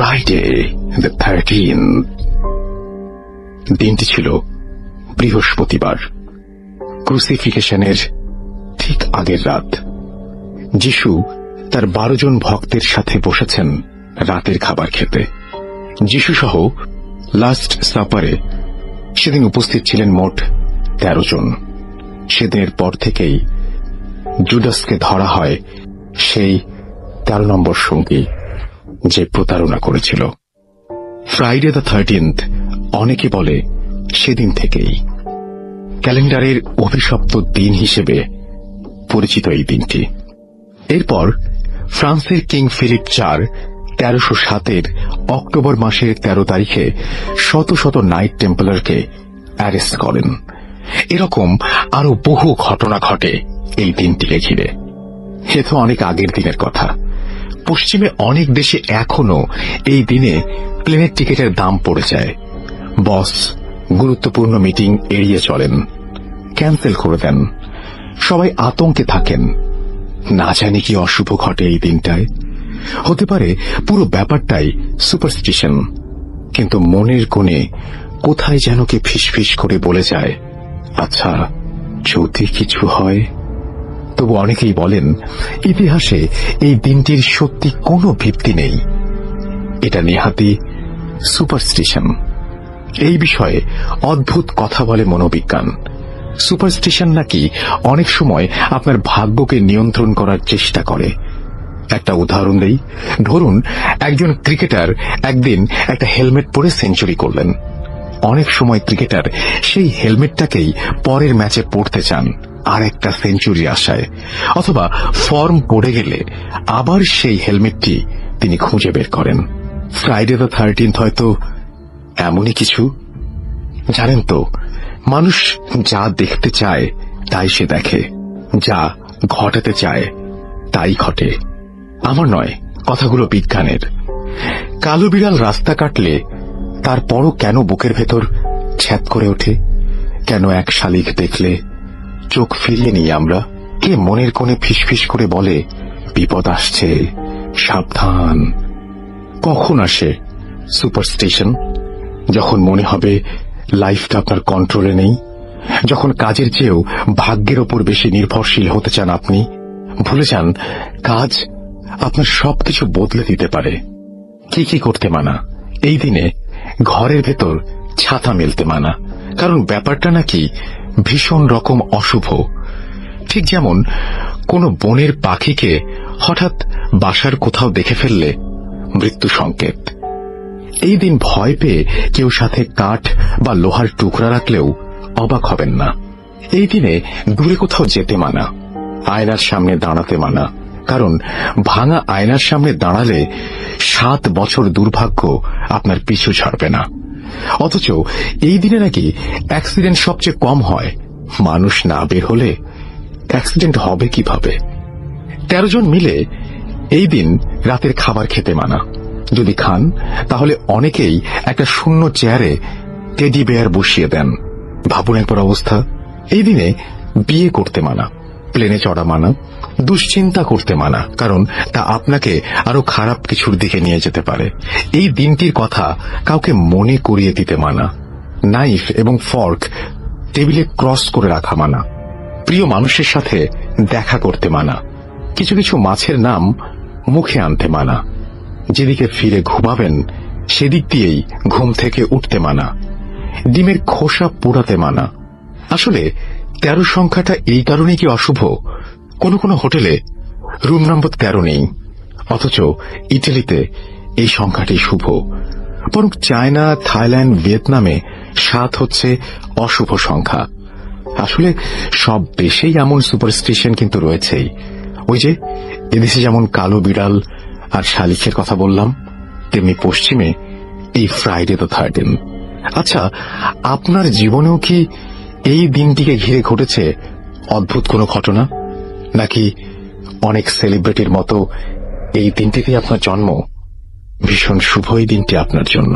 Friday the 13th। দিনটি ছিল বৃহস্পতিবার, ক্রুসিফিকেশনের ঠিক আগের রাত। যিশু তার 12 জন ভক্তের সাথে বসেছেন রাতের খাবার খেতে। যিশু সহ লাস্ট সাপারে সেদিন উপস্থিত ছিলেন মোট 13 জন। সেদিনের পর থেকেই জুডাসকে ধরা হয় সেই 13 নম্বর সঙ্গী যে প্রতারণা করেছিল। ফ্রাইডে দ্য 13th অনেকে বলে সেদিন থেকেই ক্যালেন্ডারের অভিশপ্ত দিন হিসেবে পরিচিত এই দিনটি। এরপর ফ্রান্সের কিং ফিলিপ IV 1307 অক্টোবর মাসের 13 তারিখে শত শত নাইট টেম্পলারকে অ্যারেস্ট করেন। এরকম আরো বহু ঘটনা ঘটে এই দিনটিকে ঘিরে। সে তো অনেক আগের দিনের কথা। পশ্চিমে অনেক দেশে এখনো এই দিনে প্লেনের টিকিটের দাম পড়ে যায়। বস গুরুত্বপূর্ণ মিটিং এড়িয়ে চলেন, ক্যান্সেল করে দেন। সবাই আতঙ্কে থাকেন, না জানি কি অশুভ ঘটে এই দিনটায়। হতে পারে পুরো ব্যাপারটাই সুপারস্টিশন, কিন্তু মনের কোণে কোথায় যেন কে ফিসফিস করে বলে যায়, আচ্ছা যদি কিছু হয়। তবু অনেকেই বলেন ইতিহাসে এই দিনটির সত্যি কোনো ভিত্তি নেই, এটা নেহাতি সুপারস্টিশন। এই বিষয়ে অদ্ভুত কথা বলে মনোবিজ্ঞান। সুপারস্টিশন নাকি অনেক সময় আপনার ভাগ্যকে নিয়ন্ত্রণ করার চেষ্টা করে। একটা উদাহরণ দেই। ধরুন একজন ক্রিকেটার একদিন একটা হেলমেট পরে সেঞ্চুরি করলেন। অনেক সময় ক্রিকেটার সেই হেলমেটটাকেই পরের ম্যাচে পরতে চান আর একটা সেঞ্চুরি আশায়, অথবা ফর্ম পড়ে গেলে আবার সেই হেলমেটটি তিনি খুঁজে বের করেন। ফ্রাইডে দ্য 13th হয়তো এমনই কিছু। জানেন তো, মানুষ যা দেখতে চায় তাই সে দেখে, যা ঘটাতে চায় তাই ঘটে। আমার নয়, কথাগুলো বিজ্ঞানের। কালো বিড়াল রাস্তা কাটলে তারপরও কেন বুকের ভেতর ছ্যাদ করে ওঠে? কেন এক শালিক দেখলে চোখ ফিরিয়ে নিই আমরা? কে মনের কোণে ফিসফিস করে বলে বিপদ আসছে, সাবধান? কখন আসে সুপারস্টিশন? যখন মনে হবে লাইফটা আপনার কন্ট্রোলে নেই, যখন কাজের চেয়েও ভাগ্যের ওপর বেশি নির্ভরশীল হতে চান আপনি। ভুলে যান কাজ আপনার সবকিছু বদলে দিতে পারে। কি কি করতে মানা? এই দিনে ঘরের ভেতর ছাতা মেলতে মানা, কারণ ব্যাপারটা নাকি ভীষণ রকম অশুভ। ঠিক যেমন কোনো বনের পাখিকে হঠাৎ বাসার কোথাও দেখে ফেললে মৃত্যু সংকেত। এই দিন ভয় পেয়ে কেউ সাথে কাঠ বা লোহার টুকরা রাখলেও অবাক হবেন না। এই দিনে দূরে কোথাও যেতে মানা, আয়নার সামনে দাঁড়াতে মানা, কারণ ভাঙা আয়নার সামনে দাঁড়ালে 7 বছর দুর্ভাগ্য আপনার পিছু ছাড়বে না। অথচ এই দিনে নাকি অ্যাক্সিডেন্ট সবচেয়ে কম হয়। মানুষ না বের হলে অ্যাক্সিডেন্ট হবে কিভাবে? 13 জন মিলে এই দিন রাতের খাবার খেতে মানা। যদি খান তাহলে অনেকেই একটা শূন্য চেয়ারে টেডি বেয়ার বসিয়ে দেন। ভাবুন একবার অবস্থা। এই দিনে বিয়ে করতে মানা, প্লেনে চড়া মানা, দুশ্চিন্তা করতে মানা, কারণ তা আপনাকে আরো খারাপ কিছুর দিকে নিয়ে যেতে পারে। এই দিনটির কথা কাউকে মনে করিয়ে দিতে মানা। নাইফ এবং ফর্ক টেবিলে ক্রস করে রাখা মানা। প্রিয় মানুষের সাথে দেখা করতে মানা। কিছু কিছু মাছের নাম মুখে আনতে মানা। যেদিকে ফিরে ঘুমাবেন সেদিক দিয়েই ঘুম থেকে উঠতে মানা। ডিমের খোসা পোড়াতে মানা। আসলে 13 সংখ্যাটা এই কারণেই কি অশুভ? কোনো কোনো হোটেলে রুম নম্বর 13 নেই, অথচ ইটালিতে এই সংখ্যাটি শুভ। বরং চায়না, থাইল্যান্ড, ভিয়েতনামে 7 হচ্ছে অশুভ সংখ্যা। আসলে সব দেশেই এমন সুপারস্টিশন কিন্তু রয়েছেই। ওই যে এদেশে যেমন কালো বিড়াল আর শালিকের কথা বললাম, তেমনি পশ্চিমে এই ফ্রাইডে দ্য 13th। আচ্ছা, আপনার জীবনেও কি এই দিনটিকে ঘিরে ঘটেছে অদ্ভুত কোনো ঘটনা? নাকি অনেক সেলিব্রিটির মতো এই দিনটিতেই আপনার জন্ম? ভীষণ শুভ এই দিনটি আপনার জন্য।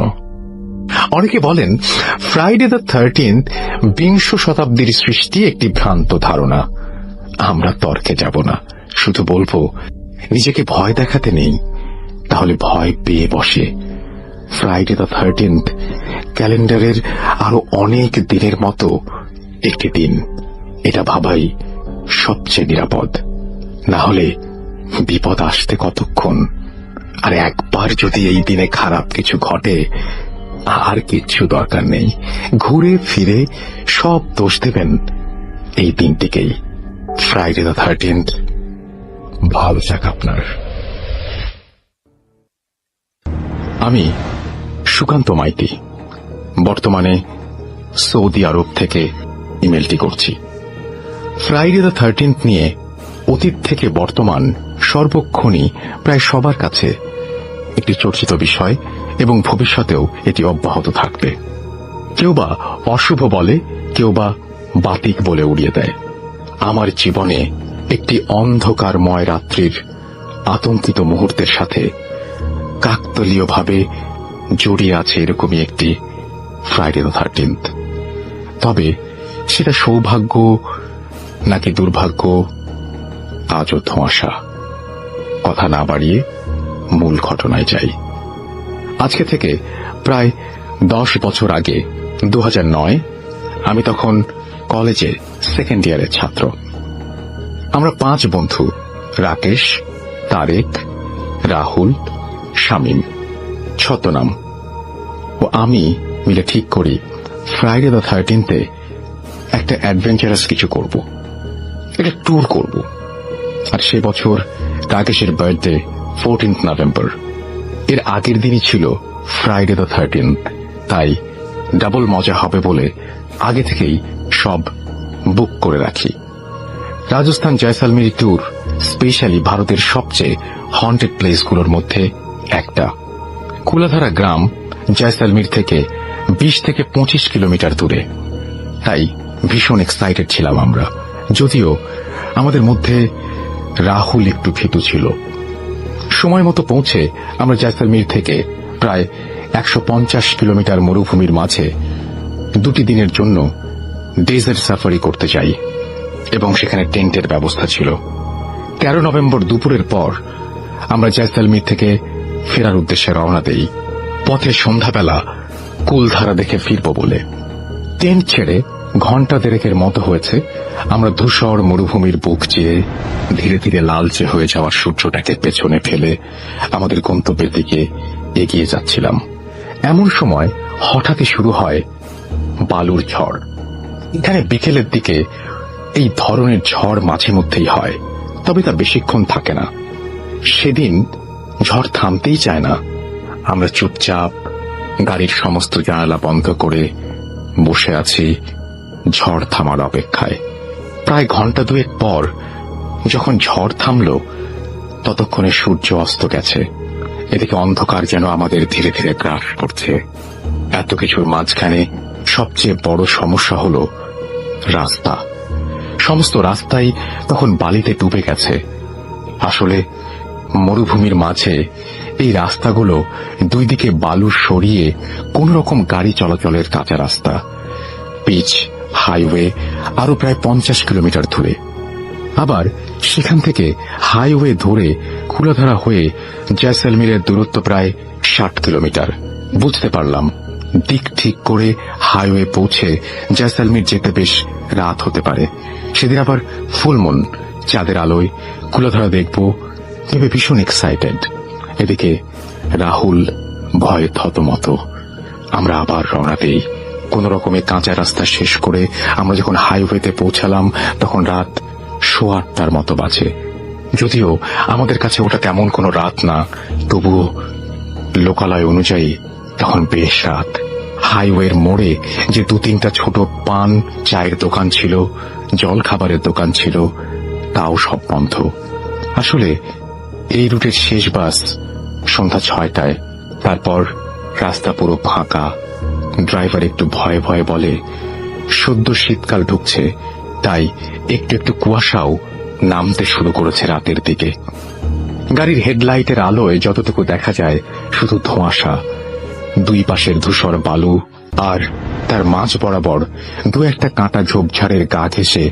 অনেকে বলেন ফ্রাইডে দ্য 13th 20 শতাব্দীর সৃষ্টি একটি ভ্রান্ত ধারণা। আমরা তর্কে যাব না, শুধু বলবো নিজেকে ভয় দেখাতে নেই, তাহলে ভয় পেয়ে বসে ফ্রাইডে দ্য 13th ক্যালেন্ডারের আরো অনেক দিনের মতো একটি দিন, এটা ভাবাই সবচেয়ে নিরাপদ। না হলে বিপদ আসতে কতক্ষণ। আর একবার যদি এই দিনে খারাপ কিছু ঘটে, আর কিচ্ছু দরকার নেই, ঘুরে ফিরে সব দোষ দেবেন এই দিনটিকেই। ফ্রাইডে দ্য 13th ভালো যাক আপনার। আমি সুকান্ত মাইতি, বর্তমানে সৌদি আরব থেকে ইমেলটি করছি। ফ্রাইডে দ্য 13th নিয়ে অতীত থেকে বর্তমান সর্বক্ষণই প্রায় সবার কাছে একটি চর্চিত বিষয় এবং ভবিষ্যতেও এটি অব্যাহত থাকবে। কেউ বা অশুভ বলে, কেউ বা বাতিক বলে উড়িয়ে দেয়। আমার জীবনে একটি অন্ধকারময় রাত্রির আতঙ্কিত মুহূর্তের সাথে কাকতালীয়ভাবে জড়িয়ে আছে এরকমই একটি ফ্রাইডে দ্য 13th। তবে সেটা সৌভাগ্য নাকি দুর্ভাগ্য আজও ধোঁয়াশা। কথা না বাড়িয়ে মূল ঘটনায় যাই। আজকে থেকে প্রায় 10 বছর আগে 2009, আমি তখন কলেজে সেকেন্ড ইয়ারের ছাত্র। আমরা 5 বন্ধু, রাকেশ, তারেক, রাহুল, শামীম, ছদ্মনাম ও আমি মিলে ঠিক করি ফ্রাইডে দ্য 13th একটা অ্যাডভেঞ্চারাস কিছু করব, একটা ট্যুর করব। আর সে বছর রাকেশের বার্থডে 14th নভেম্বর। এর আগের দিনই ছিল ফ্রাইডে দ্য 13th, তাই ডাবল মজা হবে বলে আগে থেকেই সব বুক করে রাখি। রাজস্থান জয়সালমের ট্যুর স্পেশালি ভারতের সবচেয়ে হন্টেড প্লেসগুলোর মধ্যে একটা। কুলাধারা গ্রাম জয়সালমের থেকে 20 থেকে 25 কিলোমিটার দূরে, তাই ভীষণ এক্সাইটেড ছিলাম আমরা। যদিও আমাদের মধ্যে রাহুল একটু ভীতু ছিল। সময় মতো পৌঁছে আমরা জয়সালমের থেকে প্রায় 150 কিলোমিটার মরুভূমির মাঝে 2 দিনের জন্য ডেজার্ট সাফারি করতে যাই এবং সেখানে টেন্টের ব্যবস্থা ছিল। 13 নভেম্বর দুপুরের পর আমরা জয়সালমের থেকে ফেরার উদ্দেশ্যে রওনা দেই। পথে সন্ধ্যাবেলা কুলধারা দেখে ফিরব বলে। টেন্ট ছেড়ে ঘণ্টা দেড়েকের মতো হয়েছে আমরা ধূসর মরুভূমির বুক চেয়ে ধীরে ধীরে লালচে হয়ে যাওয়ার সূর্যটাকে পেছনে ফেলে আমাদের গন্তব্যের দিকে এগিয়ে যাচ্ছিলাম। এমন সময় হঠাৎই শুরু হয় বালুর ঝড়। এখানে বিকেলের দিকে এই ধরনের ঝড় মাঝে মধ্যেই হয়, তবে তা বেশিক্ষণ থাকে না। সেদিন ঝড় থামতেই চায় না। আমরা চুপচাপ গাড়ির সমস্ত জানালা বন্ধ করে বসে আছি ঝড় থামার অপেক্ষায়। প্রায় ঘণ্টা 2 পর যখন ঝড় থামল, ততক্ষণে সূর্য অস্ত গেছে। এদিকে অন্ধকার যেন আমাদের ধীরে ধীরে গ্রাস করছে। এত কিছুর মাঝখানে সবচেয়ে বড় সমস্যা হল রাস্তা। সমস্ত রাস্তাই তখন বালিতে ডুবে গেছে। আসলে মরুভূমির মাঝে এই রাস্তাগুলো 2 দিকে বালু সরিয়ে কোন রকম গাড়ি চলাচলের কাঁচা রাস্তা। পিচ হাইওয়ে আরো প্রায় 50 কিলোমিটার দূরে। আবার সেখান থেকে হাইওয়ে ধরে কুলাধারা হয়ে জয়সালমেরের দূরত্ব প্রায় 60 কিলোমিটার। বুঝতে পারলাম দিক ঠিক করে হাইওয়ে পৌঁছে জয়সালমের যেতে বেশ রাত হতে পারে। সেদিন আবার ফুলমুন, চাঁদের আলোয় কুলাধারা দেখব ভেবে ভীষণ এক্সাইটেড। এদিকে রাহুল ভয়ে থতমত। আমরা আবার রওনা দেই। কোন রকমে কাঁচা রাস্তা শেষ করে আমরা যখন হাইওয়েতে পৌঁছালাম, তখন রাত 8:15 মতো বাজে। যদিও আমাদের কাছে ওটা তেমন কোনো রাত না, তবুও লোকালয় অনুযায়ী তখন বেশ রাত। হাইওয়ের মোড়ে যে 2-3টা ছোট পান চায়ের দোকান ছিল, জল খাবারের দোকান ছিল, তাও সব বন্ধ। আসলে এই রুটের শেষ বাস সন্ধ্যা 6টায়। তারপর রাস্তা পুরো ফাঁকা। ড্রাইভার একটু ভয়ে ভয়ে বলে সদ্য শীতকাল ঢুকছে, তাই একটু একটু কুয়াশাও নামতে শুরু করেছে রাতের দিকে। গাড়ির হেডলাইটের আলোয় যতটুকু দেখা যায় শুধু ধোঁয়াশা। 2 পাশের ধূসর বালু, আর তার মাঝ বরাবর 2-1টা কাঁটা ঝোপঝাড়ের গা ঘেঁষে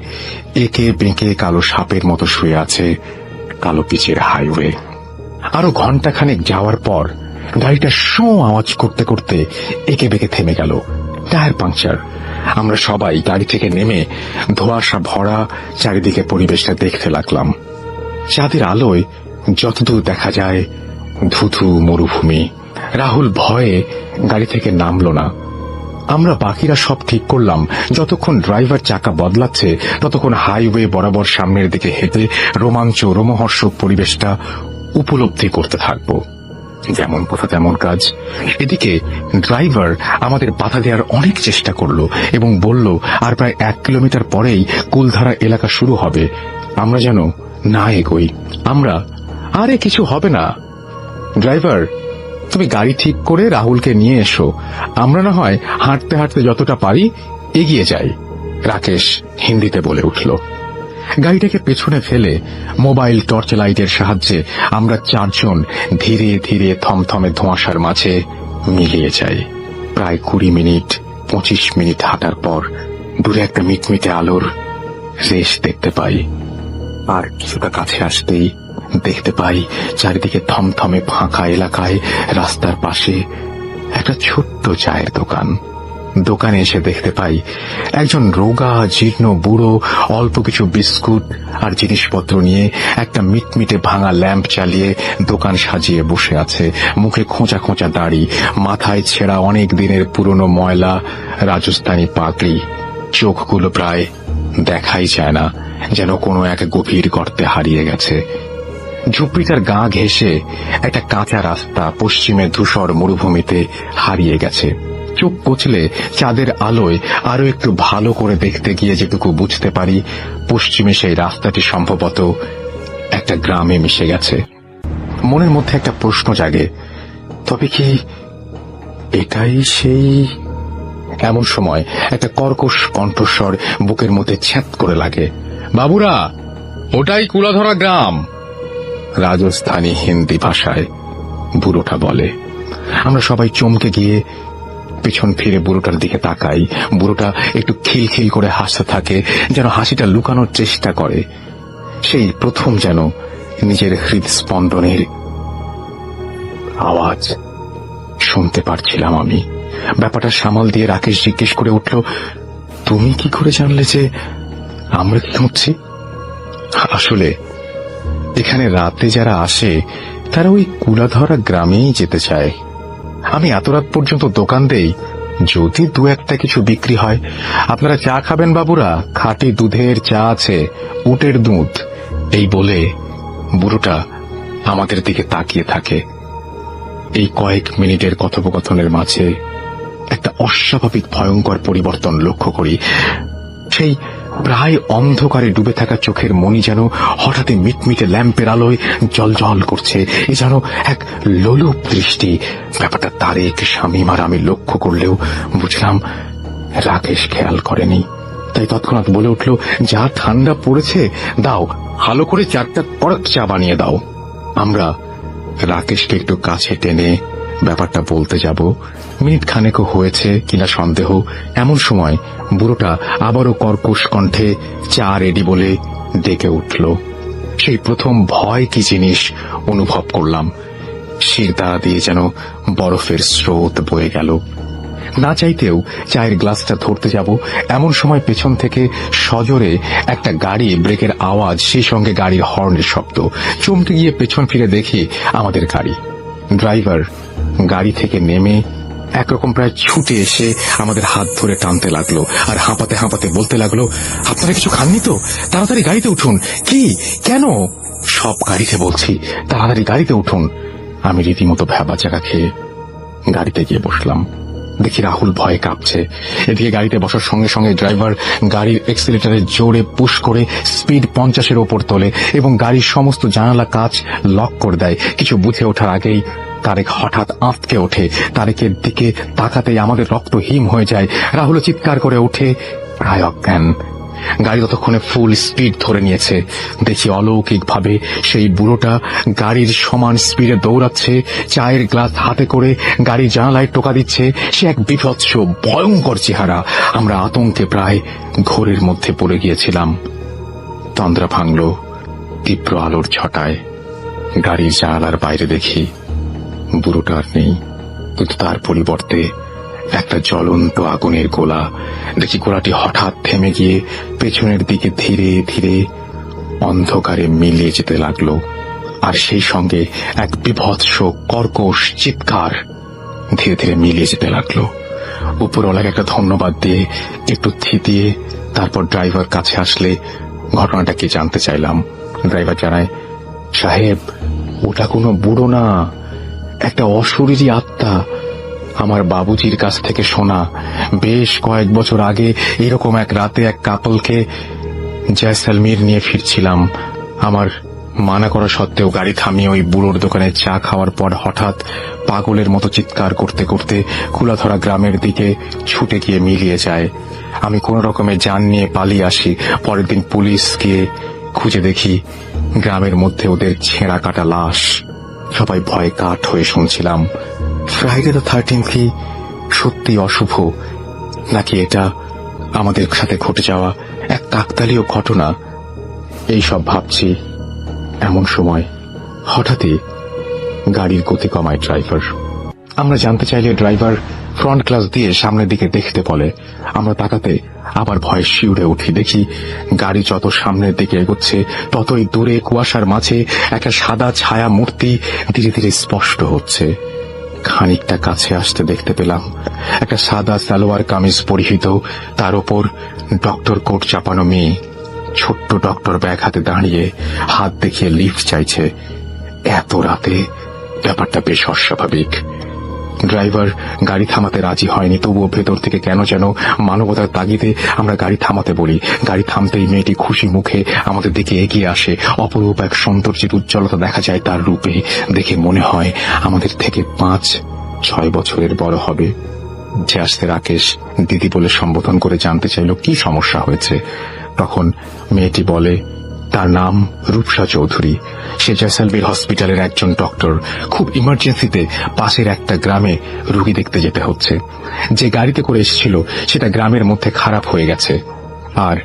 একে বেঁকে কালো সাপের মতো শুয়ে আছে কালো পিচের হাইওয়ে। আরো ঘণ্টাখানেক যাওয়ার পর গাড়িটা শো আওয়াজ করতে করতে একে বেঁকে থেমে গেল। Tyre puncture. আমরা সবাই গাড়ি থেকে নেমে ধোঁয়াশা ভরা চারিদিকে পরিবেশটা দেখতে লাগলাম। চাঁদের আলোয় যতদূর দেখা যায় ধুধু মরুভূমি। রাহুল ভয়ে গাড়ি থেকে নামল না। আমরা বাকিরা সব ঠিক করলাম যতক্ষণ ড্রাইভার চাকা বদলাচ্ছে ততক্ষণ হাইওয়ে বরাবর সামনের দিকে হেঁটে রোমাঞ্চ রোমহর্ষক পরিবেশটা উপলব্ধি করতে থাকব। যেমন কথা তেমন কাজ। এদিকে ড্রাইভার আমাদের বাধা দেওয়ার অনেক চেষ্টা করলো এবং বলল আর প্রায় 1 কিলোমিটার পরেই কুলধারা এলাকা শুরু হবে, আমরা যেন না এগোই। আমরা, আরে কিছু হবে না, ড্রাইভার তুমি গাড়ি ঠিক করে রাহুলকে নিয়ে এসো, আমরা না হয় হাঁটতে হাঁটতে যতটা পারি এগিয়ে যাই, রাকেশ হিন্দিতে বলে উঠল। গাড়িটাকে পেছনে ফেলে মোবাইল টর্চ লাইটের সাহায্যে আমরা 4 জন ধীরে ধীরে থমথমে ধোঁয়াশার মাঝে মিলিয়ে যাই। প্রায় 20-25 মিনিট হাঁটার পর দূরে একটা মিটমিটে আলোর রেশ দেখতে পাই। আর কিছুটা কাছে আসতেই দেখতে পাই চারিদিকে থমথমে ফাঁকা এলাকায় রাস্তার পাশে একটা ছোট্ট চায়ের দোকান। দোকানে এসে দেখতে পাই একজন রোগা জীর্ণ বুড়ো অল্প কিছু বিস্কুট আর জিনিসপত্র নিয়ে একটা মিটমিটে ভাঙা ল্যাম্প চালিয়ে দোকান সাজিয়ে বসে আছে। মুখে খোঁচা খোঁচা দাড়ি, মাথায় ছেঁড়া অনেক দিনের পুরনো ময়লা রাজস্থানী পাগড়ি। চোখগুলো প্রায় দেখাই যায় না, যেন কোনো এক গভীর গর্তে হারিয়ে গেছে। ঝুপড়িটার গা ঘেঁষে একটা কাঁচা রাস্তা পশ্চিমে ধূসর মরুভূমিতে হারিয়ে গেছে। চোখ কচলে চাঁদের আলোয় আরো একটু ভালো করে দেখতে গিয়ে যেটুকু বুঝতে পারি পশ্চিমে সেই রাস্তাটি সম্ভবত একটা গ্রামে মিশে গেছে। মনের মধ্যে একটা প্রশ্ন জাগে, তবে কি এটাই সেই? এমন সময় একটা কর্কশ কণ্ঠস্বর বুকের মধ্যে ছ্যাঁত করে লাগে, বাবুরা ওটাই কুলাধরা গ্রাম, রাজস্থানী হিন্দি ভাষায় বুড়োটা বলে। আমরা সবাই চমকে গিয়ে পেছন ফিরে বুড়োটার দিকে তাকাই। বুড়োটা একটু খিলখিল করে হাসতে থাকে, যেন হাসিটা লুকানোর চেষ্টা করে। সেই প্রথম যেন নিজের হৃদস্পন্দনের আওয়াজ শুনতে পারছিলাম আমি। ব্যাপারটা সামাল দিয়ে রাকেশ জিজ্ঞেস করে উঠল, তুমি কি করে জানলে যে আমরা কি খুঁজছি? আসলে এখানে রাতে যারা আসে তারা ওই কুলাধরা গ্রামেই যেতে চায়। আমি এত রাত পর্যন্ত দোকান দেই, যদি 2-1টা কিছু বিক্রি হয়। আপনারা চা খাবেন বাবুরা? খাঁটি দুধের চা আছে, উটের দুধ। এই বলে বুড়োটা আমাদের দিকে তাকিয়ে থাকে। এই কয়েক মিনিটের কথোপকথনের মাঝে একটা অস্বাভাবিক ভয়ঙ্কর পরিবর্তন লক্ষ্য করি। সেই প্রায় অন্ধকারে ডুবে থাকা চোখের মণি যেন হঠাৎ মিটমিটে ল্যাম্পের আলোয় জলজল করছে। এ যেন এক লোলুপ দৃষ্টি। ব্যাপারটা তারেক, শামীম আর আমি লক্ষ্য করলেও বুঝলাম রাকেশ খেয়াল করেনি। তাই তৎক্ষণাৎ বলে উঠল, যা ঠান্ডা পড়েছে, দাও ভালো করে 4টা কড়ক চা বানিয়ে দাও। আমরা রাকেশকে একটু কাছে টেনে ব্যাপারটা বলতে যাব। মিনিট খানেকও হয়েছে কিনা সন্দেহ। এমন সময় বুড়োটা আবারও কর্কশ কণ্ঠে চা রেডি বলে ডেকে উঠল। সেই প্রথম ভয় কি জিনিস অনুভব করলাম। শিরদাঁড়া দিয়ে যেন বরফের স্রোত বয়ে গেল। না চাইতেও চায়ের গ্লাসটা ধরতে যাব, এমন সময় পেছন থেকে সজোরে একটা গাড়ি ব্রেকের আওয়াজ, সেই সঙ্গে গাড়ির হর্নের শব্দ। চমকে গিয়ে পেছন ফিরে দেখি আমাদের গাড়ি। ড্রাইভার গাড়ি থেকে নেমে একরকম প্রায় ছুটে এসে আমাদের হাত ধরে টানতে লাগলো আর হাঁপাতে হাঁপাতে বলতে লাগলো, আপনারা কিছু খাননি তো? তাড়াতাড়ি গাড়িতে উঠুন। কি, কেন? সব গাড়িতে বলছি, তাড়াতাড়ি গাড়িতে উঠুন। আমি রীতিমতো ভ্যাবা চাকা খেয়ে গাড়িতে গিয়ে বসলাম। দেখি রাহুল ভয়ে কাঁপছে। এদিকে গাড়িতে বসার সঙ্গে সঙ্গে ড্রাইভার গাড়ির এক্সিলেটারে জোরে পুশ করে স্পিড 50-এর ওপর তোলে এবং গাড়ির সমস্ত জানালা কাঁচ লক করে দেয়। কিছু বুঝে ওঠার আগেই তারেক হঠাৎ আঁতকে ওঠে। তারেকের দিকে তাকাতেই আমাদের রক্ত হিম হয়ে যায়। রাহুল চিৎকার করে ওঠে, প্রায় অজ্ঞান। গাড়ি ততক্ষণে ফুল স্পিড ধরে নিয়েছে। দেখি অলৌকিকভাবে সেই বুড়োটা গাড়ির সমান স্পিডে দৌড়াচ্ছে, চায়ের গ্লাস হাতে করে গাড়ির জানালায় টোকা দিচ্ছে। সে এক বিভৎস ভয়ঙ্কর চেহারা। আমরা আতঙ্কে প্রায় ঘোরের মধ্যে পড়ে গিয়েছিলাম। তন্দ্রা ভাঙল তীব্র আলোর ছটায়। গাড়ির জানালার বাইরে দেখি বুড়োটা আর নেই, কিন্তু তার পরিবর্তে একটা জ্বলন্ত আগুনের গোলা। দেখি গোলাটি হঠাৎ থেমে গিয়ে পেছনের দিকে ধীরে ধীরে অন্ধকারে মিলিয়ে যেতে লাগলো, আর সেই সঙ্গে এক বিভৎস কর্কশ চিৎকার ধীরে ধীরে মিলিয়ে যেতে লাগলো। উপরওয়ালাকে একটা ধন্যবাদ দিয়ে একটু থিতিয়ে তারপর ড্রাইভার কাছে আসলে ঘটনাটা কি জানতে চাইলাম। ড্রাইভার জানায়, সাহেব, ওটা কোনো বুড়ো না, একটা অশরীরী আত্মা। আমার বাবুজির কাছ থেকে শোনা, বেশ কয়েক বছর আগে এরকম এক রাতে এক কাপলকে জয়সালমীর নিয়ে ফিরছিলাম। আমার মানা করা সত্ত্বেও গাড়ি থামিয়ে ওই বুড়োর দোকানে চা খাওয়ার পর হঠাৎ পাগলের মতো চিৎকার করতে করতে কুলাধরা গ্রামের দিকে ছুটে গিয়ে মিলিয়ে যায়। আমি কোন রকমে যান নিয়ে পালিয়ে আসি। পরের দিন পুলিশ গিয়ে খুঁজে দেখি গ্রামের মধ্যে ওদের ছেঁড়া কাটা লাশ। সবাই ভয়ে কাঠ হয়ে শুনছিলাম, ফ্রাইডে দ্য 13th কি সত্যি অশুভ, নাকি এটা আমাদের সাথে ঘটে যাওয়া এক কাকতালীয় ঘটনা? এই সব ভাবছি, এমন সময় হঠাৎই গাড়ির গতি কমায় ড্রাইভার। আমরা জানতে চাইলে ড্রাইভার ফ্রন্ট গ্লাস দিয়ে সামনের দিকে দেখতে বলে। আমরা তাকাতে আবার ভয়ে শিউরে উঠি। দেখি গাড়ি যত সামনের দিকে এগোচ্ছে ততই দূরে কুয়াশার মাঝে একটা সাদা ছায়া মূর্তি ধীরে ধীরে স্পষ্ট হচ্ছে। খানিকটা কাছে আসতে দেখতে পেলাম একটা সাদা সালোয়ার কামিজ পরিহিত, তার ওপর ডক্টর কোট চাপানো মেয়ে ছোট্ট ডক্টর ব্যাগ হাতে দাঁড়িয়ে হাত দেখিয়ে লিফট চাইছে। এত রাতে ব্যাপারটা বেশ অস্বাভাবিক। ড্রাইভার গাড়ি থামাতে রাজি হয়নি, তবুও ভেতর থেকে কেন যেন মানবতার তাগিদে আমরা গাড়ি থামাতে বলি। গাড়ি থামতেই মেয়েটি খুশি মুখে আমাদের দিকে এগিয়ে আসে। অপরূপ এক সৌন্দর্যের উজ্জ্বলতা দেখা যায় তার রূপে। দেখে মনে হয় আমাদের থেকে 5-6 বছরের বড় হবে। যে আসতে রাকেশ দিদি বলে সম্বোধন করে জানতে চাইল কি সমস্যা হয়েছে। তখন মেয়েটি বলে তার নাম রূপসা চৌধুরী, সে জয়সালমীর হসপিটালের একজন ডক্টর। খুব ইমার্জেন্সিতে পাশের একটা গ্রামে রোগী দেখতে যেতে হচ্ছে। যে গাড়িতে করে এসেছিল সেটা গ্রামের মধ্যে খারাপ হয়ে গেছে, আর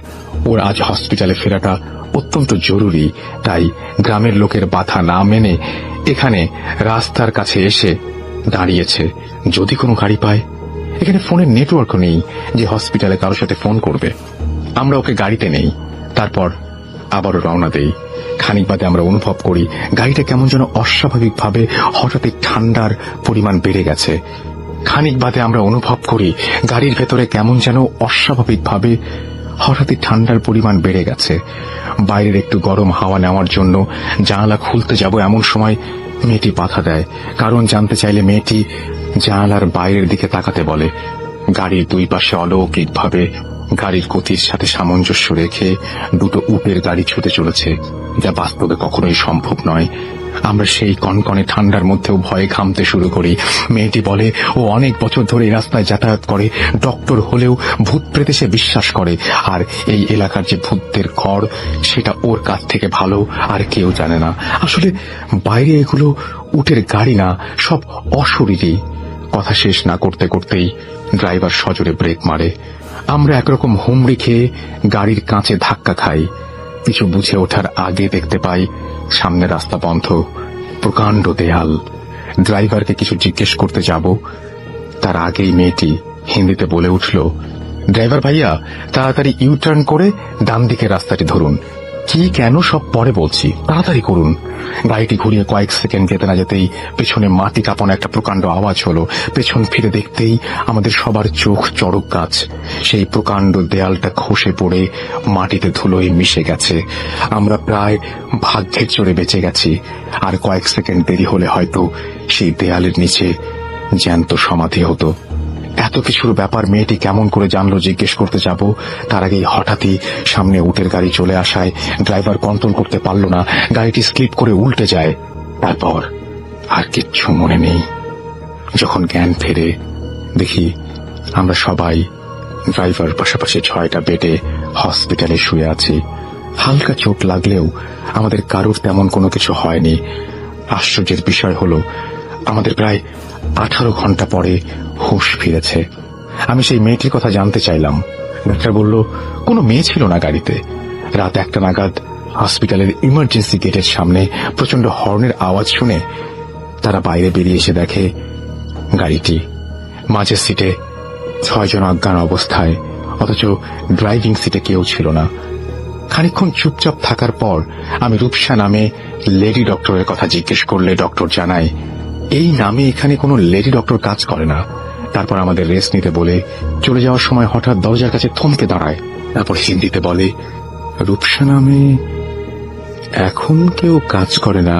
ওর আজ হসপিটালে ফেরাটা অত্যন্ত জরুরি। তাই গ্রামের লোকের বাধা না মেনে এখানে রাস্তার কাছে এসে দাঁড়িয়েছে। যদি কোনো গাড়ি পায়, এখানে ফোনের নেটওয়ার্কও নেই যে হসপিটালে কারোর সাথে ফোন করবে। আমরা ওকে গাড়িতে নেই, তারপর আবারও রওনা দেই। খানিক বাদে আমরা অনুভব করি গাড়িটা কেমন যেন অস্বাভাবিকভাবে হঠাৎই ঠান্ডার পরিমাণ বেড়ে গেছে। খানিক বাদে আমরা অনুভব করি গাড়ির ভেতরে কেমন যেন অস্বাভাবিকভাবে হঠাৎই ঠান্ডার পরিমাণ বেড়ে গেছে। বাইরের একটু গরম হাওয়া নেওয়ার জন্য জানালা খুলতে যাব, এমন সময় মেয়েটি বাধা দেয়। কারণ জানতে চাইলে মেয়েটি জানালার বাইরের দিকে তাকাতে বলে। গাড়ির দুই পাশে অলৌকিকভাবে গাড়ির গতির সাথে সামঞ্জস্য রেখে দুটো উটের গাড়ি ছুটে চলেছে, যা বাস্তবে কখনোই সম্ভব নয়। আমরা সেই কনকনে ঠান্ডার মধ্যেও ভয়ে ঘামতে শুরু করি। মেয়েটি বলে ও অনেক বছর ধরে এই রাস্তায় যাতায়াত করে, ডক্টর হলেও ভূত প্রেতে সে বিশ্বাস করে, আর এই এলাকার যে ভূতদের ঘর সেটা ওর কাছ থেকে ভালো আর কেউ জানে না। আসলে বাইরে এগুলো উটের গাড়ি না, সব অশরীরী। কথা শেষ না করতে করতেই ড্রাইভার সজোরে ব্রেক মারে। আমরা একরকম হুমড়ি খেয়ে গাড়ির কাঁচে ধাক্কা খাই। কিছু বুঝে ওঠার আগে দেখতে পাই সামনে রাস্তা বন্ধ, প্রকাণ্ড দেয়াল। ড্রাইভারকে কিছু জিজ্ঞেস করতে যাব, তার আগেই মেয়েটি হিন্দিতে বলে উঠল, ড্রাইভার ভাইয়া, তাড়াতাড়ি ইউটার্ন করে ডান দিকের রাস্তাটি ধরুন। কি কেন সব পরে বলছি, তাড়াতাড়ি করুন। গাড়িটি ঘুরিয়ে কয়েক সেকেন্ড যেতে না যেতেই পেছনে মাটি কাঁপানো একটা প্রকাণ্ড আওয়াজ হলো। পেছন ফিরে দেখতেই আমাদের সবার চোখ চড়ক গাছ। সেই প্রকাণ্ড দেয়ালটা খসে পড়ে মাটিতে ধুলোয় মিশে গেছে। আমরা প্রায় ভাগ্যের জোরে বেঁচে গেছি। আর কয়েক সেকেন্ড দেরি হলে হয়তো সেই দেয়ালের নিচে জ্যান্ত সমাধি হতো। এত কিছুর ব্যাপার মেয়েটি কেমন করে জানলো জিজ্ঞেস করতে যাব, তার আগেই হঠাৎই সামনে উটের গাড়ি চলে আসায় ড্রাইভার কন্ট্রোল করতে পারল না, গাড়িটি স্লিপ করে উল্টে যায়। তারপর আর কিচ্ছু মনে নেই। যখন জ্ঞান ফেরে দেখি আমরা সবাই, ড্রাইভার পাশাপাশি 6টা বেডে হসপিটালে শুয়ে আছি। হালকা চোট লাগলেও আমাদের কারোর তেমন কোনো কিছু হয়নি। আশ্চর্যের বিষয় হলো আমাদের প্রায় 18 ঘন্টা পরে হুঁশ ফিরেছে। আমি সেই মেয়েটির কথা জানতে চাইলাম। ডাক্তার বলল কোনো মেয়ে ছিল না গাড়িতে। রাত 1টা নাগাদ হসপিটালের ইমার্জেন্সি গেটের সামনে প্রচন্ড হর্নের আওয়াজ শুনে তারা বাইরে বেরিয়ে এসে দেখে গাড়িটি মাঝের সিটে 6 জন অজ্ঞান অবস্থায়, অথচ ড্রাইভিং সিটে কেউ ছিল না। খানিকক্ষণ চুপচাপ থাকার পর আমি রূপসা নামে লেডি ডক্টরের কথা জিজ্ঞেস করলে ডক্টর জানায় এই নামে এখানে কোনো লেডি ডক্টর কাজ করে না। তারপর আমাদের রেস্ট নিতে বলে চলে যাওয়ার সময় হঠাৎ দরজার কাছে থমকে দাঁড়ায়। তারপর হিন্দিতে বলে, রূপসা নামে এখন কেউ কাজ করে না,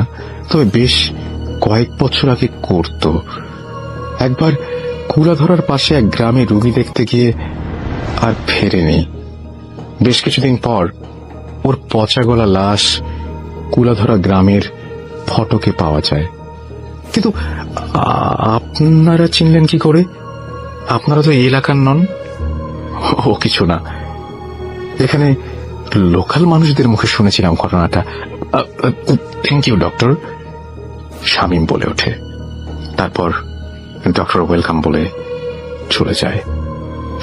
তবে বেশ কয়েক বছর আগে করত। একবার কুলাধরার পাশে এক গ্রামে রুগী দেখতে গিয়ে আর ফেরেনি। বেশ কিছুদিন পর ওর পচা গলা লাশ কুলাধরা গ্রামের ফটকে পাওয়া যায়। কিন্তু আপনারা চিনলেন কি করে? আপনারা তো এই এলাকার নন। ও কিছু না, এখানে লোকাল মানুষদের মুখে শুনেছিলাম ঘটনাটা। থ্যাংক ইউ ডক্টর, শামীম বলে ওঠে। তারপর ডক্টর ওয়েলকাম বলে চলে যায়।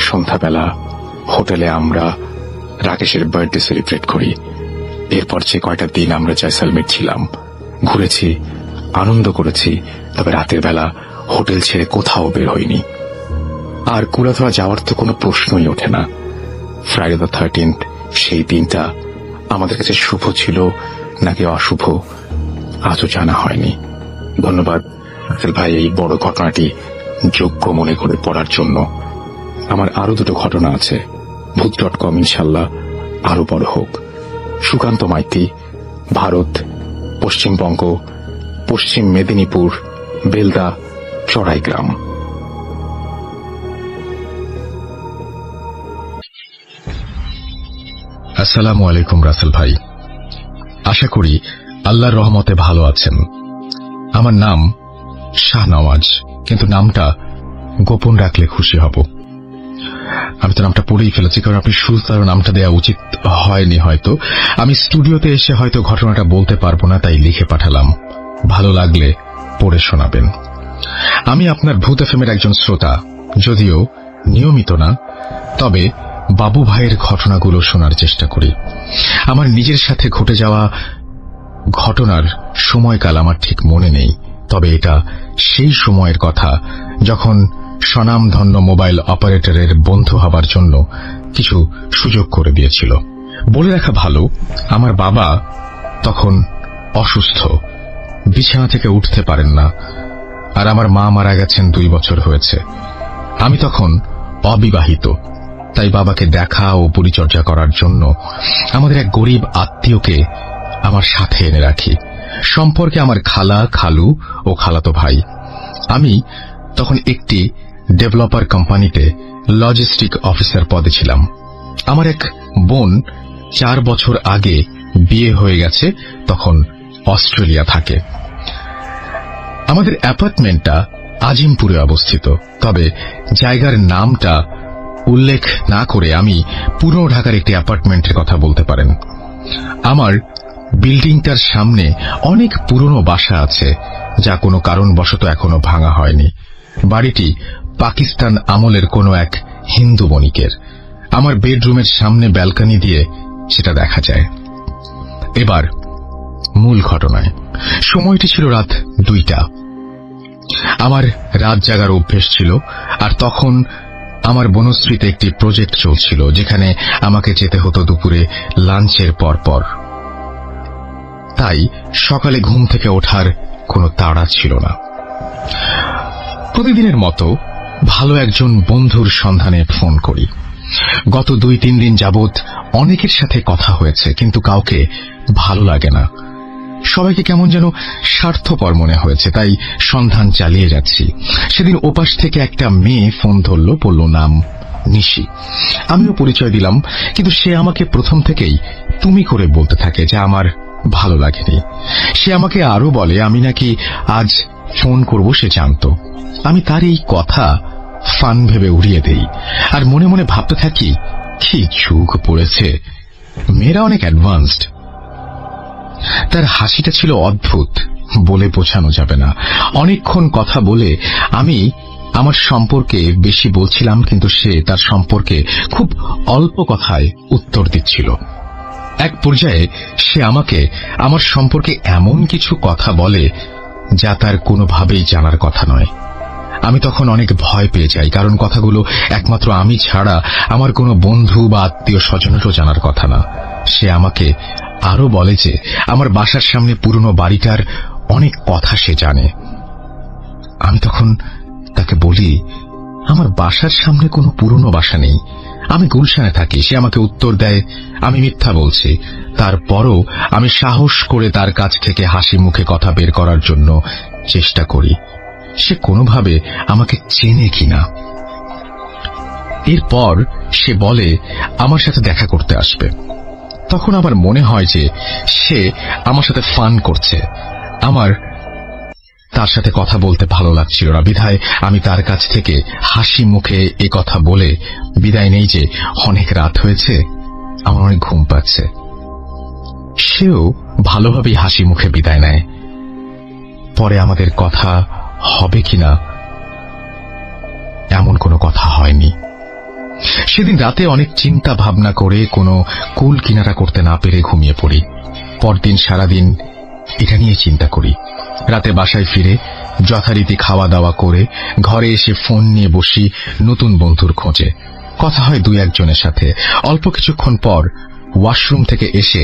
সন্ধ্যাবেলা হোটেলে আমরা রাকেশের বার্থডে সেলিব্রেট করি। এরপর যে কয়টা দিন আমরা জয়সালমের ছিলাম, ঘুরেছি, আনন্দ করেছি, তবে রাতের বেলা হোটেল ছেড়ে কোথাও বের হইনি। আর কুলাধরা যাওয়ার তো কোনো প্রশ্নই ওঠে না। ফ্রাইডে দ্য 13th সেই দিনটা আমাদের কাছে শুভ ছিল নাকি অশুভ আজও জানা হয়নি। ধন্যবাদ রাসেল ভাই এই বড় ঘটনাটি যোগ্য মনে করে পড়ার জন্য। আমার আরো দুটো ঘটনা আছে। ভূত.com ইনশাল্লাহ আরো বড় হোক। সুকান্ত মাইতি, ভারত, পশ্চিমবঙ্গ, পশ্চিম মেদিনীপুর, বেলদা, চড়াইগ্রাম। আসসালামু আলাইকুম রাসেল ভাই, আশা করি আল্লাহর রহমতে ভালো আছেন। আমার নাম শাহনওয়াজ, কিন্তু নামটা গোপন রাখলে খুশি হব। আমি তো নামটা পড়েই ফেলেছি, কারণ আপনি শুরুতে নামটা দেওয়া উচিত হয়নি। হয়তো আমি স্টুডিওতে এসে হয়তো ঘটনাটা বলতে পারবো না, তাই লিখে পাঠালাম। ভালো লাগলে পড়ে শোনাবেন। আমি আপনার ভূত এফএমের একজন শ্রোতা, যদিও নিয়মিত না, তবে বাবু ভাইয়ের ঘটনাগুলো শোনার চেষ্টা করি। আমার নিজের সাথে ঘটে যাওয়া ঘটনার সময়কাল আমার ঠিক মনে নেই, তবে এটা সেই সময়ের কথা যখন স্বনামধন্য মোবাইল অপারেটরের বন্ধু হবার জন্য কিছু সুযোগ করে দিয়েছিল। বলে রাখা ভালো, আমার বাবা তখন অসুস্থ, বিছানা থেকে উঠতে পারেন না, আর আমার মা মারা গেছেন 2 বছর হয়েছে। আমি তখন অবিবাহিত, তাই বাবাকে দেখা ও পরিচর্যা করার জন্য আমাদের এক গরিব আত্মীয়কে আমার সাথে এনে রাখি। সম্পর্কে আমার খালা, খালু ও খালাতো ভাই। আমি তখন একটি ডেভেলপার কোম্পানিতে লজিস্টিক অফিসার পদে ছিলাম। আমার এক বোন 4 বছর আগে বিয়ে হয়ে গেছে, তখন অস্ট্রেলিয়া থাকে। আমাদের অ্যাপার্টমেন্টটা আজিমপুরে অবস্থিত, তবে জায়গার নামটা উল্লেখ না করে আমি পুরো ঢাকার একটি অ্যাপার্টমেন্টের কথা বলতে পারেন। আমার বিল্ডিংটার সামনে অনেক পুরনো বাসা আছে, যা কোনো কারণবশত এখনো ভাঙা হয়নি। বাড়িটি পাকিস্তান আমলের কোনো এক হিন্দু বণিকের। আমার বেডরুমের সামনে ব্যালকনি দিয়ে সেটা দেখা যায়। এবার মূল ঘটনায়। সময়টি ছিল রাত 2টা। আমার রাত জাগার অভ্যেস ছিল, আর তখন আমার বনশ্রীতে একটি প্রজেক্ট চলছিল, যেখানে আমাকে যেতে হতো দুপুরে লাঞ্চের পর। তাই সকালে ঘুম থেকে ওঠার কোনো তাড়া ছিল না। প্রতিদিনের মতো ভালো একজন বন্ধুর সন্ধানে ফোন করি। গত 2-3 দিন যাবৎ অনেকের সাথে কথা হয়েছে, কিন্তু কাউকে ভালো লাগে না। সবাইকে কেমন যেন স্বার্থপর মনে হয়েছে, তাই সন্ধান চালিয়ে যাচ্ছি। সেদিন ওপাশ থেকে একটা মেয়ে ফোন ধরল, বলল নাম নিশি। আমিও পরিচয় দিলাম, কিন্তু সে আমাকে প্রথম থেকেই তুমি করে বলতে থাকে, যা আমার ভালো লাগেনি। সে আমাকে আরো বলে আমি নাকি আজ ফোন করব, সে জানত। আমি তার এই কথা ফান ভেবে উড়িয়ে দেই, আর মনে মনে ভাবতে থাকি কি যুগ পড়েছে, মেয়েরা অনেক অ্যাডভান্সড। তার হাসিটা ছিল অদ্ভুত, বলে বোঝানো যাবে না। অনেকক্ষণ কথা বলে আমি আমার সম্পর্কে বেশি বলছিলাম, কিন্তু সে তার সম্পর্কে খুব অল্প কথায় উত্তর দিচ্ছিল। এক পর্যায়ে সে আমাকে আমার সম্পর্কে এমন কিছু কথা বলে যা তার কোনোভাবেই জানার কথা নয়। আমি তখন অনেক ভয় পেয়ে যাই, কারণ কথাগুলো একমাত্র আমি ছাড়া আমার কোনো বন্ধু বা আত্মীয় স্বজনেরও জানার কথা না। সে আমাকে আরো বলে যে আমার বাসার সামনে পুরনো বাড়িটার অনেক কথা সে জানে। আমি তখন তাকে বলি, আমার বাসার সামনে কোনো পুরনো বাসা নেই, আমি গুলশানে থাকি। সে আমাকে উত্তর দেয় আমি মিথ্যা বলছি। তারপরও আমি সাহস করে তার কাছ থেকে হাসি মুখে কথা বের করার জন্য চেষ্টা করি সে কোনোভাবে আমাকে চেনে কিনা। এরপর সে বলে আমার সাথে দেখা করতে আসবে। তখন আমার মনে হয় যে সে আমার সাথে ফান করছে। আমার তার সাথে কথা বলতে ভালো লাগছিল না, বিধায় আমি তার কাছ থেকে হাসি মুখে এ কথা বলে বিদায় নেই যে অনেক রাত হয়েছে, আমার অনেক ঘুম পাচ্ছে। সেও ভালোভাবেই হাসি মুখে বিদায় নেয়। পরে আমাদের কথা হবে কিনা এমন কোনো কথা হয়নি। সেদিন রাতে অনেক চিন্তা ভাবনা করে কোনো কুল কিনারা করতে না পেরে ঘুমিয়ে পড়ি। পরদিন সারাদিন এটা নিয়ে চিন্তা করি। রাতে বাসায় ফিরে যথারীতি খাওয়া দাওয়া করে ঘরে এসে ফোন নিয়ে বসি নতুন বন্ধুর খোঁজে। কথা হয় দুই একজনের সাথে। অল্প কিছুক্ষণ পর ওয়াশরুম থেকে এসে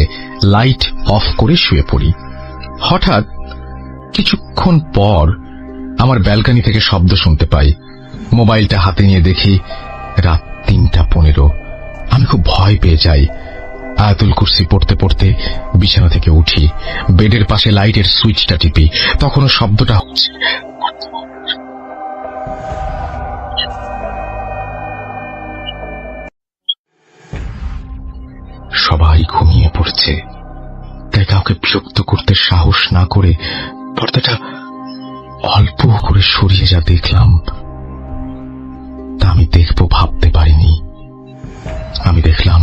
লাইট অফ করে শুয়ে পড়ি। হঠাৎ কিছুক্ষণ পর আমার ব্যালকনি থেকে শব্দ শুনতে পাই। মোবাইলটা হাতে নিয়ে দেখি রাত 3:15। আমি খুব ভয় পেয়ে যাই। আয়াতুল কুরসি পড়তে পড়তে বিছানা থেকে উঠি, বেডের পাশে লাইটের সুইচটা টিপি। তখনও শব্দটা হচ্ছে। সবাই ঘুমিয়ে পড়ছে, তাই কাউকে বিরক্ত করতে সাহস না করে পর্দাটা অল্প করে সরিয়ে যা দেখলাম তা আমি দেখব ভাবতে পারিনি। আমি দেখলাম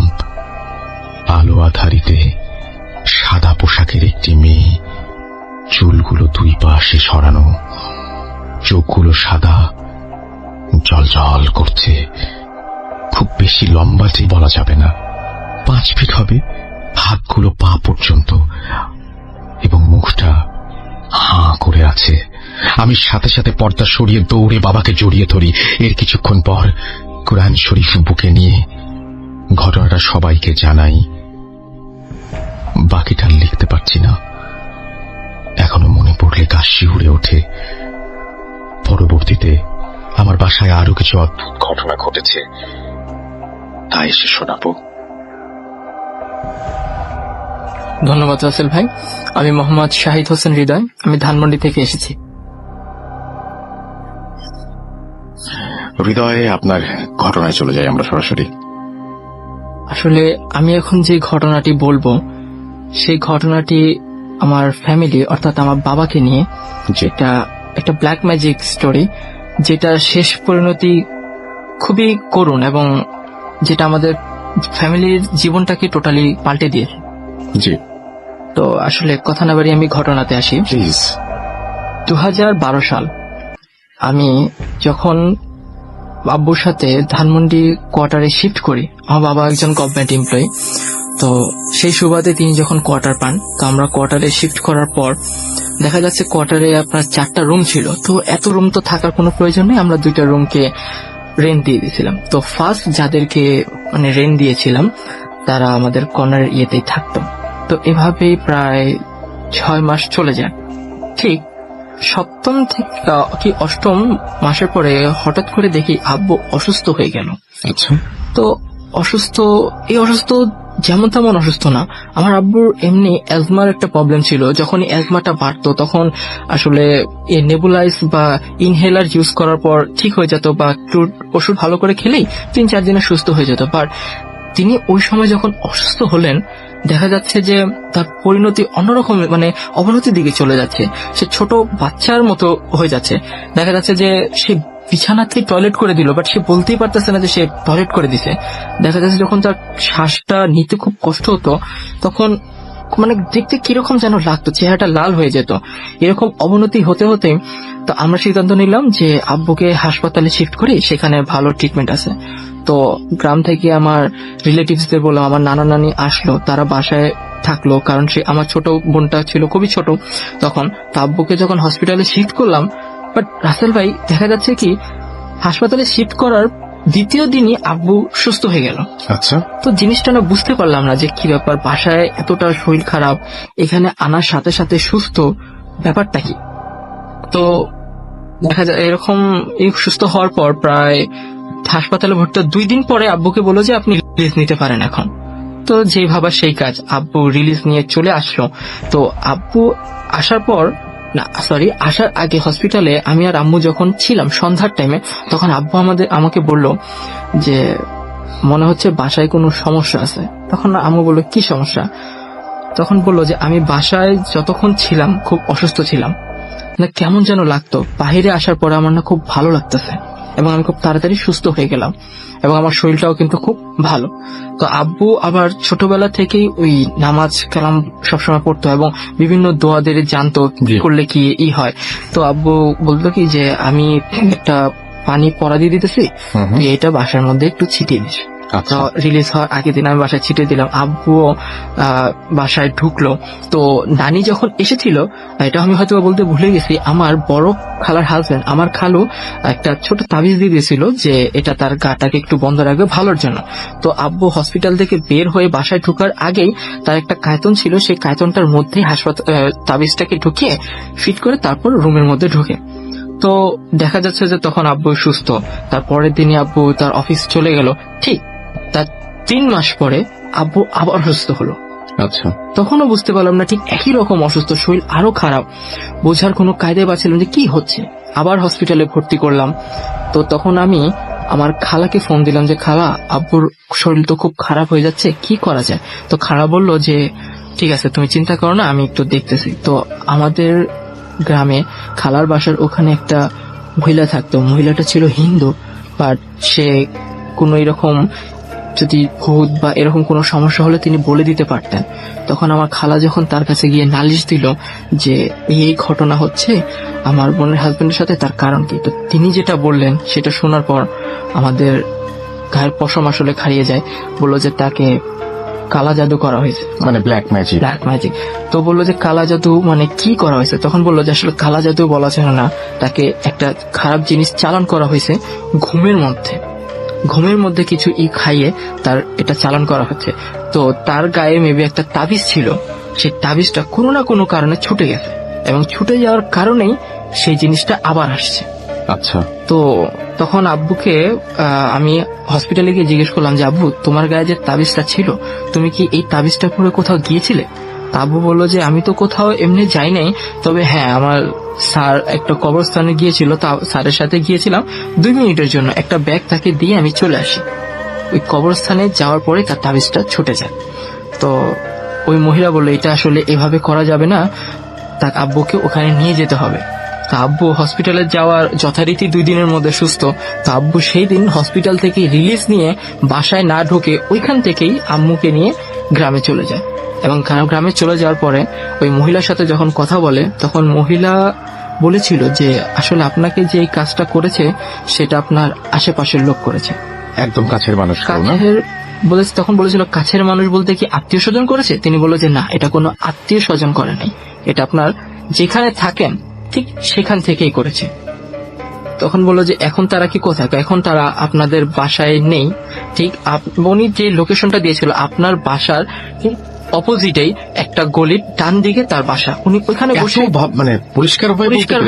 আলো আধারিতে সাদা পোশাকের একটি মেয়ে, চুলগুলো দুই পাশে সরানো, চোখগুলো সাদা, জলজল করছে। খুব বেশি লম্বা যে বলা যাবে না, 5 ফিট হবে, হাতগুলো পা পর্যন্ত, এবং মুখটা হাঁ করে আছে। আমি সাথে সাথে পর্দা সরিয়ে দৌড়ে বাবাকে জড়িয়ে ধরি। এর কিছুক্ষণ পর কোরআন শরীফ বুকে নিয়ে ঘটনাটা সবাইকে জানাই। বাকিটা লিখতে পারছি না, এখনো মনে পড়লে গা শিউরে ওঠে। পরবর্তীতে আমার বাসায় আরো কিছু অদ্ভুত ঘটনা ঘটেছে, তাই এসে শোনাবো। ধন্যবাদ রাসেল ভাই। আমি মোহাম্মদ শাহিদ হোসেন হৃদয়, আমি ধানমন্ডি থেকে এসেছি। হৃদয়ে আপনার ঘটনায় চলে যাই আমরা সরাসরি। আসলে আমি এখন যে ঘটনাটি বলবো সেই ঘটনাটি আমার ফ্যামিলি অর্থাৎ আমার বাবাকে নিয়ে, যেটা একটা ব্ল্যাক ম্যাজিক স্টোরি, যেটা শেষ পরিণতি খুবই করুণ এবং যেটা আমাদের ফ্যামিলির জীবনটাকে টোটালি পাল্টে দিয়েছে। জি, তো আসলে কথা না বাড়িয়ে আমি ঘটনাতে আসি। প্লিজ। 2012 সাল আমি যখন আব্বুর সাথে ধানমন্ডি কোয়ার্টারে শিফট করি। আমার বাবা একজন গভর্নমেন্ট এমপ্লয়ি, তো সেই সুবাদে তিনি যখন কোয়ার্টার পান, তো আমরা কোয়ার্টারে শিফট করার পর দেখা যাচ্ছে কোয়ার্টারে আপনার 4টা রুম ছিল। তো এত রুম তো থাকার কোনো প্রয়োজন নেই, আমরা 2টা রুমকে রেন্ট দিয়ে দিয়েছিলাম। তো ফার্স্ট যাদেরকে মানে রেন্ট দিয়েছিলাম তারা আমাদের কর্নারের ইয়েতেই থাকতো। তো এভাবেই প্রায় 6 মাস চলে যায়। ঠিক 7ম থেকে কি 8ম মাসের পরে হঠাৎ করে দেখি আব্বু অসুস্থ হয়ে গেল। আচ্ছা। তো অসুস্থ যেমন তেমন অসুস্থ না, আমার আব্বুর এমনি অ্যাজমার একটা প্রবলেম ছিল। যখন অ্যাজমাটা বাড়তো তখন আসলে নেবুলাইজ বা ইনহেলার ইউজ করার পর ঠিক হয়ে যেত, বা একটু ওষুধ ভালো করে খেলেই 3-4 দিনে সুস্থ হয়ে যেত। বাট তিনি ওই সময় যখন অসুস্থ হলেন দেখা যাচ্ছে যে তার পরিণতি অন্যরকম, মানে অবনতির দিকে চলে যাচ্ছে। সে ছোট বাচ্চার মতো হয়ে যাচ্ছে। দেখা যাচ্ছে যে সে বিছানাতে টয়লেট করে দিল, বাট সে বলতেই পারতেছে না যে সে টয়লেট করে দিছে। দেখা যাচ্ছে যখন তার শ্বাসটা নিতে খুব কষ্ট হতো তখন মানে দেখতে কিরকম যেন লাগতো, চেহারাটা লাল হয়ে যেত। এরকম অবনতি হতে হতে তো আমরা সিদ্ধান্ত নিলাম যে আব্বুকে হাসপাতালে শিফট করি, সেখানে ভালো ট্রিটমেন্ট আছে। তো গ্রাম থেকে আমার রিলেটিভসদের বললাম, আমার নানা নানি আসলো, তারা বাসায় থাকলো, কারণ সে আমার ছোট বোনটা ছিল খুবই ছোট তখন। তো আব্বুকে যখন হসপিটালে শিফট করলাম, বাট রাসেল ভাই দেখা যাচ্ছে কি হাসপাতালে শিফট করার দ্বিতীয় দিনই আব্বু সুস্থ হয়ে গেল। আচ্ছা, তো জিনিসটা না বুঝতে পারলাম না যে কি ব্যাপার, বাসায় এতটা শরীর খারাপ, এখানে আনার সাথে সাথে সুস্থ, ব্যাপারটা কি? তো দেখা যায় এরকম সুস্থ হওয়ার পর প্রায় হাসপাতালে ভর্তি 2 দিন পরে আব্বুকে বললো যে আপনি রিলিজ নিতে পারেন এখন। তো যে ভাবা সেই কাজ, আব্বু রিলিজ নিয়ে চলে আসলো। তো আব্বু আসার পর আসার আগে হসপিটালে আমি আর আম্মু যখন ছিলাম সন্ধ্যার টাইমে, তখন আব্বু আমাকে বলল যে মনে হচ্ছে বাসায় কোনো সমস্যা আছে। তখন আম্মু বলল কি সমস্যা? তখন বললো যে আমি বাসায় যতক্ষণ ছিলাম খুব অসুস্থ ছিলাম, না কেমন যেন লাগতো, বাহিরে আসার পরে আমার না খুব ভালো লাগতেছে এবং আমি খুব তাড়াতাড়ি সুস্থ হয়ে গেলাম এবং আমার শরীরটাও কিন্তু খুব ভালো। তো আব্বু আবার ছোটবেলা থেকেই ওই নামাজ কালাম সবসময় পড়তো এবং বিভিন্ন দোয়াদের জানতো কি করলে কি হয়। তো আব্বু বলতো কি যে আমি একটা পানি পড়া দিয়ে দিতেছি, তুই এটা বাসার মধ্যে একটু ছিটিয়ে দিস। তো রিলিজ হওয়ার আগের দিন আমি বাসায় ছিটিয়ে দিলাম, আব্বুও বাসায় ঢুকলো। তো নানি যখন এসেছিল, এটা আমি হয়তো বলতে ভুলে গেছি, আমার বড় খালার হাজবেন্ড আমার খালু একটা ছোট তাবিজ দিয়ে দিয়েছিল যে এটা তার গাটাকে একটু বন্ধ রাখবে ভালোর জন্য। তো আব্বু হসপিটাল থেকে বের হয়ে বাসায় ঢোকার আগেই তার একটা কায়তন ছিল, সেই কায়তনটার মধ্যেই তাবিজটাকে ঢুকিয়ে ফিট করে তারপর রুমের মধ্যে ঢুকে। তো দেখা যাচ্ছে যে তখন আব্বু সুস্থ। তার পরের দিনই আব্বু তার অফিস চলে গেল। ঠিক তার 3 মাস পরে আব্বু আবার অসুস্থ হলো। আচ্ছা, তখনও বুঝতে পারলাম না, ঠিক একই রকম অসুস্থ, শরীর আরো খারাপ, বোঝার কোনো কায়দায় পাচ্ছিলাম যে কি হচ্ছে। আবার হসপিটালে ভর্তি করলাম। তো তখন আমি আমার খালাকে ফোন দিলাম যে খালা, আব্বুর শরীর তো খুব খারাপ হয়ে যাচ্ছে, কি করা যায়? তো খালা বললো যে ঠিক আছে, তুমি চিন্তা করো না, আমি একটু দেখতেছি। তো আমাদের গ্রামে খালার বাসার ওখানে একটা মহিলা থাকতো, মহিলাটা ছিল হিন্দু, বাট সে কোনো এরকম যদি ভূত বা এরকম কোনো সমস্যা হলে তিনি বলে দিতে পারতেন। তখন আমার খালা যখন তার কাছে গিয়ে নালিশ দিল যে এই ঘটনা হচ্ছে আমার বোনের হাজবেন্ডের সাথে, তার কারণ কি? তো তিনি যেটা বললেন সেটা শোনার পর আমাদের গায়ের পশম আসলে হারিয়ে যায়। বললো যে তাকে কালা জাদু করা হয়েছে, মানে ব্ল্যাক ম্যাজিক। তো বললো যে কালা জাদু মানে কি করা হয়েছে? তখন বললো যে আসলে কালা জাদু বলা যায় না, তাকে একটা খারাপ জিনিস চালান করা হয়েছে ঘুমের মধ্যে কিছু খাইয়ে তার এটা চালান করা হচ্ছে। তো তার গায়ে মেবি একটা তাবিজ ছিল, সেই তাবিজটা কোনো না কোনো কারণে ছুটে গেছে এবং ছুটে যাওয়ার কারণেই সেই জিনিসটা আবার আসছে। আচ্ছা, তো তখন আব্বুকে আমি হসপিটালে গিয়ে জিজ্ঞেস করলাম যে আব্বু, তোমার গায়ে যে তাবিজটা ছিল, তুমি কি এই তাবিজটা পরে কোথাও গিয়েছিলে? আব্বু বললো যে আমি তো কোথাও এমনি যাই নাই, তবে হ্যাঁ আমার স্যার একটা কবরস্থানে গিয়েছিল, স্যারের সাথে গিয়েছিলাম 2 মিনিটের জন্য, একটা ব্যাগ তাকে দিয়ে আমি চলে আসি। ওই কবরস্থানে যাওয়ার পরে তার তাবিজটা ছুটে যায়। তো ওই মহিলা বললো এটা আসলে এভাবে করা যাবে না, তার আব্বুকে ওখানে নিয়ে যেতে হবে। তা আব্বু হসপিটালে যাওয়ার যথারীতি 2 দিনের মধ্যে সুস্থ। তো আব্বু সেই দিন হসপিটাল থেকে রিলিজ নিয়ে বাসায় না ঢুকে ওইখান থেকেই আম্মুকে নিয়ে গ্রামে চলে যায় এবং গ্রামে চলে যাওয়ার পরে ওই মহিলার সাথে যখন কথা বলে, তখন মহিলা বলেছিল যে আসলে আপনাকে যে এই কাজটা করেছে সেটা আপনার আশেপাশের লোক করেছে, একদম কাছের মানুষ। তখন বলেছিল কাছের মানুষ বলতে কি আত্মীয় স্বজন করেছে? তিনি বলল যে না, এটা কোনো আত্মীয় স্বজন করে নাই, এটা আপনার যেখানে থাকেন ঠিক সেখান থেকেই করেছে। তখন বললো যে এখন তারা কি কোথায়? এখন তারা আপনাদের বাসায় নেই। ঠিক উনি যে লোকেশনটা দিয়েছিল আপনার বাসার অপোজিটেই একটা গলির ডান দিকে তার বাসা, উনি ওইখানে বসে মানে পরিষ্কার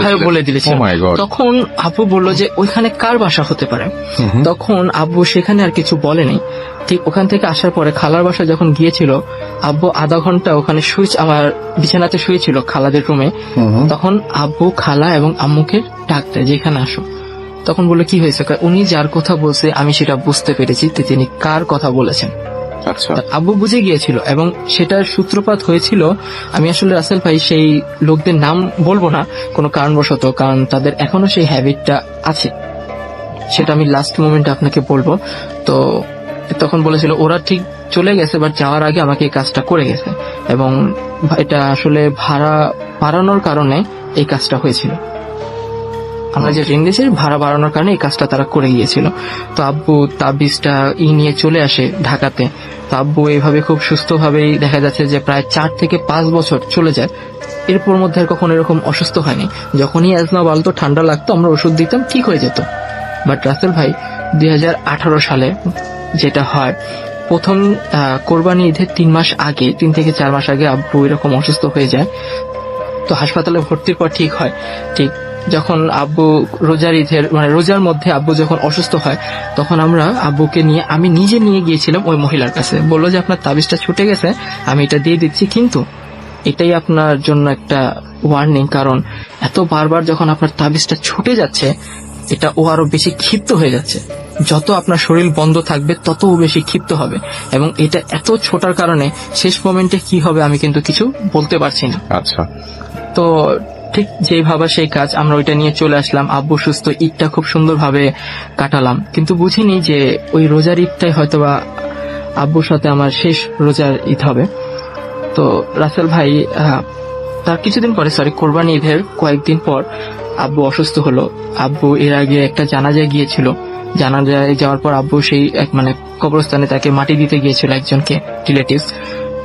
ভাবে বলে দিয়েছেন। তখন আব্বু বলল যে ওইখানে কার বাসা হতে পারে? তখন আব্বু সেখানে আর কিছু বলেনি। ঠিক ওখান থেকে আসার পরে খালার বাসা যখন গিয়েছিল, আব্বু আধা ঘন্টা ওখানে আমার বিছানাতে শুয়েছিল খালাদের রুমে। তখন আব্বু খালা এবং আম্মুকে ডাকতে যেখানে আসো। তখন বলে কি হয়েছে? উনি যার কথা বলছে আমি সেটা বুঝতে পেরেছি, তিনি কার কথা বলেছেন। আচ্ছা, আব্বু বুঝে গিয়েছিল এবং সেটার সূত্রপাত হয়েছিল, আমি আসলে রাসেল ভাই সেই লোকদের নাম বলবো না কোনো কারণবশত, কারণ তাদের এখনো সেই হ্যাবিটটা আছে, সেটা আমি লাস্ট মোমেন্টে আপনাকে বলবো। তো তখন বলেছিল ওরা ঠিক চলে গেছে, বাট যাওয়ার আগে আমাকে এই কাজটা করে গেছে এবং এটা আসলে ভাড়া বাড়ানোর কারণে এই কাজটা হয়েছিল। আমরা যে ঋণ দিয়েছি ভাড়া বাড়ানোর কারণে এই কাজটা তারা করে গিয়েছিল। তো আব্বু তাবিজটা নিয়ে চলে আসে ঢাকাতে তো আব্বু এইভাবে খুব সুস্থভাবেই দেখা যাচ্ছে যে প্রায় 4 থেকে 5 বছর চলে যায়। এরপর মধ্যে আর কখনো এরকম অসুস্থ হয়নি। যখনই অ্যাজমা বালতো, ঠান্ডা লাগতো, আমরা ওষুধ দিতাম, ঠিক হয়ে যেত। বাট রাসেল ভাই 2018 সালে যেটা হয়, প্রথম কোরবানি ঈদের 3 মাস আগে, 3 থেকে 4 মাস আগে আব্বু এরকম অসুস্থ হয়ে যায়। তো হাসপাতালে ভর্তির পর ঠিক হয়। ঠিক যখন আব্বু রোজার ঈদের রোজার মধ্যে আব্বু যখন অসুস্থ হয়, তখন আমরা আব্বুকে নিয়ে, আমি নিজে নিয়ে গিয়েছিলাম ওই মহিলার কাছে। বললো যে আপনার তাবিজটা ছুটে গেছে, আমি এটা দিয়ে দিচ্ছি, কিন্তু এটাই আপনার জন্য একটা ওয়ার্নিং, কারণ এত বারবার যখন আপনার তাবিজটা ছুটে যাচ্ছে, এটা ও আরো বেশি ক্ষিপ্ত হয়ে যাচ্ছে। যত আপনার শরীর বন্ধ থাকবে তত ও বেশি ক্ষিপ্ত হবে, এবং এটা এত ছোটার কারণে শেষ মোমেন্টে কি হবে আমি কিন্তু কিছু বলতে পারছি না। আচ্ছা, তো ঠিক যেই ভাবা সেই কাজ, আমরা ওইটা নিয়ে চলে আসলাম। আব্বু সুস্থ, ঈদটা খুব সুন্দরভাবে কাটালাম। কিন্তু বুঝিনি যে ওই রোজার ঈদটাই হয়তোবা আব্বুর সাথে আমার শেষ রোজার ঈদ হবে। তো রাসেল ভাই তার কিছুদিন পরে, কোরবানি ঈদের কয়েকদিন পর আব্বু অসুস্থ হলো। আব্বু এর আগে একটা জানাজায় গিয়েছিল। জানাজায় যাওয়ার পর আব্বু সেই কবরস্থানে তাকে মাটি দিতে গিয়েছিল একজনকে, রিলেটিভস।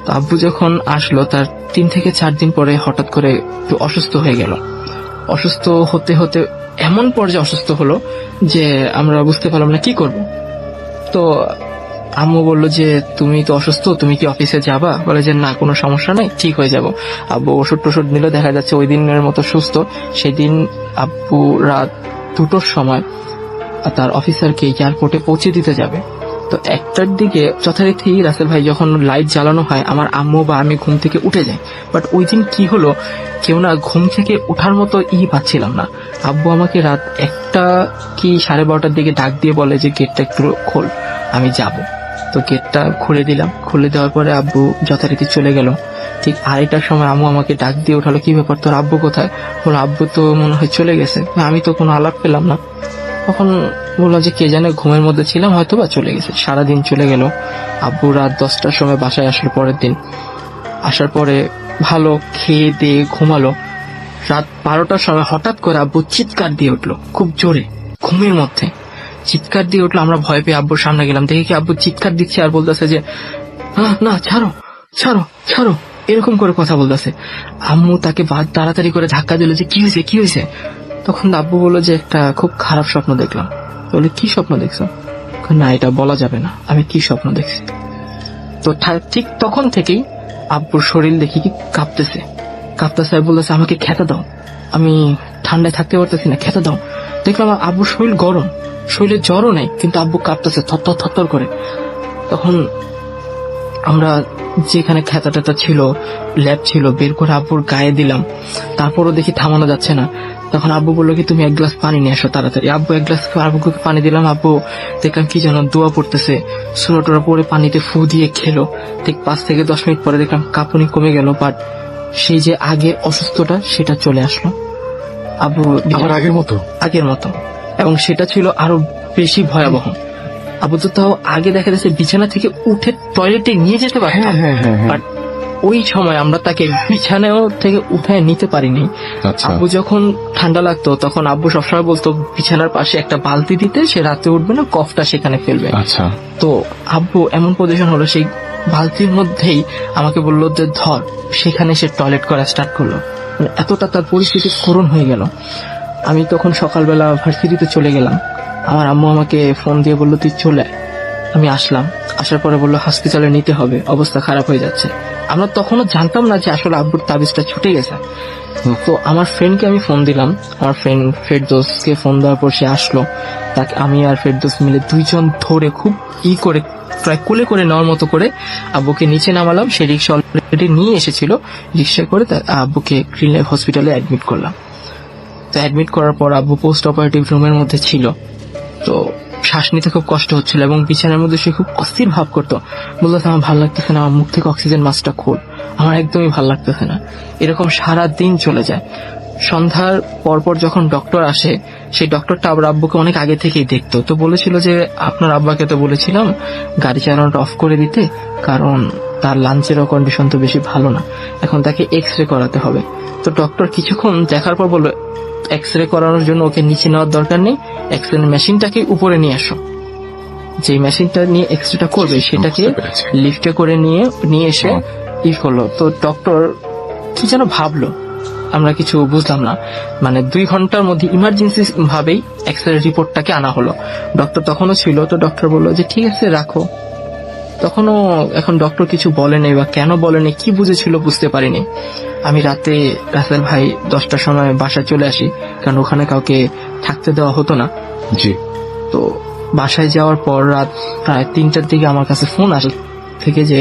তো আব্বু যখন আসলো, তার 3 থেকে 4 দিন পরে হঠাৎ করে একটু অসুস্থ হয়ে গেল। অসুস্থ হতে হতে এমন পর্যায়ে অসুস্থ হলো যে আমরা বুঝতে পারলাম না কি করব। তো আম্মু বলল যে তুমি তো অসুস্থ, তুমি কি অফিসে যাবা? বলে যে না, কোনো সমস্যা নেই, ঠিক হয়ে যাব। আব্বু ওষুধ টষুধ নিল, দেখা যাচ্ছে ওই দিনের মতো সুস্থ। সেদিন আব্বু রাত 2টোর সময় তার অফিসারকে এয়ারপোর্টে পৌঁছে দিতে যাবে। তো 1টার দিকে যথারীতি রাসেল ভাই যখন লাইট জ্বালানো হয়, আমার আম্মু বা আমি ঘুম থেকে উঠে যাই। বাট ওই দিন কি হলো, কেউ না ঘুম থেকে ওঠার মতো পাচ্ছিলাম না। আব্বু আমাকে রাত 1টা কি 12:30টার দিকে ডাক দিয়ে বলে যে গেটটা একটু খোল, আমি যাব। তো গেটটা খুলে দিলাম। খুলে দেওয়ার পরে আব্বু যথারীতি চলে গেল। ঠিক 2:30টার সময় আম্মু আমাকে ডাক দিয়ে ওঠালো, কি ব্যাপার, তোর আব্বু কোথায়? বলো আব্বু তো মনে হয় চলে গেছে। আমি তো কোনো আলাপ পেলাম না। তখন বললাম যে কে জানে, ঘুমের মধ্যে ছিলাম, হয়তো বা চলে গেছে। সারাদিন চলে গেল। আব্বু রাত 10টার সময় বাসায় আসলো পরের দিন। আসার পরে ভালো খেয়ে দিয়ে ঘুমালো। রাত 12টার সময় হঠাৎ করে আব্বু চিৎকার দিয়ে উঠলো, খুব জোরে, ঘুমের মধ্যে চিৎকার দিয়ে উঠলো। আমরা ভয় পেয়ে আব্বুর সামনে গেলাম, দেখি কি আব্বু চিৎকার দিচ্ছে আর বলতেছে যে না, ছাড়ো ছাড়ো ছাড়ো, এরকম করে কথা বলতেছে। আম্মু তাকে তাড়াতাড়ি করে ধাক্কা দিল যে কি হয়েছে কি হয়েছে। তখন আব্বু বললো যে একটা খুব খারাপ স্বপ্ন দেখলাম। বলে কি স্বপ্ন দেখছো? না, এটা বলা যাবে না আমি কি স্বপ্ন দেখছি। তো ঠিক তখন থেকেই আব্বুর শরীর দেখি কি কাঁপতেছে আর বলতেছে আমাকে খেতে দাও, আমি ঠান্ডায় থাকতে পারতেছি না, খেতে দাও। দেখলাম আব্বুর শরীর গরম, শরীরে জ্বরও নেই, কিন্তু আব্বু কাঁপতেছে থরথর করে। তখন আমরা যেখানে খেতা টেতা ছিল, ল্যাব ছিল, বের করে আব্বুর গায়ে দিলাম। তারপরও দেখি থামানো যাচ্ছে না। তখন আব্বু বললো কি তুমি 1 গ্লাস পানি নিয়ে আসো তাড়াতাড়ি। আব্বু 1 গ্লাস আব্বুকে পানি দিলাম। আব্বু দেখলাম কি যেন দোয়া পড়তেছে, সূরা টোরা পরে পানিতে ফু দিয়ে খেলো। ঠিক 5 থেকে 10 মিনিট পরে দেখলাম কাঁপুনি কমে গেল, বাট সেই যে আগের অসুস্থতা সেটা চলে আসলো। আব্বু আবার আগের মতো, এবং সেটা ছিল আরো বেশি ভয়াবহ। আব্বু তো তাও আগে দেখা যাচ্ছে বিছানা থেকে উঠে টয়লেটে নিয়ে যেতে পারত, বাট ওই সময় আমরা তাকে বিছানাও থেকে উঠায় নিতে পারিনি। আব্বু যখন ঠান্ডা লাগতো তখন আব্বু সবসময় বলতো বিছানার পাশে একটা বালতি দিতে, সে রাতে উঠবে না, কফটা সেখানে ফেলবে। তো আব্বু এমন পজিশন হলো, সেই বালতির মধ্যেই আমাকে বললো যে ধর, সেখানে সে টয়লেট করা স্টার্ট করলো। মানে এতটা তার পরিস্থিতি করুণ হয়ে গেল। আমি তখন সকালবেলা ভার্সিটিতে চলে গেলাম। আমার আম্মু আমাকে ফোন দিয়ে বললো তুই চলে। আমি আসলাম। আসার পরে বললো হসপিটালে নিতে হবে, অবস্থা খারাপ হয়ে যাচ্ছে। আমরা তখনও জানতাম না যে আসলে আব্বুর তাবিজটা ছুটে গেছে। তো আমার ফ্রেন্ডকে আমি ফোন দিলাম, আমার ফ্রেন্ড ফেরদৌসকে ফোন দেওয়ার পর সে আসলো। তাকে আমি আর ফেরদৌস মিলে 2 জন ধরে খুব করে প্রায় কোলে করে নেওয়ার মতো করে আব্বুকে নিচে নামালাম। সে রিক্সা অলরেডি নিয়ে এসেছিল, রিক্সা করে আব্বুকে গ্রিন লাইফ হসপিটালে অ্যাডমিট করলাম। তো অ্যাডমিট করার পর আব্বু পোস্ট অপারেটিভ রুমের মধ্যে ছিল। তো শ্বাস নিতে খুব কষ্ট হচ্ছিল এবং বিছানার মধ্যে সে খুব অস্থির ভাব করতো। বলতো আমার ভালো লাগতেছে না, আমার মুখ থেকে অক্সিজেন মাস্কটা খোল, আমার একদমই ভালো লাগতেছে না। এরকম সারা দিন চলে যায়। সন্ধ্যার পরপর যখন ডক্টর আসে, সেই ডক্টরটা আবার আব্বুকে অনেক আগে থেকেই দেখতো। তো বলেছিল যে আপনার আব্বাকে তো বলেছিলাম গাড়ি চালানোটা অফ করে দিতে, কারণ তার লাঞ্চেরও কন্ডিশন তো বেশি ভালো না, এখন তাকে এক্স-রে করাতে হবে। তো ডক্টর কিছুক্ষণ দেখার পর বললো এক্স-রে করানোর জন্য ওকে নিচে নেওয়ার দরকার নেই, এক্স-রে মেশিনটাকে উপরে নিয়ে আসো। যে মেশিনটা নিয়ে এক্সরেটা করবে সেটাকে বুঝতে পেরেছি। লিফটে করে নিয়ে এসে ই করলো। তো ডক্টর কি যেন ভাবলো, আমরা কিছু বুঝলাম না। মানে 2 ঘন্টার মধ্যে ইমার্জেন্সি ভাবেই এক্সরে রিপোর্টটাকে আনা হলো। ডক্টর তখনও ছিল, তো ডক্টর বললো যে ঠিক আছে রাখো। তখনও এখন ডক্টর কিছু বলেনি বা কেন বলেনি, কি বুঝেছিল বুঝতে পারিনি। আমি রাতে রাসেল ভাই 10টার সময় বাসায় চলে আসি, কারণ ওখানে কাউকে থাকতে দেওয়া হতো না। জি। তো বাসায় যাওয়ার পর রাত প্রায় 3টার দিকে আমার কাছে ফোন আসে থেকে যে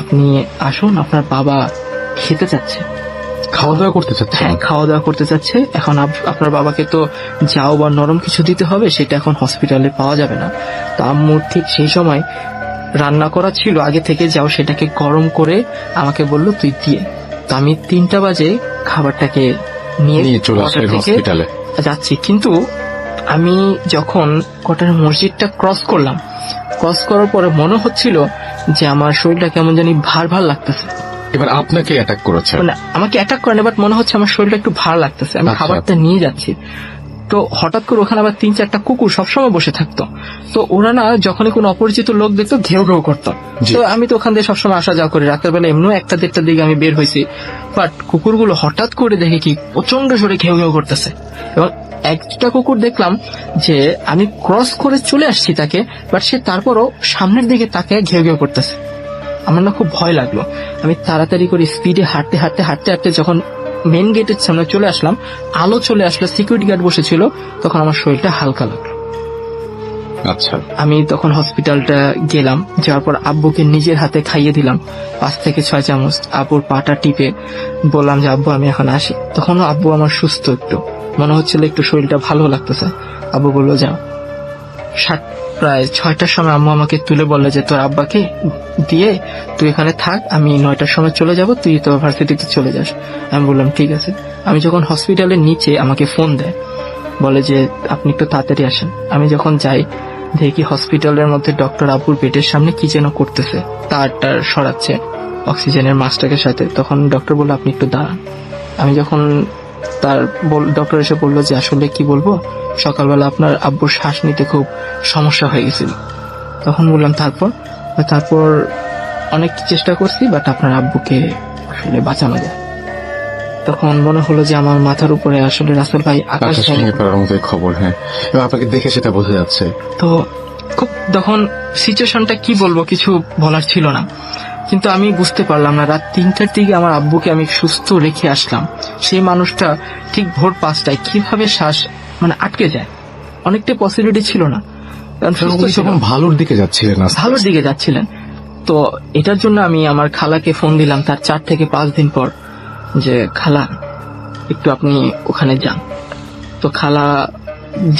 আপনি আসুন, আপনার বাবা খেতে চাচ্ছে। খাওয়া দাওয়া করতে চাচ্ছেন? হ্যাঁ, খাওয়া দাওয়া করতে চাচ্ছে। এখন আপনার বাবাকে তো যাও বা নরম কিছু দিতে হবে, সেটা এখন হসপিটালে পাওয়া যাবে না। তো আম্মুর ঠিক সেই সময় রান্না করা ছিল আগে থেকে, যাও সেটাকে গরম করে আমাকে বললো তুই দিয়ে। তো আমি 3টা বাজে খাবারটাকে নিয়ে চলে আসলেন কোয়ার্টার থেকে হসপিটালে। যাচ্ছি। কিন্তু আমি যখন কোয়ার্টার মসজিদটা ক্রস করলাম, ক্রস করার পরে মনে হচ্ছিল যে আমার শরীরটা কেমন জানি ভার ভার লাগতেছে। এবার আপনাকে অ্যাটাক করেছে? মানে আমাকে অ্যাটাক করে না, বাট মনে হচ্ছে আমার শরীরটা একটু ভার লাগতেছে। আমি আচ্ছা। খাবারটা নিয়ে যাচ্ছি, তো হঠাৎ করে ওখানে আবার 3-4টা কুকুর সবসময় বসে থাকতো। তো ওরা না যখনই কোনো অপরিচিত লোক দেখতো ঘেউ ঘেউ করতো। জি। তো আমি তো ওখান দিয়ে সবসময় আসা যাওয়া করি, রাতের বেলা এমনিও 1টা-1:30টার দিকে আমি বের হয়েছি। বাট কুকুরগুলো হঠাৎ করে দেখে কি প্রচন্ড জোরে ঘেউ ঘেউ করতেছে। এবং একটা কুকুর দেখলাম যে আমি ক্রস করে চলে আসছি তাকে, বাট সে তারপরও সামনের দিকে তাকে ঘেউ ঘেউ করতেছে। আমার না খুব ভয় লাগলো। আমি তাড়াতাড়ি করে স্পিডে হাঁটতে হাঁটতে হাঁটতে হাঁটতে যখন মেন গেটের সামনে চলে আসলাম, আলো চলে আসলো, সিকিউরিটি গার্ড বসেছিল, তখন আমার শরীরটা হালকা লাগলো। আচ্ছা। আমি তখন হসপিটালটা গেলাম, যাওয়ার পর আব্বুকে নিজের হাতে খাইয়ে দিলাম 5 থেকে 6 চামচ। আব্বুর পাটা টিপে বললাম যে আব্বু আমি এখন আসি। তখনও আব্বু আমার সুস্থ, একটু মনে হচ্ছিল একটু শরীরটা ভালো লাগতেছে। আব্বু বললো যাও। প্রায় 6টার সময় আম্মু আমাকে তুলে বললে যে তোর আব্বাকে দিয়ে তুই এখানে থাক, আমি 9টার সময় চলে যাব, তুই তো ভার্সিটিতে চলে যাস। আমি বললাম ঠিক আছে। আমি যখন হসপিটালের নিচে আমাকে ফোন দেয়, বলে যে আপনি একটু তাড়াতাড়ি আসেন। আমি যখন যাই দেখি হসপিটালের মধ্যে ডক্টর আব্বুর বেডের সামনে কি যেন করতেছে, তারটার সরাচ্ছে অক্সিজেনের মাস্কটাকে সাথে। তখন ডক্টর বললো আপনি একটু দাঁড়ান। আমি যখন ডক্টর এসে বললো যে আসলে কি বলবো, সকালবেলা আপনার আব্বুর শ্বাস নিতে খুব সমস্যা হয়ে গেছিল। তখন বললাম তারপর অনেক চেষ্টা করছি, বাট আপনার আব্বুকে আসলে বাঁচানো যায়। তখন মনে হলো যে আমার মাথার উপরে আসলে রাসেল ভাই আকাশ ভেঙে পড়ার মতো খবর। হ্যাঁ, এবং আপনাকে দেখে সেটা বোঝা যাচ্ছে। তো খুব তখন সিচুয়েশনটা কি বলবো, কিছু বলার ছিল না। কিন্তু আমি বুঝতে পারলাম না, রাত 3টার দিকে আমার আব্বুকে আমি সুস্থ রেখে আসলাম, সেই মানুষটা ঠিক ভোর 5টায় কিভাবে শ্বাস মানে আটকে যায়, অনেকটা পসিবিলিটি ছিল না। কারণ সুস্থ ছিল, তখন ভালোর দিকে যাচ্ছিলেন না? ভালোর দিকে যাচ্ছিলেন। তো এটার জন্য আমি আমার খালাকে ফোন দিলাম তার 4 থেকে 5 দিন পর, যে খালা একটু আপনি ওখানে যান। তো খালা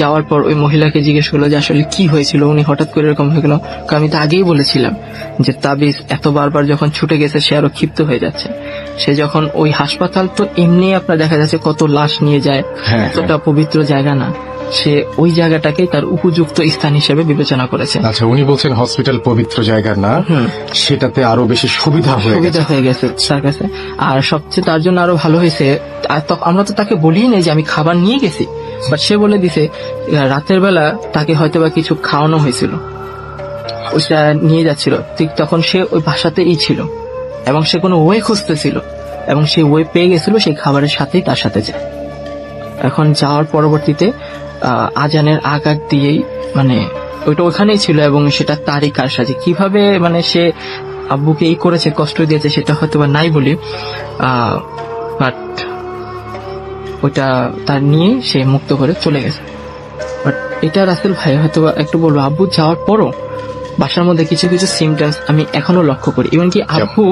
যাওয়ার পর ওই মহিলাকে জিজ্ঞেস করলো যে আসলে কি হয়েছিল, উনি হঠাৎ করে এরকম হয়ে গেল। আমি তো আগেই বলেছিলাম যে তাবিজ এত বারবার যখন ছুটে গেছে সে আরো ক্ষিপ্ত হয়ে যাচ্ছে। সে যখন ওই হাসপাতাল তো এমনি আপনার দেখা যাচ্ছে কত লাশ নিয়ে যায়, হ্যাঁ, এতটা পবিত্র জায়গা না, সে ওই জায়গাটাকেই তার উপযুক্ত স্থান হিসেবে বিবেচনা করেছে। আচ্ছা, উনি বলছেন হসপিটাল পবিত্র জায়গা না, সেটাতে আরো বেশি সুবিধা হয়ে গেছে তার কাছে। আর সবচেয়ে তার জন্য আরো ভালো হয়েছে, আমরা তো তাকে বলিই নাই যে আমি খাবার নিয়ে গেছি, বাট সে বলে দিছে রাতের বেলা তাকে হয়তোবা কিছু খাওয়ানো হয়েছিল, ওইটা নিয়ে যাচ্ছিল। ঠিক তখন সে ওই বাসাতেই ছিল এবং সে কোনো ওয়ে খুঁজতেছিল এবং সে ওয়ে পেয়ে গেছিল সেই খাবারের সাথেই তার সাথে যায়। এখন যাওয়ার পরবর্তীতে আজানের আঘাত দিয়েই মানে ওইটা ওখানেই ছিল এবং সেটা তারই কারসাজি। কিভাবে মানে সে আব্বুকে এই করেছে, কষ্ট দিয়েছে, সেটা হয়তো বা নাই বলি, বাট ওইটা তার নিয়ে সে মুক্ত করে চলে গেছে। বাট এটা রাসেল ভাই হয়তো একটু বলবো, আব্বু যাওয়ার পরও বাসার মধ্যে কিছু কিছু সিমটমস আমি এখনো লক্ষ্য করি। ইভেন কি আব্বু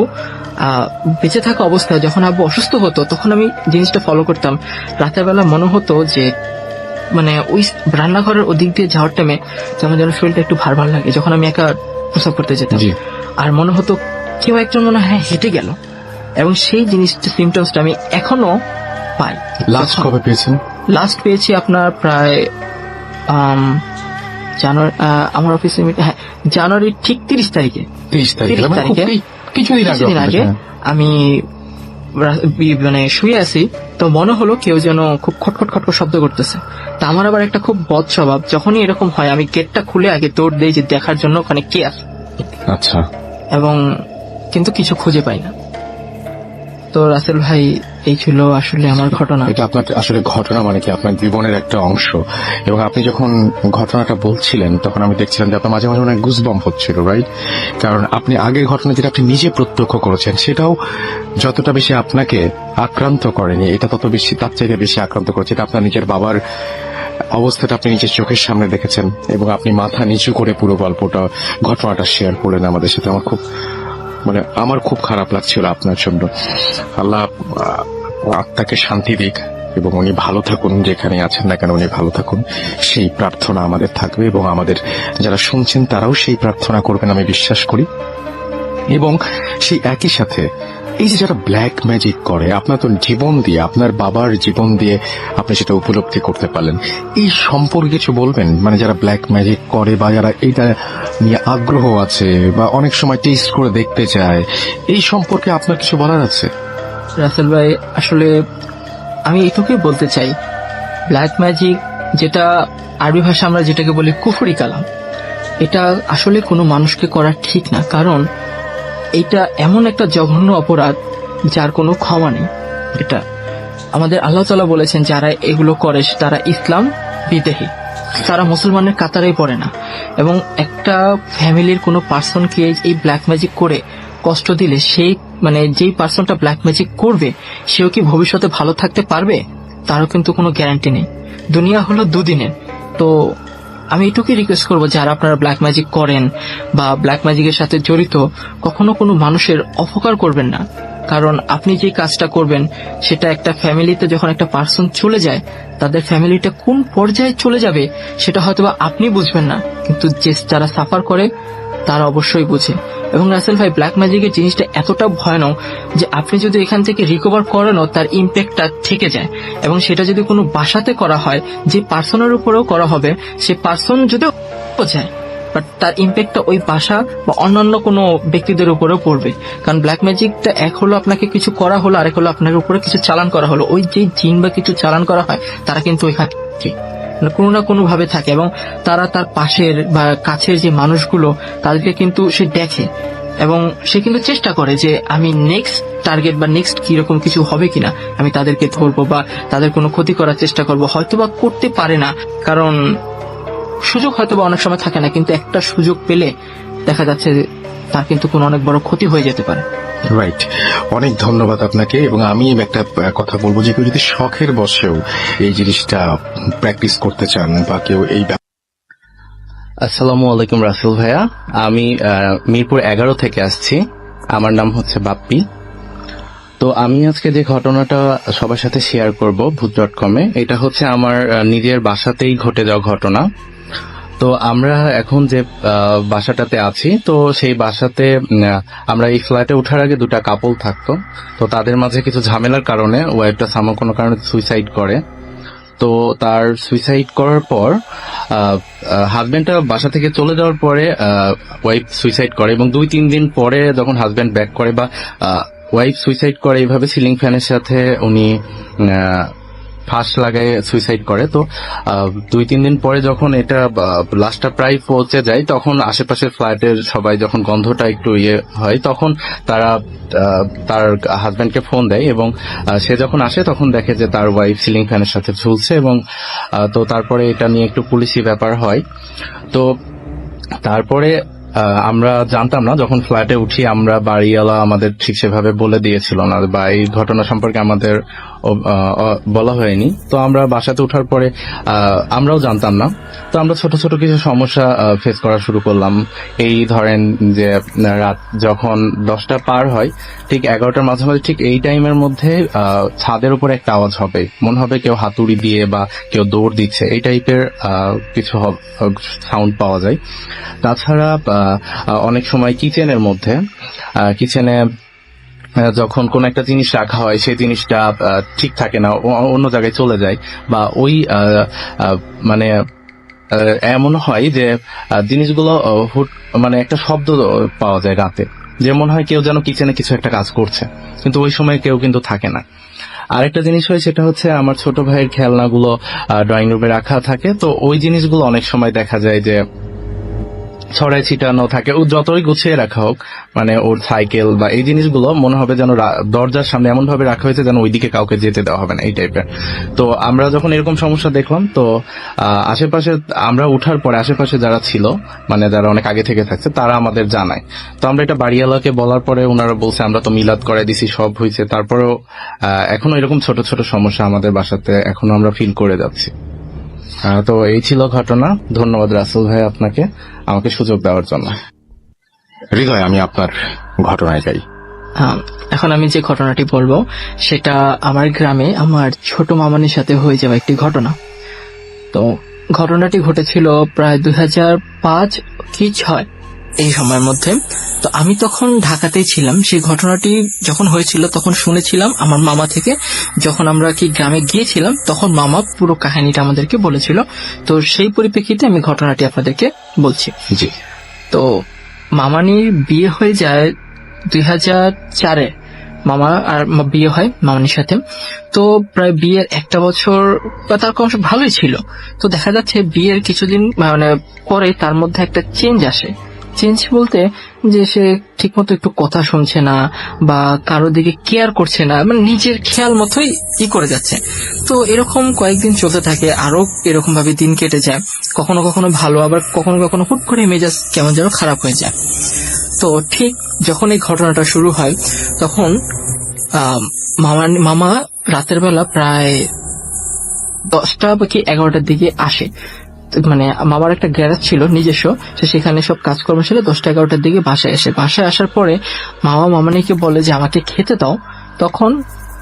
বেঁচে থাকা অবস্থায় যখন আব্বু অসুস্থ হতো তখন আমি জিনিসটা ফলো করতাম। রাতের বেলা মনে হতো যে মানে ওই রান্নাঘরের ওদিক দিয়ে যাওয়ার টাইমে যেমন যেন শরীরটা একটু ভার ভার লাগে, যখন আমি একা প্রসাব করতে যেতাম। আর মনে হতো কেউ একজন মনে হয় হেঁটে গেল, এবং সেই জিনিসটা সিমটমসটা আমি এখনো পাই। লাস্ট কবে পেয়েছেন? লাস্ট পেয়েছি আপনার প্রায় জানুয়ারি, আমার অফিসে জানুয়ারি ঠিক 30 তারিখে। 30 তারিখে কিছুদিন আগে আমি মানে শুয়ে আছি, তো মনে হলো কেউ যেন খুব খটখট খটখট শব্দ করতেছে। তা আমার আবার একটা খুব বদ স্বভাব, যখনই এরকম হয় আমি গেটটা খুলে আগে দৌড় দিই যে দেখার জন্য ওখানে কে আছে, আচ্ছা, এবং কিন্তু কিছু খুঁজে পাই না। তো রাসেল ভাই, এই ছিল আসলে আমার ঘটনা। এটা আপনার আসলে ঘটনা মানে কি আপনার জীবনের একটা অংশ, এবং আপনি যখন ঘটনাটা বলছিলেন তখন আমি দেখছিলাম যে আপনার মাঝে মাঝে অনেক গুজবাম্প হচ্ছিল, রাইট? কারণ আপনি আগের ঘটনা যেটা আপনি নিজে প্রত্যক্ষ করেছেন সেটাও যতটা বেশি আপনাকে আক্রান্ত করেনি, এটা তত বেশি, তার চাইতে বেশি আক্রান্ত করেছে। এটা আপনার নিজের বাবার অবস্থাটা আপনি নিজের চোখের সামনে দেখেছেন, এবং আপনি মাথা নিচু করে পুরো গল্পটা, ঘটনাটা শেয়ার করলেন আমাদের সাথে। আমার খুব খারাপ লাগছিল আপনার জন্য। আল্লাহ আত্মাকে শান্তি দিক, এবং উনি ভালো থাকুন, যেখানে আছেন না কেন উনি ভালো থাকুন, সেই প্রার্থনা আমাদের থাকবে, এবং আমাদের যারা শুনছেন তারাও সেই প্রার্থনা করবেন আমি বিশ্বাস করি। এবং সেই একই সাথে এই যে যারা ব্ল্যাক ম্যাজিক করে, আপনার তো জীবন দিয়ে, আপনার বাবার জীবন দিয়ে আপনি সেটা উপলব্ধি করতে পারলেন, এই সম্পর্কে কিছু বলবেন? মানে যারা ব্ল্যাক ম্যাজিক করে বা যারা এটা নিয়ে আগ্রহ আছে বা অনেক সময় টেস্ট করে দেখতে চায়, এই সম্পর্কে আপনার কিছু বলার আছে? রাসেল ভাই, আসলে আমি এইটুকুই বলতে চাই, ব্ল্যাক ম্যাজিক যেটা আরবি ভাষা আমরা যেটাকে বলি কুফরি কালাম, এটা আসলে কোনো মানুষকে করা ঠিক না। কারণ এটা এমন একটা জঘন্য অপরাধ যার কোনো ক্ষমা নেই। এটা আমাদের আল্লাহ তাআলা বলেছেন যারা এগুলো করে তারা ইসলাম বিদেহী, তারা মুসলমানের কাতারেই পড়ে না। এবং একটা ফ্যামিলির কোনো পার্সনকে এই ব্ল্যাক ম্যাজিক করে কষ্ট দিলে সেই যেই পার্সনটা ব্ল্যাক ম্যাজিক করবে সেও কি ভবিষ্যতে ভালো থাকতে পারবে? তারও কিন্তু কোনো গ্যারান্টি নেই। দুনিয়া হলো দুদিনের। তো আমি এটুকুই রিকোয়েস্ট করবো, যারা আপনারা ব্ল্যাক ম্যাজিক করেন বা ব্ল্যাক ম্যাজিকের সাথে জড়িত, কখনো কোনো মানুষের অপকার করবেন না। কারণ আপনি যে কাজটা করবেন সেটা একটা ফ্যামিলিতে যখন একটা পার্সন চলে যায়, তাদের ফ্যামিলিটা কোন পর্যায়ে চলে যাবে সেটা হয়তোবা আপনি বুঝবেন না, কিন্তু যারা সাফার করে তারা অবশ্যই বুঝে। এবং রাসেল ভাই, ব্ল্যাক ম্যাজিকের জিনিসটা এতটা ভয়ানক যে আপনি যদি এখান থেকে রিকভার করেনও তার ইম্প্যাক্টটা থেকে যায়। এবং সেটা যদি কোনো বাসাতে করা হয়, যে পার্সনের উপরেও করা হবে, সে পার্সন যদিও যায়, বাট তার ইম্প্যাক্টটা ওই বাসা বা অন্যান্য কোনো ব্যক্তিদের উপরেও পড়বে। কারণ ব্ল্যাক ম্যাজিকটা এক হলো আপনাকে কিছু করা হলো, আরেক হলো আপনার উপরে কিছু চালান করা হলো। ওই যে জিন বা কিছু চালান করা হয় তারা কিন্তু ওইখানে কোনো না কোনো ভাবে থাকে, এবং তারা তার পাশের বা কাছের যে মানুষগুলো তাদেরকে কিন্তু সে দেখে, এবং সে কিন্তু চেষ্টা করে যে আমি নেক্সট টার্গেট বা নেক্সট কিরকম কিছু হবে কিনা আমি তাদেরকে ধরবো বা তাদের কোনো ক্ষতি করার চেষ্টা করবো। হয়তোবা করতে পারে না, কারণ সুযোগ হয়তোবা অনেক সময় থাকে না, কিন্তু একটা সুযোগ পেলে দেখা যাচ্ছে তার কিন্তু কোনো অনেক বড় ক্ষতি হয়ে যেতে পারে। রাইট, অনেক ধন্যবাদ আপনাকে। এবং আমি একটা কথা বলবো যে কেউ যদি শখের বশেও এই জিনিসটা প্র্যাকটিস করতে চান বা কেউ এই আসসালামু আলাইকুম রাসেল ভাইয়া, আমি মিরপুর 11 থেকে আসছি। আমার নাম হচ্ছে বাপ্পি। তো আমি আজকে যে ঘটনাটা সবার সাথে শেয়ার করব ভূত.com-এ, এটা হচ্ছে আমার নিজের বাসাতেই ঘটে যাওয়া ঘটনা। তো আমরা এখন যে বাসাটাতে আছি, তো সেই বাসাতে আমরা এই ফ্ল্যাটে ওঠার আগে দুটা কাপল থাকতো। তো তাদের মাঝে কিছু ঝামেলার কারণে ওয়াইফটা কোনো কারণে সুইসাইড করে। তো তার সুইসাইড করার পর হাজবেন্ডটা বাসা থেকে চলে যাওয়ার পরে ওয়াইফ সুইসাইড করে, এবং 2-3 দিন পরে যখন হাজবেন্ড ব্যাক করে বা ওয়াইফ সুইসাইড করে, এইভাবে সিলিং ফ্যানের সাথে উনি ফাঁস লাগায় সুইসাইড করে। তো 2-3 দিন পরে যখন এটা লাশটা প্রায় পৌঁছে যায়, তখন আশেপাশের ফ্ল্যাটের সবাই যখন গন্ধটা একটু হয়, তখন তারা তার হাজবেন্ডকে ফোন দেয়, এবং সে যখন আসে তখন দেখে যে তার ওয়াইফ সিলিং ফ্যানের সাথে ঝুলছে। এবং তো তারপরে এটা নিয়ে একটু পুলিশি ব্যাপার হয়। তো তারপরে আমরা জানতাম না, যখন ফ্ল্যাটে উঠি আমরা বাড়িওয়ালা আমাদের ঠিক সেভাবে বলে দিয়েছিল না, বা এই ঘটনা সম্পর্কে আমাদের বলা হয়নি। তো আমরা বাসাতে ওঠার পরে আমরাও জানতাম না। তো আমরা ছোট ছোট কিছু সমস্যা ফেস করা শুরু করলাম। এই ধরেন যে রাত যখন 10টা পার হয়, ঠিক 11টার মাঝামাঝি ঠিক এই টাইমের মধ্যে ছাদের উপরে একটা আওয়াজ হবে, মনে হবে কেউ হাতুড়ি দিয়ে বা কেউ দৌড় দিচ্ছে, এই টাইপের কিছু সাউন্ড পাওয়া যায়। তাছাড়া অনেক সময় কিচেনে যখন কোন একটা জিনিস রাখা হয় সেই জিনিসটা ঠিক থাকে না, অন্য জায়গায় চলে যায়, বা ওই এমন হয় যে জিনিসগুলো একটা শব্দ পাওয়া যায় রাতে। যে মনে হয় কেউ যেন কিচেনে কিছু একটা কাজ করছে, কিন্তু ওই সময় কেউ কিন্তু থাকে না। আরেকটা জিনিস হয়, সেটা হচ্ছে আমার ছোট ভাইয়ের খেলনাগুলো ড্রয়িং রুমে রাখা থাকে। তো ওই জিনিসগুলো অনেক সময় দেখা যায় যে ছড়াই ছিটানো থাকে, ও যতই গুছিয়ে রাখা হোক, মানে ওর সাইকেল বা এই জিনিসগুলো মনে হবে যেন দরজার সামনে এমন ভাবে রাখা হয়েছে যেন ওইদিকে কাউকে যেতে দেওয়া হবে না, এই টাইপের। তো আমরা যখন এরকম সমস্যা দেখলাম, তো আশেপাশে আমরা উঠার পরে আশেপাশে যারা ছিল, মানে যারা অনেক আগে থেকে থাকছে, তারা আমাদের জানায়। তো আমরা এটা বাড়িওয়ালাকে বলার পরে ওনারা বলছে আমরা তো মিলাদ করাই দিছি, সব হয়েছে, তারপরেও এখনো এরকম ছোট ছোট সমস্যা আমাদের বাসাতে এখনো আমরা ফিল করে যাচ্ছি। তো এই ছিল ঘটনা। ধন্যবাদ রাসেল ভাই আপনাকে আমাকে সুযোগ দেওয়ার জন্য। হৃদয়, আমি আপনার ঘটনায় যাই। এখন আমি যে ঘটনাটি বলবো সেটা আমার গ্রামে আমার ছোট মামানির সাথে হয়ে যাওয়া একটি ঘটনা। তো ঘটনাটি ঘটেছিল প্রায় 2005 কি 2006 এই সময়ের মধ্যে। তো আমি তখন ঢাকাতেই ছিলাম। সেই ঘটনাটি যখন হয়েছিল তখন শুনেছিলাম আমার মামা থেকে। যখন আমরা কি গ্রামে গিয়েছিলাম তখন মামা পুরো কাহিনীটা আমাদেরকে বলেছিল। তো সেই পরিপ্রেক্ষিতে আমি ঘটনাটি আপনাদেরকে বলছি। জি। তো মামানির বিয়ে হয়ে যায় 2004-এ। মামা আর বিয়ে হয় মামানির সাথে। তো প্রায় বিয়ের একটা বছর বা তার কম ভালোই ছিল। তো দেখা যাচ্ছে বিয়ের কিছুদিন মানে পরে তার মধ্যে একটা চেঞ্জ আসে। চেঞ্জ বলতে যে সে ঠিকমতো একটু কথা শুনছে না বা কারোর দিকে কেয়ার করছে না, মানে নিজের খেয়াল মতোই করে যাচ্ছে। তো এরকম কয়েকদিন চলতে থাকে, আরো এরকম ভাবে দিন কেটে যায়। কখনো কখনো ভালো, আবার কখনো কখনো হুট করে মেজাজ কেমন যেন খারাপ হয়ে যায়। তো ঠিক যখন এই ঘটনাটা শুরু হয় তখন মামা রাতের বেলা প্রায় 10টা বা কি 11টার দিকে আসে। মানে মামার একটা গ্যারেজ ছিল নিজস্ব, সেখানে সব কাজকর্ম ছিল। 10টা-11টার দিকে বাসায় আসে। বাসায় আসার পরে মামা মামানিকে বলে যে আমাকে খেতে দাও। তখন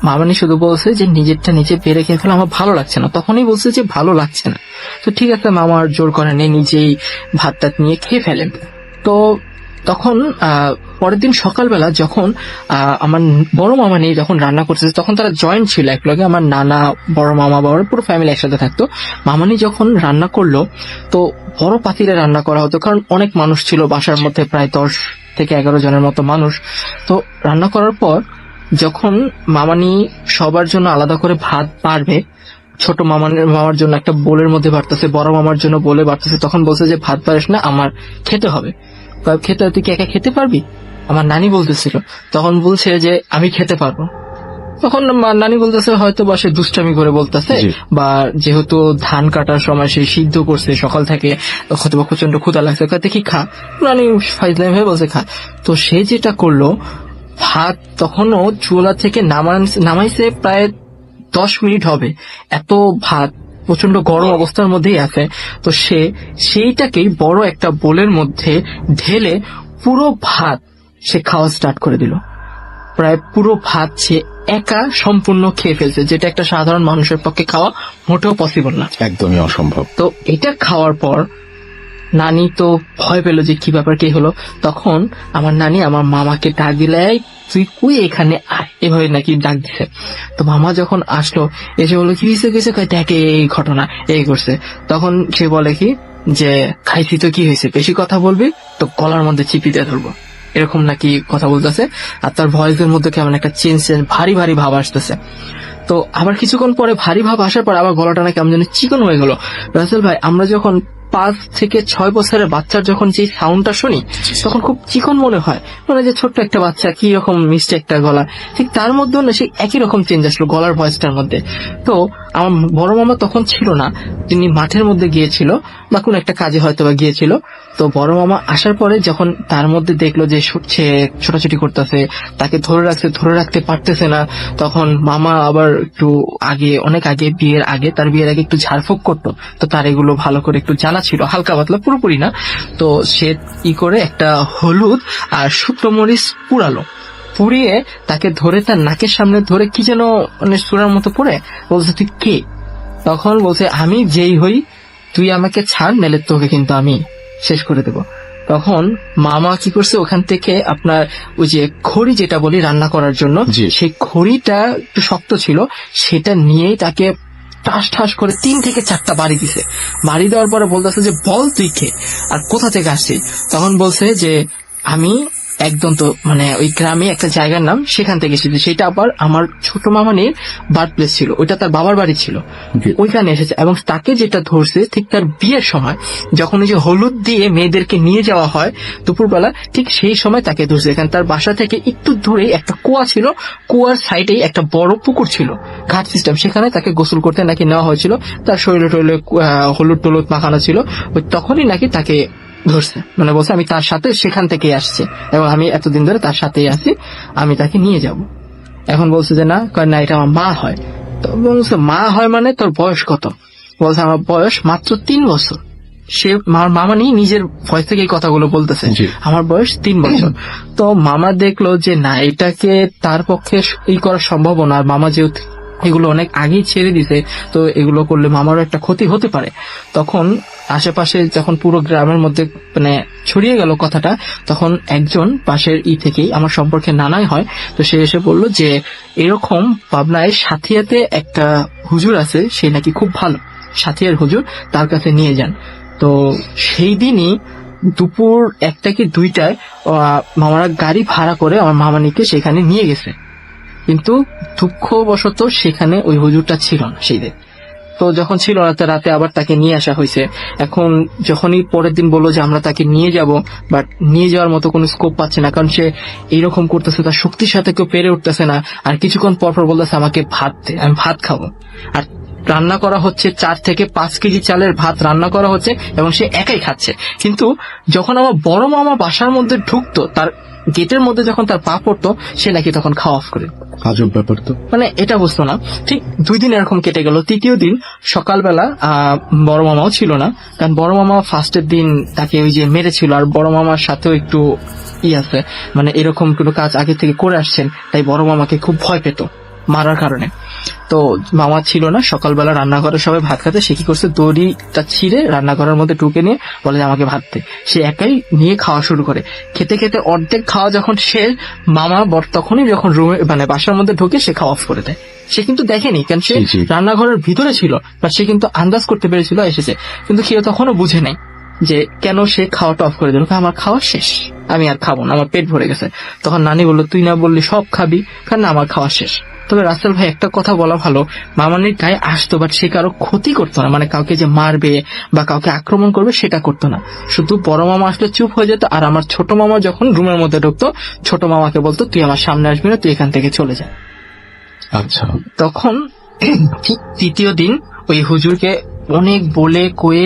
মামানি শুধু বলছে যে নিজেরটা নিজে বেড়ে খেয়ে ফেলে, আমার ভালো লাগছে না। তখনই বলছে যে ভালো লাগছে না। তো ঠিক আছে, মামা আর জোর করে নেই, নিজেই ভাত টাত নিয়ে খেয়ে ফেলেন। তো তখন পরের দিন সকালবেলা যখন আমার বড় মামা নিয়ে যখন রান্না করতেছে, তখন তারা জয়েন্ট ছিল একলগে, আমার নানা, বড় মামা, বাবার পুরো ফ্যামিলি একসাথে থাকতো। মামানি যখন রান্না করলো তো বড় পাতিলে রান্না করা হতো, কারণ অনেক মানুষ ছিল বাসার মধ্যে, প্রায় 10 থেকে 11 জনের মতো মানুষ। তো রান্না করার পর যখন মামানি সবার জন্য আলাদা করে ভাত বাড়বে, ছোট মামার জন্য একটা বোলের মধ্যে বাড়তেছে, বড় মামার জন্য বলে বাড়তেছে, তখন বলছে যে ভাত পারিস না, আমার খেতে হবে। খেতে, তুই কি একা খেতে পারবি? আমার নানি বলতেছিল। তখন বলছে যে আমি খেতে পারবো। তখন নানি বলতেছে হয়তো বা সে দুষ্টামি করে বলতেছে, বা যেহেতু ধান কাটার সময় সে সিদ্ধ করছে সকাল থেকে, হয়তো বা প্রচন্ড ক্ষুধা লাগছে, দেখি খা। নানি ফাইজলামি হয়ে বলছে খা। তো সে যেটা করলো, ভাত তখনও চুলা থেকে নামাইছে প্রায় 10 মিনিট হবে, এত ভাত প্রচন্ড গরম অবস্থার মধ্যেই আছে। তো সে সেইটাকেই বড় একটা বোলের মধ্যে ঢেলে পুরো ভাত সে খাওয়া স্টার্ট করে দিল। প্রায় পুরো ভাত সে একা সম্পূর্ণ খেয়ে ফেলছে, যেটা একটা সাধারণ মানুষের পক্ষে খাওয়া মোটেও পসিবল না, একদমই অসম্ভব। তো এটা খাওয়ার পর নানি তো ভয় পেল যে কি ব্যাপার, কি হলো। তখন আমার নানি আমার মামাকে ডাক দিলে, তুই কই এখানে আয়, এভাবে নাকি ডাক দিছে। তো মামা যখন আসলো এসে বললো কি হয়েছে, দেখে এই ঘটনা এই করছে। তখন সে বলে কি যে খাইছি তো কি হয়েছে, বেশি কথা বলবি তো গলার মধ্যে চিপি দিয়ে ধরবো, এরকম নাকি কথা বলতেছে। আর তার ভয়েসের মধ্যে কেমন একটা চেঞ্জ ভারী ভারী ভাব আসতেছে। তো আবার কিছুক্ষণ পরে ভারী ভাব আসার পর আবার গলাটা না কেমন যেন চিকন হয়ে গেল। রাসেল ভাই, আমরা যখন 5 থেকে 6 বছরের বাচ্চার যখন যে সাউন্ডটা শুনি তখন খুব চিকন মনে হয়, মানে যে ছোট্ট একটা বাচ্চা কি রকম মিষ্টি একটা গলা, ঠিক তার মধ্যেও না সেই একই রকম চেঞ্জ আসলো গলার ভয়েসটার মধ্যে। তো আমার বড় মামা তখন ছিল না, তিনি মাঠের মধ্যে গিয়েছিল বা কোন একটা কাজে হয়তো বা গিয়েছিল। তো বড় মামা আসার পরে যখন তার মধ্যে দেখলো যে সে ছোটাছুটি করতেছে, তাকে ধরে রাখতে পারতেছে না, তখন মামা আবার একটু আগে, অনেক আগে, তার বিয়ের আগে একটু ঝাড়ফুঁক করতো। তো তার এগুলো ভালো করে একটু জানা ছিল, হালকা পাতলা, পুরোপুরি না। তো সে করে একটা হলুদ আর শুকনো মরিচ পুড়িয়ে তাকে ধরে তার নাকের সামনে ধরে কি যেন মানে সুরার মতো পড়ে বলছে তুই কে। তখন বলছে আমি যেই হই, তুই আমাকে ছাড়, নাহলে তোকে কিন্তু আমি শেষ করে দেব। তখন মামা কি করছে, ওখান থেকে আপনার ওই যে খড়ি যেটা বলি রান্না করার জন্য, সেই খড়িটা একটু শক্ত ছিল, সেটা নিয়েই তাকে ঠাস ঠাস করে 3 থেকে 4টা বাড়ি দিছে। বাড়ি দেওয়ার পরে বলতেছে যে বল তুই কে আর কোথা থেকে আসছিস। তখন বলছে যে আমি একদম তো মানে ওই গ্রামে একটা জায়গার নাম, সেখান থেকে এসেছে। সেটা আবার আমার ছোট মামানির বার্থ প্লেস ছিল, ওইটা তার বাবার বাড়ি ছিল, ওইখানে এসেছে। এবং তাকে যেটা ধরছে ঠিক তার বিয়ের সময়, যখন ওই যে হলুদ দিয়ে মেয়েদেরকে নিয়ে যাওয়া হয় দুপুরবেলা, ঠিক সেই সময় তাকে ধরছে। এখানে তার বাসা থেকে একটু দূরেই একটা কুয়া ছিল, কুয়ার সাইডেই একটা বড় পুকুর ছিল, ঘাট সিস্টেম, সেখানে তাকে গোসল করতে নাকি নেওয়া হয়েছিল। তার শরীরে টরীরে হলুদ টলুদ মাখানো ছিল, ওই তখনই নাকি তাকে ধরছে। মানে বলছে আমি তার সাথে সেখান থেকে আসছে এবং আমি এতদিন ধরে তার সাথেই আছি, আমি তাকে নিয়ে যাব। এখন বলছে যে না, কয় না, এটা আমার মা হয়। তো বলছে মা হয় মানে তোর বয়স কত? বলছে আমার বয়স মাত্র 3 বছর। সে মামা নিয়ে নিজের ভয়েস থেকে এই কথাগুলো বলতেছে, আমার বয়স 3 বছর। তো মামা দেখলো যে না, এটাকে তার পক্ষে ই করা সম্ভব না। আর মামা যেহেতু এগুলো অনেক আগেই ছেড়ে দিছে, তো এগুলো করলে মামারও একটা ক্ষতি হতে পারে। তখন আশেপাশে যখন পুরো গ্রামের মধ্যে মানে ছড়িয়ে গেল কথাটা, তখন একজন পাশের থেকেই আমার সম্পর্কে নানাই হয়, তো সে এসে বললো যে এরকম পাবনায় সাথিয়াতে একটা হুজুর আছে, সে নাকি খুব ভালো, সাথিয়ার হুজুর, তার কাছে নিয়ে যান। তো সেই দিনই দুপুর 1টা কি 2টায় মামারা গাড়ি ভাড়া করে আমার মামানিকে সেখানে নিয়ে গেছে। কিন্তু দুঃখবশত সেখানে ওই হুজুরটা ছিল না সেই দিন। তো যখন ছিল না, রাতে আবার তাকে নিয়ে আসা হয়েছে। এখন যখনই পরের দিন বললো যে আমরা তাকে নিয়ে যাব, বাট নিয়ে যাওয়ার মতো কোনো স্কোপ পাচ্ছে না, কারণ সে এইরকম করতেছে, তার শক্তির সাথে কেউ পেরে উঠতেছে না। আর কিছুক্ষণ পরপর বলতেছে আমাকে ভাত দে, আমি ভাত খাবো। আর রান্না করা হচ্ছে 4 থেকে 5 কেজি চালের ভাত রান্না করা হচ্ছে এবং সে একাই খাচ্ছে। কিন্তু যখন আমার বড় মামা বাসার মধ্যে ঢুকতো, তার গেটের মধ্যে যখন তার পা পড়তো, সে নাকি তখন খাওয়া অফ করে। আজব ব্যাপার তো, মানে এটা বুঝতো না। ঠিক 2 দিন এরকম কেটে গেল। তৃতীয় দিন সকালবেলা বড় মামাও ছিল না, কারণ বড় মামা ফার্স্টের দিন তাকে ওই যে মেরেছিল। আর বড় মামার সাথেও একটু আছে, মানে এরকম কোনো কাজ আগে থেকে করে আসছেন, তাই বড় মামাকে খুব ভয় পেত মারার কারণে। তো মামা ছিল না, সকালবেলা রান্নাঘরে সবাই ভাত খাতে, সে কি করছে, দড়িটা ছিঁড়ে রান্নাঘরের মধ্যে ঢুকে নিয়ে বলে যে আমাকে ভাত দে। সে একাই নিয়ে খাওয়া শুরু করে। খেতে খেতে অর্ধেক খাওয়া যখন শেষ, মামা তখনই যখন রুমে মানে বাসার মধ্যে ঢুকে সে খাওয়া অফ করে দেয়। সে কিন্তু দেখেনি, কারণ সে রান্নাঘরের ভিতরে ছিল, বা সে কিন্তু আন্দাজ করতে পেরেছিল এসেছে, কিন্তু কেউ তখনও বুঝে নেই যে কেন সে খাওয়াটা অফ করে দিল। আমার খাওয়া শেষ, আমি আর খাবো না, আমার পেট ভরে গেছে। তখন নানি বললো তুই না বললি সব খাবি, কারণ আমার খাওয়া শেষ। তবে রাসেল ভাই একটা কথা বলা ভালো, মামানির গায়ে আসতো, বাট সে কারো ক্ষতি করতো না, মানে কাউকে যে মারবে বা কাউকে আক্রমণ করবে সেটা করতো না। শুধু বড় মামা আসলে চুপ হয়ে যেত। আর আমার ছোট মামা যখন রুমের মধ্যে ঢুকতো, ছোট মামাকে বলতো তুই আমার সামনে আসবি না, তুই এখান থেকে চলে যা। আচ্ছা, তখন ঠিক 3য় দিন ওই হুজুরকে অনেক বলে কয়ে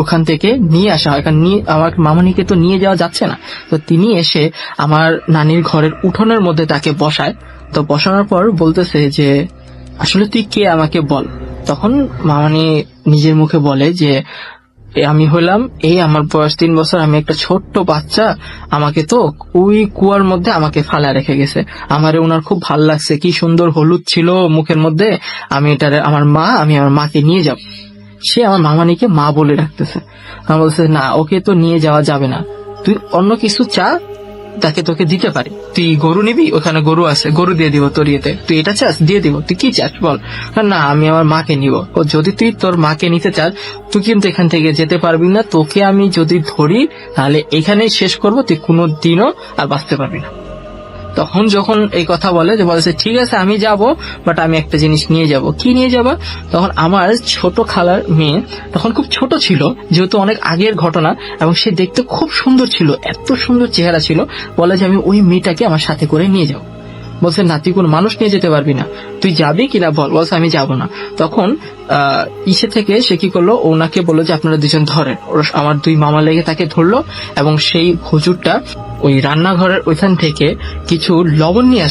ওখান থেকে নিয়ে আসা হয়, কারণ আমার মামনিকে তো নিয়ে যাওয়া যাচ্ছে না। তো তিনি এসে আমার নানির ঘরের উঠোনের মধ্যে তাকে বসায়। তো বসানোর পর বলতেছে যে আসলে তুই কে আমাকে বল। তখন মামনি নিজের মুখে বলে যে আমি হইলাম আমার বয়স 3 বছর, আমি একটা ছোট্ট বাচ্চা, আমাকে তো ওই কুয়ার মধ্যে আমাকে ফালা রেখে গেছে। আমারে ওনার খুব ভাল লাগছে, কি সুন্দর হলুদ ছিল মুখের মধ্যে, আমি আমার মাকে নিয়ে যাব। সে আমার মামানিকে মা বলে রাখতেছে। আমার বলছে না, ওকে তো নিয়ে যাওয়া যাবে না, তুই অন্য কিছু চা, তাকে তোকে দিতে পারি। তুই গরু নিবি, ওখানে গরু আছে, গরু দিয়ে দিব তোর ইয়েতে, তুই এটা চাস দিয়ে দিব, তুই কি চাস বল। না, আমি আমার মাকে নিব। ও যদি তুই তোর মাকে নিতে চাস, তুই কিন্তু এখান থেকে যেতে পারবি না, তোকে আমি যদি ধরি তাহলে এখানেই শেষ করবো, তুই কোনো দিনও আর বাঁচতে পারবি না। তখন যখন এই কথা বলে, যে বলেছে ঠিক আছে আমি যাব, বাট আমি একটা জিনিস নিয়ে যাব। কি নিয়ে যাবা? তখন আমার ছোট খালার মেয়ে তখন খুব ছোট ছিল, যেহেতু অনেক আগের ঘটনা, এবং সে দেখতে খুব সুন্দর ছিল, এত সুন্দর চেহারা ছিল। বলে যে আমি ওই মেয়েটাকে আমার সাথে করে নিয়ে যাব। বলছে না, তুই কোনো মানুষ নিয়ে যেতে পারবি না, তুই যাবি কিনা বল। বলছে আমি যাব না। তখন ইসে থেকে সে কি করলো, ওনাকে বললো যে আপনারা 2জন ধরেন। আমার 2 মামা লেগে তাকে ধরলো, এবং সেই হুজুরটা ওই রান্নাঘরের ওইখান থেকে কিছু লবণ নিয়ে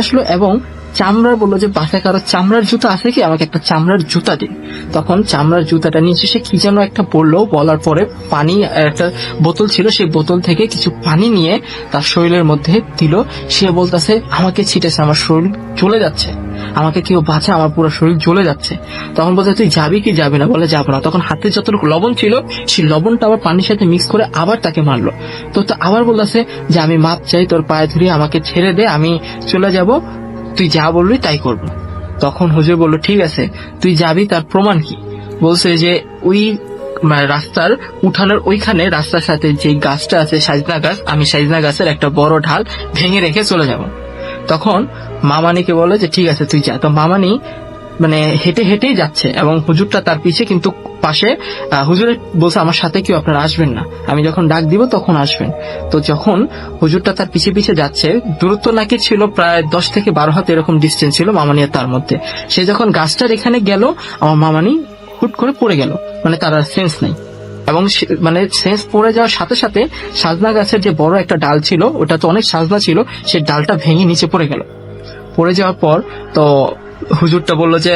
আসলো এবং চামড়ার, বললো যে বাসায় কারো চামড়ার জুতা আছে কি, আমাকে একটা চামড়ার জুতা দিন। তখন চামড়ার জুতাটা নিয়ে সে কি যেন একটা বললো, বলার পরে পানি, একটা বোতল ছিল, সেই বোতল থেকে কিছু পানি নিয়ে তার শরীরের মধ্যে দিল। সে বলতেছে আমাকে ছিটেছে, আমার শরীর জ্বলে যাচ্ছে, আমাকে কেউ বাঁচা, আমার পুরো শরীর জ্বলে যাচ্ছে। তখন বলছে তুই যাবি কি যাবি না? বলে যাবো না। তখন হাতে যতটুকু লবণ ছিল, সেই লবণটা আবার পানির সাথে মিক্স করে আবার তাকে মারলো। তো আবার বলতেছে যে আমি মাপ চাই, তোর পায়ে ধরে আমাকে ছেড়ে দে, আমি চলে যাব, তুই যা বলবি তাই করবো। তখন হুজুর বলল ঠিক আছে, তুই যাবি, তার প্রমাণ কি? বলছে যে ওই মানে রাস্তার উঠানোর ওইখানে রাস্তার সাথে যে গাছটা আছে সাজনা গাছ, আমি সাজনা গাছের একটা বড় ঢাল ভেঙে রেখে চলে যাব। তখন মামানিকে বলে যে ঠিক আছে তুই যা। তো মামানি মানে হেঁটে হেঁটেই যাচ্ছে এবং হুজুরটা তার পিছে, কিন্তু পাশে হুজুরের বলছে আমার সাথে কেউ আপনারা আসবেন না, আমি যখন ডাক দিব তখন আসবেন। তো যখন হুজুরটা তার পিছে পিছে যাচ্ছে, দূরত্ব নাকি ছিল প্রায় 10 থেকে 12 হাত এরকম ডিস্টেন্স ছিল মামানি আর তার মধ্যে। সে যখন গাছটার এখানে গেল, আমার মামানি হুট করে পড়ে গেল, মানে তার আর সেন্স নেই। এবং মানে সেন্স পড়ে যাওয়ার সাথে সাথে সাজনা গাছের যে বড় একটা ডাল ছিল, ওটা তো অনেক সাজনা ছিল, সেই ডালটা ভেঙে নিচে পড়ে গেল। পড়ে যাওয়ার পর তো হুজুরটা বললো যে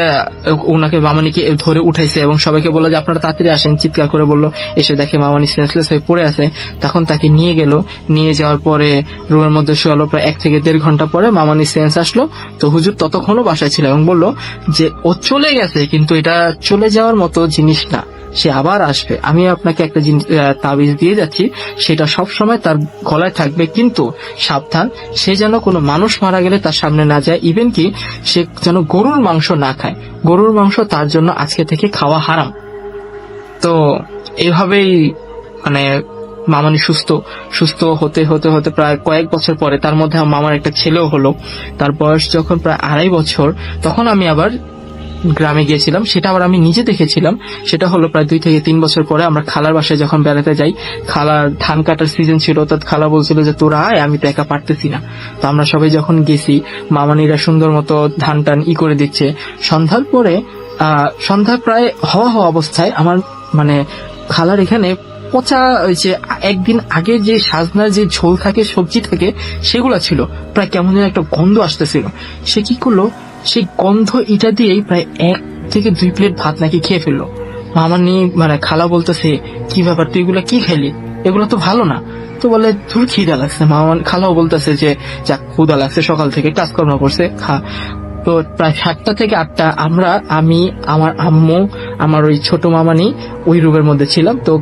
ওনাকে মামানিকে ধরে উঠাইছে এবং সবাইকে বললো যে আপনারা তাড়াতাড়ি আসেন, চিৎকার করে বললো। এসে দেখে মামানি সেন্সলেস হয়ে পড়ে আছে। তখন তাকে নিয়ে গেল, নিয়ে যাওয়ার পরে রুমের মধ্যে শোয়ালো। প্রায় 1 থেকে 1.5 ঘন্টা পরে মামানি সেন্স আসলো। তো হুজুর ততক্ষণও বাসায় ছিল এবং বললো যে ও চলে গেছে, কিন্তু এটা চলে যাওয়ার মতো জিনিস না, সে আবার আসবে। আমি আপনাকে একটা জিনিস তাবিজ দিয়ে যাচ্ছি, সেটা সব সময় তার গলায় থাকবে, কিন্তু সাবধান, সে যেন কোনো মানুষ মারা গেলে তার সামনে না যায়, ইভেন কি সে যেন গরুর মাংস না খায়, গরুর মাংস তার জন্য আজকে থেকে খাওয়া হারাম। তো এইভাবেই মানে মামানি সুস্থ হতে হতে হতে প্রায় কয়েক বছর পরে, তার মধ্যে মামার একটা ছেলেও হলো। তার বয়স যখন প্রায় 2.5 বছর, তখন আমি আবার গ্রামে গিয়েছিলাম। সেটা আবার আমি নিজে দেখেছিলাম। সেটা হলো প্রায় 2 থেকে 3 বছর পরে আমরা খালার বাসায় যখন বেড়াতে যাই। খালার ধান কাটার সিজন ছিল, তো খালা বলছিল যে তোরা আয়, আমি তো একা পারতেছি না। তো আমরা সবাই যখন গেছি, মামানিরা সুন্দর মতো ধান টান করে দিচ্ছে। সন্ধ্যার পরে সন্ধ্যা প্রায় হওয়া অবস্থায় আমার মানে খালার এখানে পচা, ওই যে একদিন আগে যে সাজনার যে ঝোল থাকে, সবজি থাকে, সেগুলা ছিল। প্রায় কেমন যেন একটা গন্ধ আসতেছিল। সে কি করলো, সেই গন্ধ ইটা দিয়েই প্রায় 1 থেকে 2 প্লেট ভাত নাকি খেয়ে ফেললো। মামানি মানে খালা বলতেছে কি ব্যাপার, তুই এগুলা কি খেলি, এগুলো তো ভালো না। তো বলে তোর খিদা লাগছে। খালাও বলতেছে যে যাক ক্ষুদা লাগছে, সকাল থেকে কাজকর্ম করছে, খা। তো প্রায় 7টা থেকে 8টা আমি আমার আম্মু, আমার ওই ছোট মামানি ওই রুমের মধ্যে ছিলাম। তো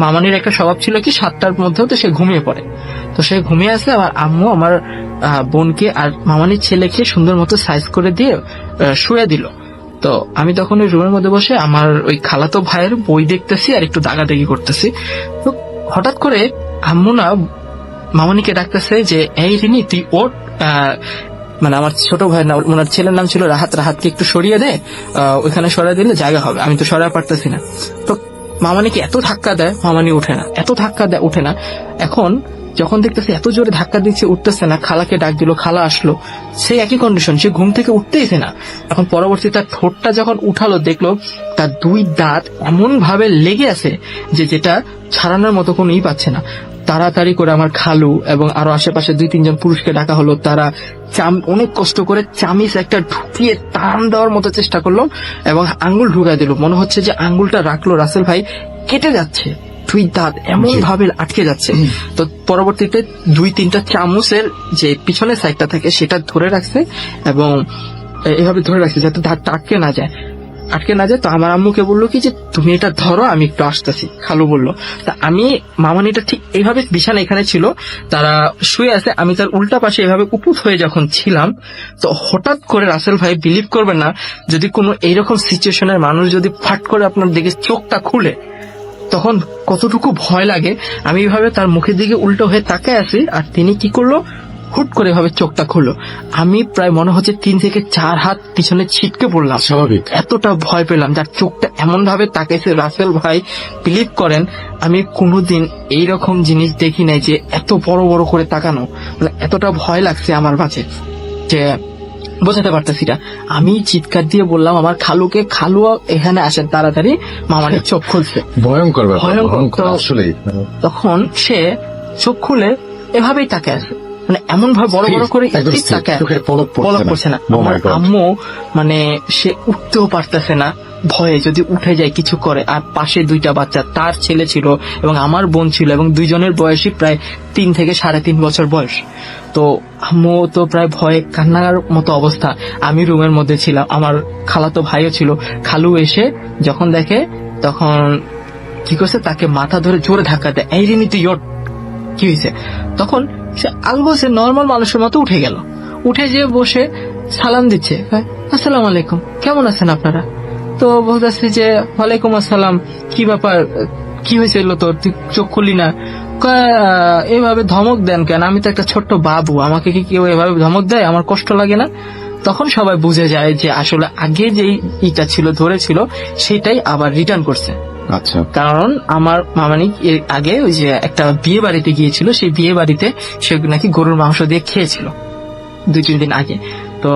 মামানির একটা স্বভাব ছিল কি 7টার মধ্যেও তো সে ঘুমিয়ে পড়ে। তো সে ঘুমিয়ে আসলে আমার আম্মু আমার বোনকে আর মামানির ছেলেকে সুন্দর মতো সাইজ করে দিয়ে শুয়ে দিল। তো আমি তখন ওই রুমের মধ্যে বসে আমার ওই খালাতো ভাইয়ের বই দেখতেছি আর একটু দাগাদাগি করতেছি। তো হঠাৎ করে আম্মু না মামানিকে ডাকতেছে যে এই রিনি তুই ওঠ, মানে আমার ছোট ভাই না, ওনার ছেলের নাম ছিল রাহাতকে একটু সরিয়ে দে, ওইখানে সরিয়ে দিলে জায়গা হবে, আমি তো সরাতে পারতেছি না। তো মামানিকে এত ধাক্কা দেয়, মামানি উঠে না, এত ধাক্কা দেয় উঠে না। এখন যখন দেখতেছে এত জোরে ধাক্কা দিচ্ছে, উঠতেছে না, খালাকে ডাক দিল, খালা আসলো, সেই একই কন্ডিশন, সে ঘুম থেকে উঠতেইছে না। এখন পরবর্তী তার ঠোঁটটা যখন উঠালো, দেখলো তার 2 দাঁত এমন ভাবে লেগে আছে যে যেটা ছাড়ানোর মতো কোনো পাচ্ছে না। তাড়াতাড়ি করে আমার খালু এবং আরো আশেপাশে 2-3 জন পুরুষকে ডাকা হলো। তারা অনেক কষ্ট করে চামিচ একটা ঢুকিয়ে টান দেওয়ার মতো চেষ্টা করলো এবং আঙ্গুল ঢুকাই দিল। মনে হচ্ছে যে আঙ্গুলটা রাখলো রাসেল ভাই কেটে যাচ্ছে, 2 দাঁত এমন ভাবে আটকে যাচ্ছে। তো পরবর্তীতে 2-3টা চামচের যে পিছনের সাইডটা থাকে সেটা ধরে রাখছে এবং এভাবে ধরে রাখছে যাতে দাঁতটা আটকে না যায়। তো আমার আম্মুকে বললো কি যে তুমি এটা ধরো, আমি একটু আসতেছি, খালু বললো। তা আমি মামানিটা ঠিক এইভাবে বিছানা এখানে ছিল, তারা শুয়ে আছে, আমি তার উল্টা পাশে এভাবে উপুত হয়ে যখন ছিলাম, তো হঠাৎ করে রাসেল ভাই বিলিভ করবেন না, যদি কোনো এইরকম সিচুয়েশনের মানুষ যদি ফাট করে আপনার দিকে চোখটা খুলে তখন কতটুকু ভয় লাগে। আমি এইভাবে তার মুখের দিকে উল্টো হয়ে তাকায় আছি, আর তিনি কি করলো, হুট করে এভাবে চোখটা খুললো। আমি প্রায় মনে হচ্ছে 3 থেকে 4 হাত পিছনে ছিটকে পড়লাম। স্বাভাবিক, এতটা ভয় পেলাম, যার চোখটা এমন ভাবে তাকাইছে। রাসেল ভাই বিলিভ করেন আমি কোনোদিন এইরকম জিনিস দেখি নাই, যে এত বড় বড় করে তাকানো, মানে এতটা ভয় লাগছে আমার মাঝে যে বোঝাতে পারতেছি না। আমি চিৎকার দিয়ে বললাম আমার খালুকে, খালু এখানে আসেন তাড়াতাড়ি, মামানির চোখ খুলছে। ভয়ঙ্কর ব্যাপার, ভয়ঙ্কর। আসলে তখন সে চোখ খুলে এভাবেই তাকায় আছে, মানে এমন ভাবে বড় বড় করে তাকায়, পলক পড়ছে না। আমার আম্মু মানে সে উঠতেও পারতেছে না ভয়ে, যদি উঠে যায় কিছু করে। আর পাশে 2টা বাচ্চা, তার ছেলে ছিল এবং আমার বোন ছিল, এবং 2 জনের বয়সই প্রায় 3 থেকে 3.5 বছর বয়স। তো আম্মু তো প্রায় ভয়ে কান্নার মতো অবস্থা। আমি রুমের মধ্যে ছিলাম, আমার খালাতো ভাইও ছিল। খালু এসে যখন দেখে, তখন কি করছে, তাকে মাথা ধরে জোরে ধাক্কা দেয়, এই রিনি তুই ওঠ, কি হয়েছে? তখন সে আলবসে নর্মাল মানুষের মতো উঠে গেল, উঠে যেয়ে বসে সালাম দিচ্ছে, আসসালামু আলাইকুম, কেমন আছেন আপনারা? তো বলতেছে যে ওয়ালাইকুম আসসালাম, কি ব্যাপার, কি হয়েছিল তোর, তুই চোখ খুললি না? কয়, এভাবে ধমক দেন কেন? আমি তো একটা ছোট্ট বাবু, আমাকে কি কেউ এভাবে ধমক দেয়? আমার কষ্ট লাগে না? তখন সবাই বুঝে যায় যে আসলে আগে যেই ইটা ছিল, ধরেছিল, সেটাই আবার রিটার্ন করছে। আচ্ছা, কারণ আমার মামানি এর আগে ওই যে একটা বিয়ে বাড়িতে গিয়েছিল, সেই বিয়ে বাড়িতে সে নাকি গরুর মাংস দিয়ে খেয়েছিল 2-3 দিন আগে। তো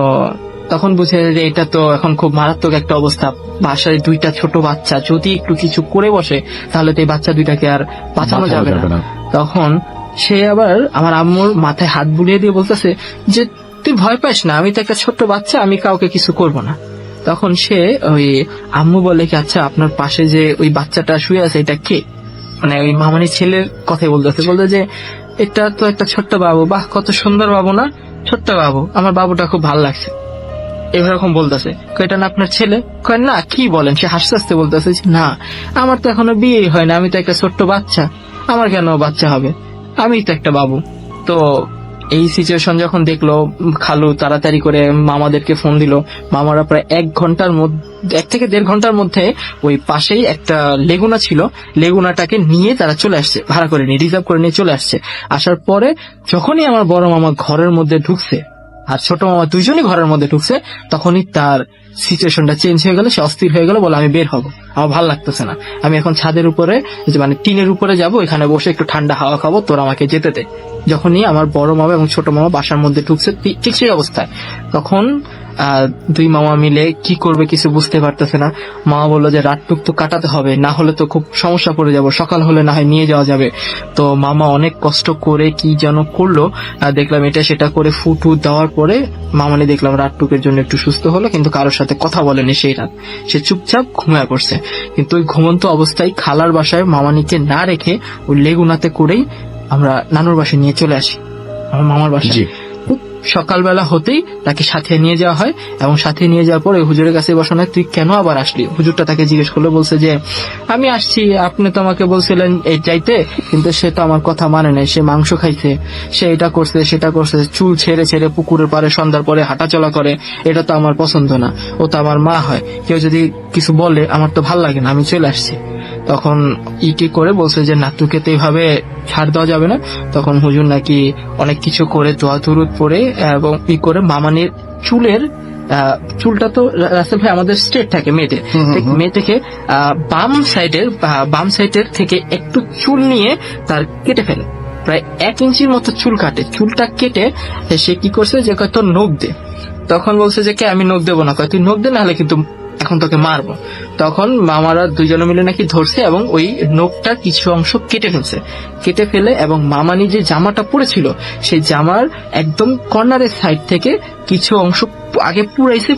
তখন বুঝে যে এটা তো এখন খুব মারাত্মক একটা অবস্থা, বাসায় 2টা ছোট বাচ্চা, যদি একটু কিছু করে বসে তাহলে তো এই বাচ্চা 2টাকে আর বাঁচানো যাবে না। তখন সে আবার আমার আম্মুর মাথায় হাত বুলিয়ে দিয়ে বলতেছে যে তুই ভয় পাস না, আমি তো একটা ছোট্ট বাচ্চা, আমি কাউকে কিছু করব না। তখন সে ওই আম্মু বলে কি, আচ্ছা আপনার পাশে যে ওই বাচ্চাটা শুয়ে আছে এটা কে? মানে ওই মামানির ছেলের কথাই বলতে যে এটা তো একটা ছোট্ট বাবু, বাহ কত সুন্দর বাবু না, ছোট্ট বাবু, আমার বাবুটা খুব ভালো লাগছে, এরকম বলতেছে। এটা না আপনার ছেলে? কয় না, কি বলেন? সে হাসতে হাসতে বলতেছে না, আমার তো এখনো বিয়ে হয় না, আমি তো একটা ছোট্ট বাচ্চা, আমার কেন বাচ্চা হবে, আমি তো একটা বাবু। তো এই সিচুয়েশন যখন দেখলো খালু তাড়াতাড়ি করে মামাদেরকে ফোন দিল। মামারা প্রায় 1 থেকে 1.5 ঘন্টার মধ্যে ওই পাশেই একটা লেগুনা ছিল, লেগুনাটাকে নিয়ে তারা চলে আসছে, ভাড়া করে নিয়ে, রিজার্ভ করে নিয়ে চলে আসছে। আসার পরে যখনই আমার বড় মামা ঘরের মধ্যে ঢুকছে আর ছোট মামা দুইজনই ঘরের মধ্যে ঢুকছে, তখনই তার সিচুয়েশনটা চেঞ্জ হয়ে গেল, সে অস্থির হয়ে গেল, বলে আমি বের হব, আমার ভালো লাগতেছে না, আমি এখন ছাদের উপরে মানে টিনের উপরে যাব, এখানে বসে একটু ঠান্ডা হাওয়া খাবো, তোর আমাকে যেতে দে। যখনই আমার বড় মামা এবং ছোট মামা বাসার মধ্যে ঢুকছে ঠিক সেই অবস্থায়, তখন 2 মামা মিলে কি করবে কিছু বুঝতে পারতেছে না। মামা বললো যে রাতটুক তো কাটাতে হবে, না হলে তো খুব সমস্যা পড়ে যাব, সকাল হলে না হয় নিয়ে যাওয়া যাবে। তো মামা অনেক কষ্ট করে কি যেন করলো, দেখলাম এটা সেটা করে ফুটু দেওয়ার পরে মামানি দেখলাম রাতটুকের জন্য একটু সুস্থ হলো, কিন্তু কারোর সাথে কথা বলেনি সেই রাত, সে চুপচাপ ঘুমিয়ে পড়ছে। কিন্তু ওই ঘুমন্ত অবস্থায় খালার বাসায় মামানিকে না রেখে ওই লেগুনাতে করেই আমরা নানুর বাসায় নিয়ে চলে আসি, আমার মামার বাসায়। সকালবেলা হতেই তাকে সাথে নিয়ে যাওয়া হয়, এবং সাথে নিয়ে যাওয়ার পর হুজুরের কাছে বসানো, তুই কেন আবার আসলি? হুজুরটা তাকে জিজ্ঞেস করলো, বলছে যে আমি আসছি, আপনি তো আমাকে বলছিলেন এই চাইতে, কিন্তু সে তো আমার কথা মানে নাই, সে মাংস খাইছে, সে এটা করছে সেটা করছে, চুল ছেড়ে ছেড়ে পুকুরের পাড়ে সন্ধ্যার পরে হাঁটাচলা করে, এটা তো আমার পছন্দ না, ও তো আমার মা হয়, কেউ যদি কিছু বলে আমার তো ভাল লাগে না, আমি চলে আসছি। তখন ইটি করে বলছে যে না, তোকে তো এইভাবে ছাড় দেওয়া যাবে না। তখন হুজুর নাকি অনেক কিছু করে দোয়া দুরুদ পড়ে এবং করে মামানির চুলটা তো রাসেল ভাই আমাদের স্ট্রেট থাকে মেয়েদের, মেয়ে থেকে বাম সাইডের থেকে একটু চুল নিয়ে তার কেটে ফেলে, প্রায় 1 ইঞ্চির মতো চুল কাটে। চুলটা কেটে সে কি করছে যে কয় তোর নখ দে। তখন বলছে যে কে, আমি নখ দেবো না, কয় তুই নখ দে, নাহলে কিন্তু এখন তোকে মারবো। তখন মামারা 2 জনে মিলে নাকি ধরছে এবং ওই নখটার কিছু অংশ কেটে ফেলে এবং মামানি যে জামাটা পরেছিল সেই জামার একদম কর্নারের সাইড থেকে কিছু অংশ আগে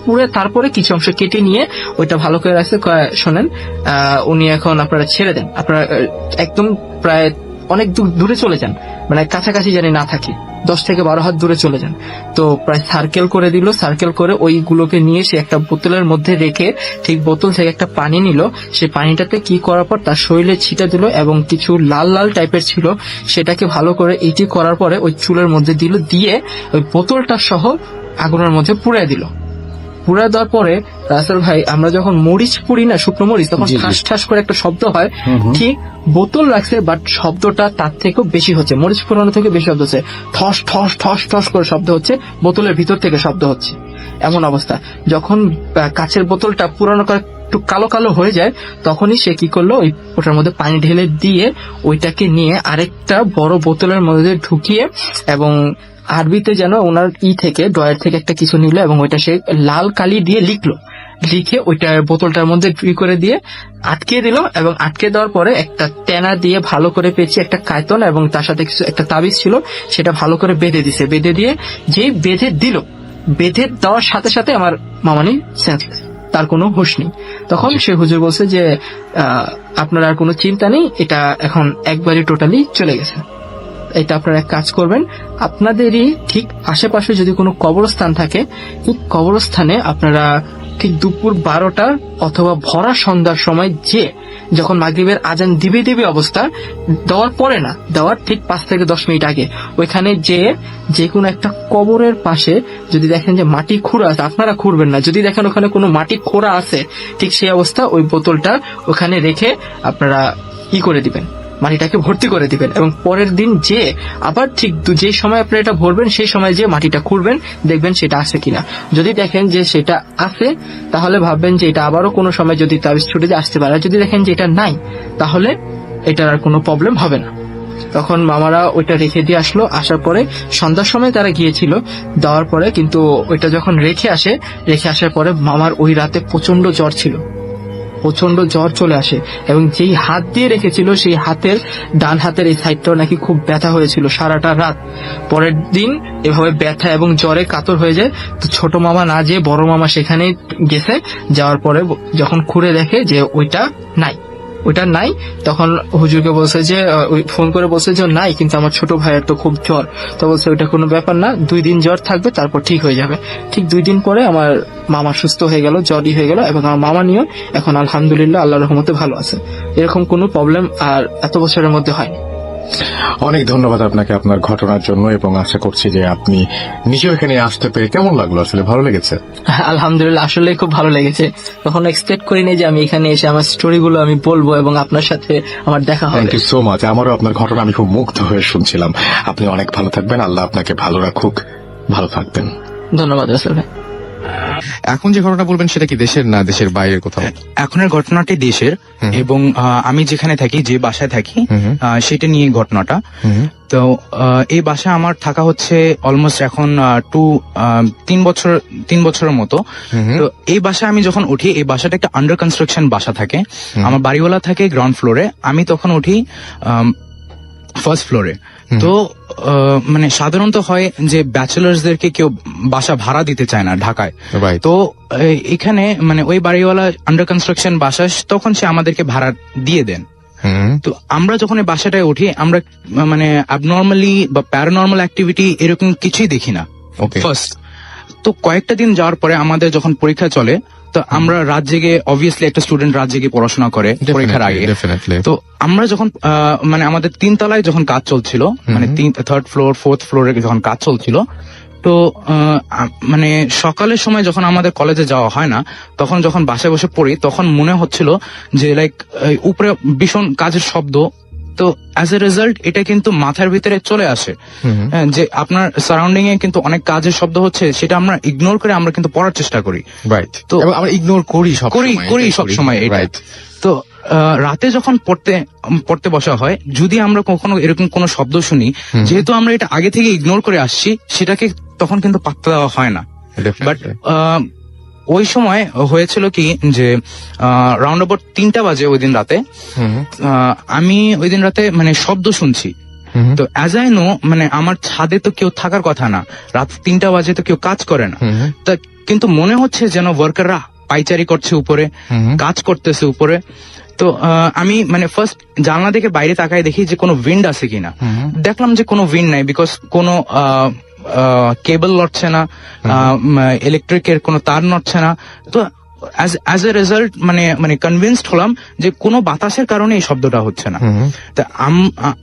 পুড়ে তারপরে কিছু অংশ কেটে নিয়ে ওইটা ভালো করে রাখছে। শোনেন, উনি এখন আপনারা ছেড়ে দেন, আপনারা একদম প্রায় অনেক দূরে চলে যান, মানে কাছাকাছি জানি না থাকি, 10 থেকে 12 হাত দূরে চলে যান। তো প্রায় সার্কেল করে দিল, সার্কেল করে ওইগুলোকে নিয়ে সে একটা বোতলের মধ্যে রেখে ঠিক বোতল থেকে একটা পানি নিল, সেই পানিটাতে কি করার পর তার শরীরে ছিটা দিল এবং কিছু লাল লাল টাইপের ছিল সেটাকে ভালো করে এইটি করার পরে ওই চুলের মধ্যে দিল, দিয়ে ওই বোতলটা সহ আগুনের মধ্যে পুড়ে দিল। পুড়ে দেওয়ার পরে রাসেল ভাই, আমরা যখন মরিচ পুড়ি না, শুকনো মরিচ, তখন ঠাস ঠাস করে একটা শব্দ হয়, ঠিক বোতল রাখছে বাট শব্দটা তার থেকেও বেশি হচ্ছে, মরিচ পুরানো থেকে বেশি শব্দ হচ্ছে, ঠস ঠস ঠস ঠস করে শব্দ হচ্ছে, বোতলের ভিতর থেকে শব্দ হচ্ছে। এমন অবস্থা, যখন কাচের বোতলটা পুরানো করে একটু কালো কালো হয়ে যায়, তখনই সে কি করলো, ওটার মধ্যে পানি ঢেলে দিয়ে ওইটাকে নিয়ে আরেকটা বড় বোতলের মধ্যে ঢুকিয়ে এবং আরবিতে যেন ওনার থেকে ড্রয়ার থেকে একটা কিছু নিল এবং ওইটা সে লাল কালি দিয়ে লিখে ওইটা বোতলটার মধ্যে করে দিয়ে আটকে দিল, এবং আটকে দেওয়ার পরে একটা টেনা দিয়ে ভালো করে পেঁচিয়ে একটা কায়তন এবং তার সাথে কিছু একটা তাবিজ ছিল সেটা ভালো করে বেঁধে দিছে। বেঁধে দিয়ে যেই বেঁধে দেওয়ার সাথে সাথে আমার মামানি সেন্সলেস, তার কোনো হুঁশ নেই। তখন সে হুজুর বলছে যে আপনার আর কোনো চিন্তা নেই, এটা এখন একবারই টোটালি চলে গেছে। এটা আপনারা এক কাজ করবেন, আপনাদেরই ঠিক আশেপাশে যদি কোনো কবরস্থান থাকে, ঠিক কবরস্থানে আপনারা ঠিক দুপুর 12টা অথবা ভরা সন্ধ্যার সময় যে যখন মাগরিবের আজান দিবে অবস্থা, দেওয়ার পরে না, দেওয়ার ঠিক 5 থেকে 10 মিনিট আগে ওইখানে যে কোনো একটা কবরের পাশে যদি দেখেন যে মাটি খোঁড়া আছে, আপনারা খুঁড়বেন না, যদি দেখেন ওখানে কোনো মাটি খোঁড়া আছে, ঠিক সেই অবস্থা ওই বোতলটা ওখানে রেখে আপনারা করে দিবেন, মাটিটাকে ভর্তি করে দিবেন, এবং পরের দিন যে আবার ঠিক যে সময় আপনারা এটা ভরবেন সেই সময় যে মাটিটা খুঁড়বেন, দেখবেন সেটা আছে কিনা। যদি দেখেন যে সেটা আছে, তাহলে ভাববেন যে এটা আবারও কোনো সময় যদি তাবিজ ছুটে যে আসতে পারে। যদি দেখেন যে এটা নাই, তাহলে এটার আর কোনো প্রবলেম হবে না। তখন মামারা ওইটা রেখে দিয়ে আসলো। আসার পরে সন্ধ্যার সময় তারা গিয়েছিল, দেওয়ার পরে কিন্তু ওইটা যখন রেখে আসার পরে মামার ওই রাতে প্রচন্ড জ্বর ছিল, প্রচন্ড জ্বর চলে আসে, এবং যেই হাত দিয়ে রেখেছিল সেই হাতের ডান হাতের এই সাইডটাও নাকি খুব ব্যথা হয়েছিল সারাটা রাত। পরের দিন এভাবে ব্যথা এবং জ্বরে কাতর হয়ে যায়। তো ছোট মামা না যেয়ে বড় মামা সেখানে গেছে, যাওয়ার পরে যখন খুঁড়ে দেখে যে ওইটা নাই, তখন হুজুরকে বলছে যে ফোন করে বলছে যে নাই, কিন্তু আমার ছোট ভাইয়ের তো খুব জ্বর। তো বলছে ওইটা কোনো ব্যাপার না, 2 দিন জ্বর থাকবে, তারপর ঠিক হয়ে যাবে। ঠিক 2 দিন পরে আমার মামা সুস্থ হয়ে গেল, জ্বরই হয়ে গেল, এবং আমার মামা নিয়েও এখন আলহামদুলিল্লাহ আল্লাহর রহমতে ভালো আছে। এরকম কোনো প্রবলেম আর এত বছরের মধ্যে হয়নি। অনেক ধন্যবাদ আপনাকে আপনার ঘটনার জন্য, এবং আশা করছি যে আপনি নিজেও এখানে আসতে পেরে কেমন লাগলো, আসলে ভালো লেগেছে? আলহামদুলিল্লাহ, আসলে খুব ভালো লেগেছে। তখন এক্সপেক্ট করিনি যে আমি এখানে এসে আমার স্টোরিগুলো আমি বলবো এবং আপনার সাথে আমার দেখা হবে। Thank you so much. আমারও আপনার ঘটনা আমি খুব মুগ্ধ হয়ে শুনছিলাম। আপনি অনেক ভালো থাকবেন, আল্লাহ আপনাকে ভালো রাখুক, ভালো থাকবেন। ধন্যবাদ রাসেল ভাই। এখন যে ঘটনা বলবেন সেটা কি দেশের না দেশের বাইরের কোথাও? এখনের ঘটনাটি দেশের, এবং আমি যেখানে থাকি, যে বাসায় থাকি, সেটা নিয়ে ঘটনাটা। তো এই বাসায় আমার থাকা হচ্ছে অলমোস্ট এখন 3 বছরের মতো। তো এই বাসায় আমি যখন উঠি, এই বাসাটা একটা আন্ডার কনস্ট্রাকশন বাসা থাকে। আমার বাড়িওয়ালা থাকে গ্রাউন্ড ফ্লোরে, আমি তখন উঠি ফার্স্ট ফ্লোরে। তো মানে সাধারণত হয় যে ব্যাচেলার্সদেরকে কেউ বাসা ভাড়া দিতে চায় না ঢাকায়। তো এখানে মানে ওই বাড়িওয়ালা আন্ডার কনস্ট্রাকশন বাসা, তখন সে আমাদেরকে ভাড়া দিয়ে দেন। তো আমরা যখন এই বাসাটায় উঠি, আমরা মানে অ্যাবনর্মালি বা প্যারানর্মাল অ্যাক্টিভিটি এরকম কিছুই দেখি না ফার্স্ট। তো কয়েকটা দিন যাওয়ার পরে আমাদের যখন পরীক্ষা চলে, তো আমরা রাত জেগে, অবভিয়াসলি একটা স্টুডেন্ট রাত জেগে পড়াশোনা করে পরীক্ষার আগে। তো আমরা যখন মানে আমাদের 3 তলায় যখন কাজ চলছিল, মানে 3rd ফ্লোর 4th ফ্লোরে যখন কাজ চলছিল, তো মানে সকালের সময় যখন আমাদের কলেজে যাওয়া হয় না, তখন যখন বাসায় বসে পড়ি, তখন মনে হচ্ছিল যে লাইক উপরে ভীষণ কাজের শব্দ। তো অ্যাজ এ রেজাল্ট এটা কিন্তু মাথার ভিতরে চলে আসে যে আপনার সারাউন্ডিং এ কিন্তু অনেক কাজের শব্দ হচ্ছে, সেটা আমরা ইগনোর করে আমরা কিন্তু পড়ার চেষ্টা করি। তো আমরা ইগনোর করি সব সময়। তো রাতে যখন পড়তে বসা হয়, যদি আমরা কখনো এরকম কোনো শব্দ শুনি, যেহেতু আমরা এটা আগে থেকে ইগনোর করে আসছি, সেটাকে তখন কিন্তু পাত্তা দেওয়া হয় না। বাট ওই সময় হয়েছিল কি যে রাউন্ড অ্যাবাউট 3টা বাজে ওই দিন রাতে, আমি ওই দিন রাতে মানে শব্দ শুনছি। তো অ্যাজ আই নো, মানে আমার ছাদে তো কেউ থাকার কথা না, রাত 3টা বাজে তো কেউ কাজ করে না। তা কিন্তু মনে হচ্ছে যেন ওয়ার্কাররা পাইচারি করছে উপরে, কাজ করতেছে উপরে। তো আমি মানে ফার্স্ট জানলা দেখে বাইরে তাকায় দেখি যে কোনো উইন্ড আছে কিনা। দেখলাম যে কোনো উইন্ড নাই, বিকজ কোনো কেবল নড়ছে না, ইলেকট্রিকের কোনো তার নড়ছে না। তো অ্যাজ এ রেজাল্ট মানে কনভিন্সড হলাম যে কোনো বাতাসের কারণে এই শব্দটা হচ্ছে না। তা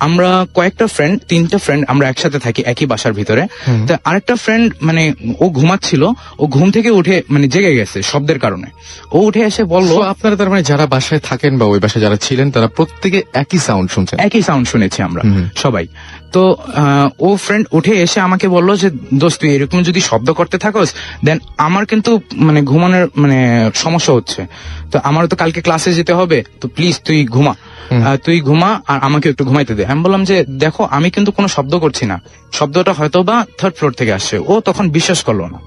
আমরা কয়েকটা ফ্রেন্ড, 3টা ফ্রেন্ড আমরা একসাথে থাকি একই বাসার ভিতরে। তা আরেকটা ফ্রেন্ড মানে ও ঘুমাচ্ছিল, ও ঘুম থেকে উঠে মানে জেগে গেছে শব্দের কারণে। ও উঠে এসে বললো, আপনারা তার মানে যারা বাসায় থাকেন বা ওই বাসায় যারা ছিলেন, তারা প্রত্যেকে একই সাউন্ড শুনছেন? একই সাউন্ড শুনেছি আমরা সবাই। তো ও ফ্রেন্ড উঠে এসে আমাকে বললো যে দোস্ত, তুই এরকম যদি শব্দ করতে থাকোস, দেন আমার কিন্তু মানে ঘুমানোর মানে সমস্যা হচ্ছে। তো আমারও তো কালকে ক্লাসে যেতে হবে, তো প্লিজ তুই ঘুমা আর আমাকে একটু ঘুমাইতে দে। আমি বললাম যে দেখো, আমি কিন্তু কোনো শব্দ করছি না, শব্দটা হয়তো বা 3rd ফ্লোর থেকে আসছে। ও তখন বিশ্বাস করলো না।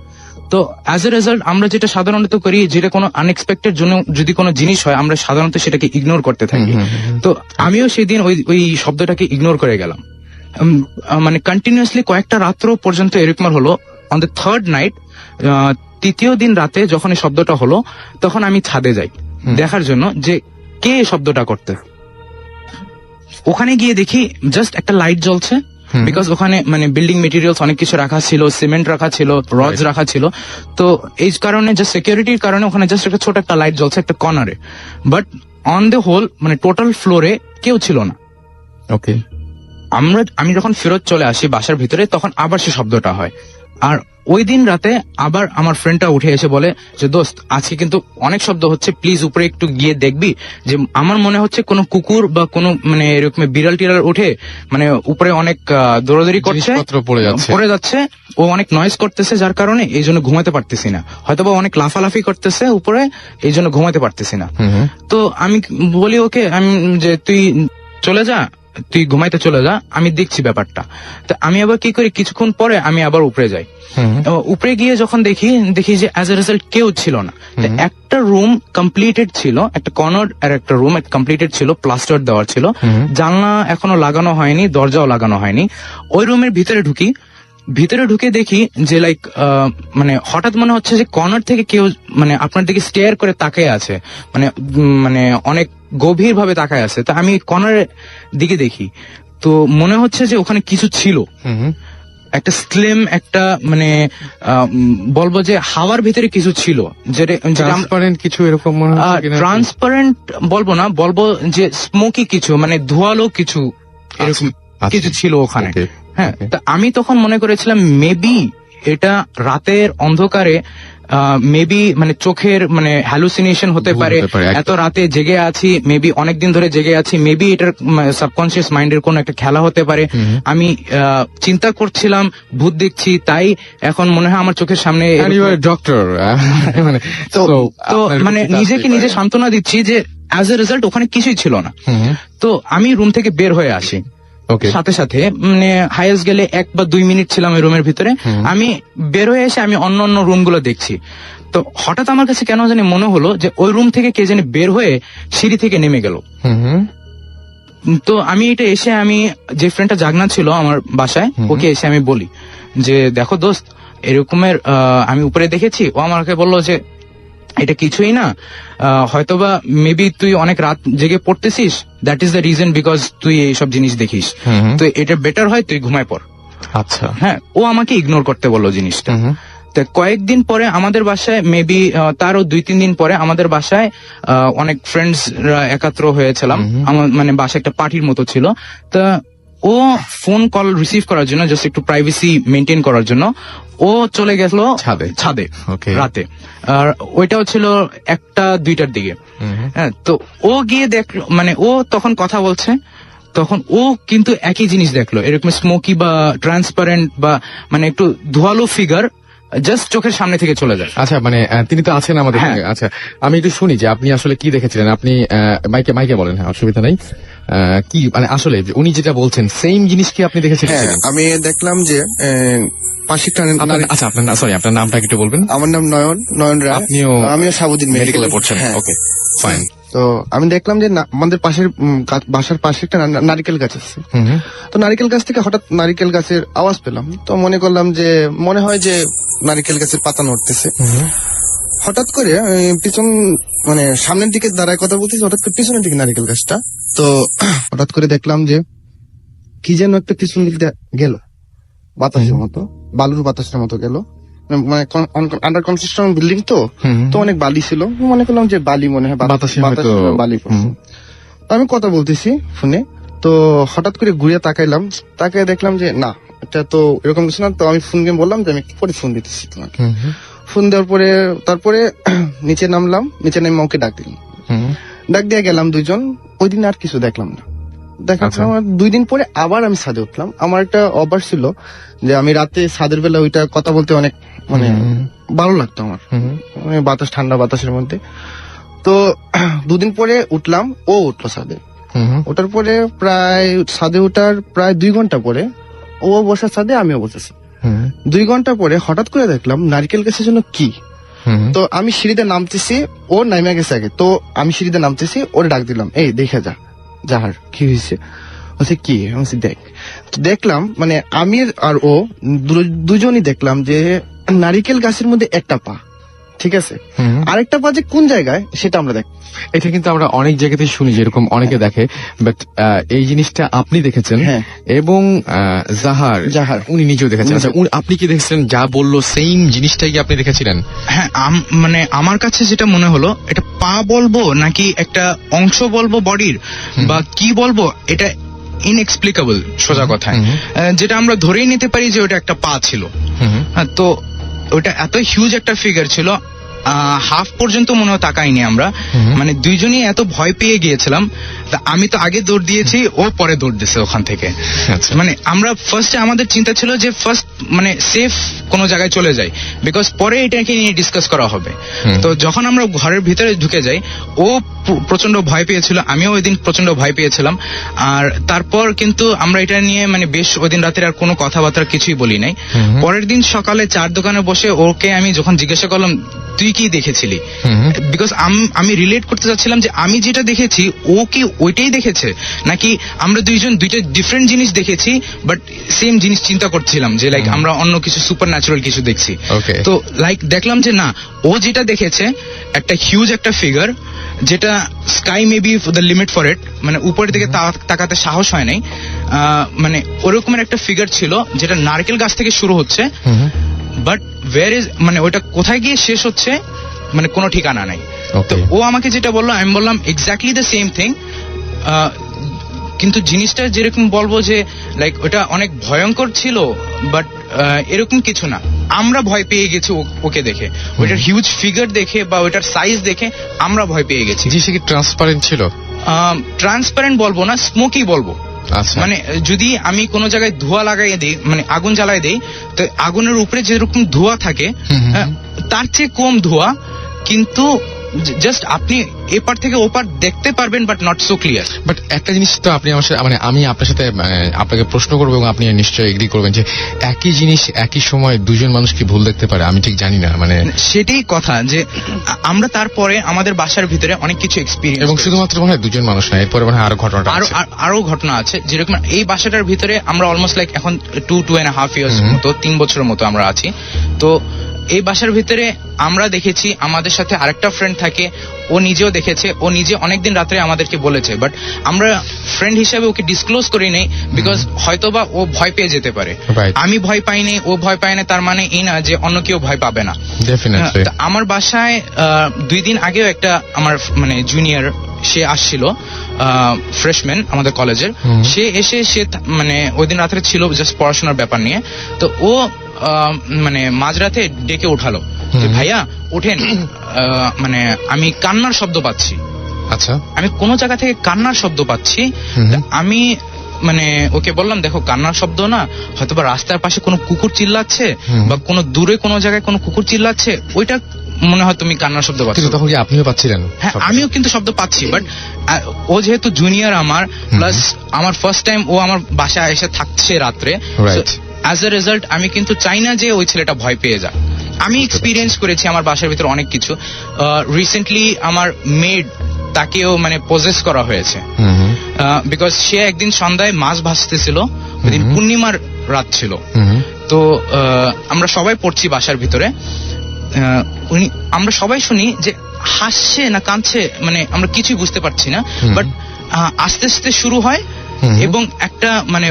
তো অ্যাজ এ রেজাল্ট আমরা যেটা সাধারণত করি, যেটা কোনো আনএক্সপেক্টেড জন্য যদি কোনো জিনিস হয়, আমরা সাধারণত সেটাকে ইগনোর করতে থাকি। তো আমিও সেদিন ওই শব্দটাকে ইগনোর করে গেলাম। মানে কন্টিনিউয়াসলি কয়েকটা রাত্র পর্যন্ত এরকম হলো। অন দ্য 3rd নাইট, 3য় দিন রাতে যখন এই শব্দটা হলো, তখন আমি ছাদে যাই দেখার জন্য যে কে এই শব্দটা করতে। ওখানে গিয়ে দেখি জাস্ট একটা লাইট জ্বলছে, বিকজ ওখানে মানে বিল্ডিং মেটেরিয়ালস অনেক কিছু রাখা ছিল, সিমেন্ট রাখা ছিল, রডস রাখা ছিল। তো এই কারণে জাস্ট সিকিউরিটির কারণে ওখানে জাস্ট একটা ছোট একটা লাইট জ্বলছে একটা কর্নারে, বাট অন দ্য হোল মানে টোটাল ফ্লোরে কেউ ছিল না। ওকে। আমি যখন ফেরত চলে আসি বাসার ভিতরে, তখন আবার সে শব্দটা হয়। আর ওই দিন রাতে আবার আমার ফ্রেন্ডটা উঠে এসে বলে যে দোস্ত আজকে কিন্তু অনেক শব্দ হচ্ছে, প্লিজ উপরে একটু গিয়ে দেখবি। যে আমার মনে হচ্ছে কোনো কুকুর বা কোনো মানে এরকম বিড়াল টিড়াল উঠে মানে উপরে অনেক দৌড়াদৌড়ি করছে, জিনিসপত্র পড়ে যাচ্ছে। ও অনেক নয়েজ করতেছে, যার কারণে এই জন্য ঘুমাতে পারতেছি না, হয়তোবা অনেক লাফালাফি করতেছে উপরে, এই জন্য ঘুমাতে পারতেছি না। তো আমি বলি ওকে, আমি যে তুই চলে যা, তুই ঘুমাইতে চলে যা, আমি দেখছি ব্যাপারটা। তো আমি আবার কি করি, কিছুক্ষণ পরে আমি আবার উপরে যাই। উপরে গিয়ে যখন দেখি যে অ্যাজ এ রেজাল্ট কেউ ছিল না। তো একটা রুম কমপ্লিটেড ছিল, একটা কর্নার আর একটা রুম কমপ্লিটেড ছিল, প্লাস্টার দেওয়া ছিল, জানলা এখনো লাগানো হয়নি, দরজাও লাগানো হয়নি। ওই রুমের ভিতরে ঢুকে দেখি যে লাইক মানে হঠাৎ মনে হচ্ছে যে কর্নার থেকে কেউ মানে আপনার দিকে স্টেয়ার করে তাকিয়ে আছে, মানে অনেক গভীর ভাবে তাকায় আছে। তো আমি কর্নারের দিকে দেখি, তো মনে হচ্ছে যে ওখানে কিছু ছিল, একটা স্লিম একটা মানে বলবো যে হাওয়ার ভিতরে কিছু ছিল, যেটা ট্রান্সপারেন্ট কিছু এরকম মনে হচ্ছে কিনা? ট্রান্সপারেন্ট বলবো না, বলবো যে স্মোকি কিছু, মানে ধোয়ালো কিছু এরকম কিছু ছিল ওখানে। হ্যাঁ, তা আমি তখন মনে করেছিলাম মেবি এটা রাতের অন্ধকারে মেবি মানে চোখের মানে হ্যালুসিনেশন হতে পারে, এত রাতে জেগে আছি, মেবি অনেকদিন ধরে জেগে আছি, মেবি এটার সাবকনসিয়াস মাইন্ডের কোন একটা খেলা হতে পারে। আমি চিন্তা করছিলাম ভূত দেখছি, তাই এখন মনে হয় আমার চোখের সামনে ডক্টর তো মানে নিজেকে নিজে সান্ত্বনা দিচ্ছি যে অ্যাজ এ রেজাল্ট ওখানে কিছুই ছিল না। তো আমি রুম থেকে বের হয়ে আসি, সাথে সাথে মানে হাইয়েস্ট গেলে 1 বা 2 মিনিট ছিলাম ওই রুমের ভিতরে। আমি বের হয়ে এসে আমি অন্য রুম গুলো দেখছি। তো হঠাৎ আমার কাছে কেন জানি মনে হলো যে ওই রুম থেকে কে জানি বের হয়ে সিঁড়ি থেকে নেমে গেল। তো আমি এটা এসে আমি যে ফ্রেন্ডটা জাগনা ছিল আমার বাসায়, ওকে এসে আমি বলি যে দেখো দোস্ত এরকমের আমি উপরে দেখেছি। ও আমাকে বললো যে এটা কিছুই না, হয়তোবা মেবি তুই অনেক রাত জেগে পড়তেছিস, that is the reason because তুই এইসব জিনিস দেখিস, তো এটা বেটার হয় তুই ঘুমায় পড়। আচ্ছা, হ্যাঁ, ও আমাকে ইগনোর করতে বললো জিনিসটা। তো কয়েকদিন পরে আমাদের বাসায় মেবি তারও 2-3 দিন পরে আমাদের বাসায় অনেক ফ্রেন্ডসরা একাত্র হয়েছিলাম, আমার মানে বাসায় একটা পার্টির মতো ছিল। তা ও ফোন কল রিসিভ করার জন্য, জাস্ট একটু প্রাইভেসি মেনটেন করার জন্য ও চলে গেল ছাদে রাতে। আর ওইটাও ছিল 1-2টার দিকে। হ্যাঁ, তো ও গিয়ে দেখলো, মানে ও তখন কথা বলছে, তখন ও কিন্তু একই জিনিস দেখলো, এরকম স্মোকি বা ট্রান্সপারেন্ট বা মানে একটু ধোয়ালো ফিগার জাস্ট চোখের সামনে থেকে চলে যায়। আচ্ছা, মানে তিনি তো আছেন আমাদের সঙ্গে। আচ্ছা, আমি একটু শুনি যে আপনি আসলে কি দেখেছিলেন। আপনি মাইকে বলেন। হ্যাঁ, অসুবিধা নাই। কি মানে আসলে উনি যেটা বলছেন সেম জিনিস কি আপনি দেখেছিলেন? হ্যাঁ, আমি দেখলাম যে পাশে আচ্ছা, আপনার নামটা একটু বলবেন। আমার নাম নয়ন রায়। আমিও সাবুদ্দিন মেডিকেলে পড়ছেন? ওকে, ফাইন। তো আমি দেখলাম যে আমাদের পাশের বাসার পাশে একটা নারিকেল গাছ আছে। তো নারিকেল গাছ থেকে হঠাৎ নারিকেল গাছের আওয়াজ পেলাম। তো মনে করলাম যে মনে হয় যে নারিকেল গাছের পাতা নড়তেছে। হঠাৎ করে পিছন মানে সামনের দিকে দাঁড়ায় কথা বলতেছি, হঠাৎ করে পিছনের দিকে নারিকেল গাছটা। তো হঠাৎ করে দেখলাম যে কি যেন একটা পিছন দিক গেল, বাতাসের মতো, বালুর বাতাসের মতো গেল। মানে আন্ডার কনস্ট্রাকশন বিল্ডিং তো অনেক বালি ছিল, মনে করলাম যে বালি মনে হয় বালি পড়ছে। তো আমি কথা বলতেছি ফোনে, তো হঠাৎ করে ঘুরে তাকায় দেখলাম যে না, এটা তো এরকম কিছু না। তো আমি ফোনকে বললাম যে আমি পরে ফোন দিতেছি তোমাকে। ফোন দেওয়ার পরে তারপরে নিচে নামলাম, নিচে নেমে ওকে ডাক দিয়ে গেলাম 2জন। ওই দিন আর কিছু দেখলাম না। দেখার 2 দিন পরে আবার আমি ছাদে উঠলাম। আমার একটা অভ্যাস ছিল যে আমি রাতে ছাদের বেলা ওইটা কথা বলতে অনেক মানে ভালো লাগতো আমার, মানে বাতাস, ঠান্ডা বাতাসের মধ্যে। তো 2 দিন পরে উঠলাম, ও উঠলো ছাদে। ওঠার পরে প্রায় ছাদে ওঠার প্রায় 2 ঘন্টা পরে ও বসা ছাদে, আমিও বসেছি। 2 ঘন্টা পরে হঠাৎ করে দেখলাম নারকেল গাছের জন্য কি। তো আমি সিঁড়িতে নামতেছি, ও নামে গেছে আগে। তো আমি সিঁড়িতে নামতেছি, ওর ডাক দিলাম, এই দেখে যাহার কি হয়েছে। কি দেখ। তো দেখলাম মানে আমি আর ও 2জনই দেখলাম যে নারিকেল গাছের মধ্যে একটা পা, ঠিক আছে, আরেকটা পা যে কোন জায়গায় সেটা আমরা দেখ। এটা কিন্তু আমরা অনেক জায়গাতে শুনি, যেরকম অনেকে দেখে, বাট এই জিনিসটা আপনি দেখেছেন হ্যাঁ। এবং জাহার উনি নিজেও দেখেছেন। আচ্ছা, আপনি কি দেখেছিলেন? যা বললো সেম জিনিসটাই কি আপনি দেখেছিলেন? হ্যাঁ, মানে আমার কাছে যেটা মনে হলো, এটা পা বলবো নাকি একটা অংশ বলবো বডির, বা কি বলবো, এটা ইনএক্সপ্লিকেবল সোজা কথায়। যেটা আমরা ধরেই নিতে পারি যে ওটা একটা পা ছিল। হ্যাঁ, তো ওটা এত হিউজ একটা ফিগার ছিল, হাফ পর্যন্ত মনে হয় তাকাইনি আমরা, মানে দুইজনই এত ভয় পেয়ে গিয়েছিলাম। তা আমি তো আগে দৌড় দিয়েছি, ও পরে দৌড় দিয়েছে ওখান থেকে। মানে আমরা ফার্স্টে আমাদের চিন্তা ছিল যে ফার্স্ট মানে সেফ কোনো জায়গায় চলে যাই, বিকজ পরে এটাকে নিয়ে ডিসকাস করা হবে। তো যখন আমরা ঘরের ভিতরে ঢুকে যাই, ও প্রচন্ড ভয় পেয়েছিল, আমিও ওই দিন প্রচন্ড ভয় পেয়েছিলাম। আর তারপর কিন্তু আমরা এটা নিয়ে মানে বেশ ওই দিন রাতের আর কোনো কথাবার্তা কিছুই বলি নাই। পরের দিন সকালে চার দোকানে বসে ওকে আমি যখন জিজ্ঞাসা করলাম তুই কি দেখেছিলি, বিকজ আমি রিলেট করতে চাচ্ছিলাম যে আমি যেটা দেখেছি ও কি ওইটাই দেখেছে, নাকি আমরা দুইজন দুইটা ডিফারেন্ট জিনিস দেখেছি বাট সেম জিনিস চিন্তা করছিলাম যে লাইক আমরা অন্য কিছু সুপার ন্যাচারাল কিছু দেখছি। তো লাইক দেখলাম যে না, ও যেটা দেখেছে একটা হিউজ একটা ফিগার, যেটা sky maybe the limit for it, মানে উপরের দিকে তাকাতে সাহস হয় নাই। মানে ওরকমের একটা ফিগার ছিল যেটা নারকেল গাছ থেকে শুরু হচ্ছে, বাট ওয়্যার ইজ মানে ওইটা কোথায় গিয়ে শেষ হচ্ছে মানে কোনো ঠিকানা নাই। তো ও আমাকে যেটা বললো আমি বললাম এক্স্যাক্টলি দ্য সেম থিং, কিন্তু জিনিসটা যেরকম বলবো যে লাইক ওটা অনেক ভয়ঙ্কর ছিল, বাট এরকম কিছু না। আমরা ভয় পেয়ে গেছি ওকে দেখে, ওইটার হিউজ ফিগার দেখে বা ওইটার সাইজ দেখে আমরা ভয় পেয়ে গেছি। জিনিসটা কি ট্রান্সপারেন্ট ছিল? ট্রান্সপারেন্ট বলবো না, স্মোকি বলবো। মানে যদি আমি কোনো জায়গায় ধোঁয়া লাগাই দিই, মানে আগুন জ্বালাই দিই, তো আগুনের উপরে যেরকম ধোঁয়া থাকে তার চেয়ে কম ধোঁয়া, কিন্তু জাস্ট আপনি এপার থেকে ওপার দেখতে পারবেন, but not so clear. But একটা জিনিস তো আপনি আমার সাথে, মানে আমি আপনার সাথে আপনাকে প্রশ্ন করবো এবং আপনি নিশ্চয়ই এগ্রি করবেন যে একই জিনিস একই সময় দুজন মানুষ কি ভুল দেখতে পারে? আমি ঠিক জানি না, মানে সেটাই কথা যে আমরা তারপরে আমাদের বাসার ভিতরে অনেক কিছু এক্সপিরিয়েন্স, এবং শুধুমাত্র মনে হয় দুজন মানুষ না, এরপরে মনে হয় আরো ঘটনা আরো ঘটনা আছে। যেরকম এই বাসাটার ভিতরে আমরা অলমোস্ট লাইক এখন 2.5 ইয়ার্স মতো, 3 বছরের মতো আমরা আছি। তো এই বাসার ভিতরে আমরা দেখেছি, আমাদের সাথে আরেকটা ফ্রেন্ড থাকে, ও নিজেও দেখেছে, ও নিজে অনেকদিন রাত্রে আমাদেরকে বলেছে, বাট আমরা ফ্রেন্ড হিসাবে ওকে ডিসক্লোজ করি নাই, বিকজ হয়তোবা ও ভয় পেয়ে যেতে পারে। আমি ভয় পাইনি, ও ভয় পায় না, তার মানে এই না যে অন্য কেউ ভয় পাবে না। আমার বাসায় 2 দিন আগেও একটা আমার মানে জুনিয়র সে আসছিল, ফ্রেশম্যান আমাদের কলেজের। সে এসে সে মানে ওই দিন রাত্রে ছিল জাস্ট পড়াশোনার ব্যাপার নিয়ে। তো ও মানে মাঝরাতে ডেকে উঠালো যে ভাইয়া ওঠেন, মানে আমি কান্নার শব্দ পাচ্ছি। আচ্ছা, আমি কোন জায়গা থেকে কান্নার শব্দ পাচ্ছি। আমি মানে ওকে বললাম দেখো কান্নার শব্দ না, হয়তোবা রাস্তার পাশে কোনো কুকুর চিল্লাচ্ছে বা কোনো দূরে কোনো জায়গায় কোনো কুকুর চিল্লাচ্ছে, ওইটা মনে হয় তুমি কান্নার শব্দ পাচ্ছ। তখন কি আপনিও পাচ্ছিলেন? হ্যাঁ, আমিও কিন্তু শব্দ পাচ্ছি, বাট ও যেহেতু জুনিয়র আমার, প্লাস আমার ফার্স্ট টাইম ও আমার বাসায় এসে থাকছে রাত্রে, অ্যাজ এ রেজাল্ট আমি কিন্তু চাই না যে ওই ছেলেটা ভয় পেয়ে যাক। আমি এক্সপিরিয়েন্স করেছি আমার বাসার ভিতরে অনেক কিছু। রিসেন্টলি আমার মেড, তাকেও মানে পজেস করা হয়েছে, বিকজ সে একদিন সন্ধ্যায় মাছ ভাজতেছিল, ওইদিন পূর্ণিমার রাত ছিল। তো আমরা সবাই পড়ছি বাসার ভিতরে, আমরা সবাই শুনি যে হাসছে না কাঁদছে, মানে আমরা কিছুই বুঝতে পারছি না, বাট আস্তে আস্তে শুরু হয় এবং একটা মানে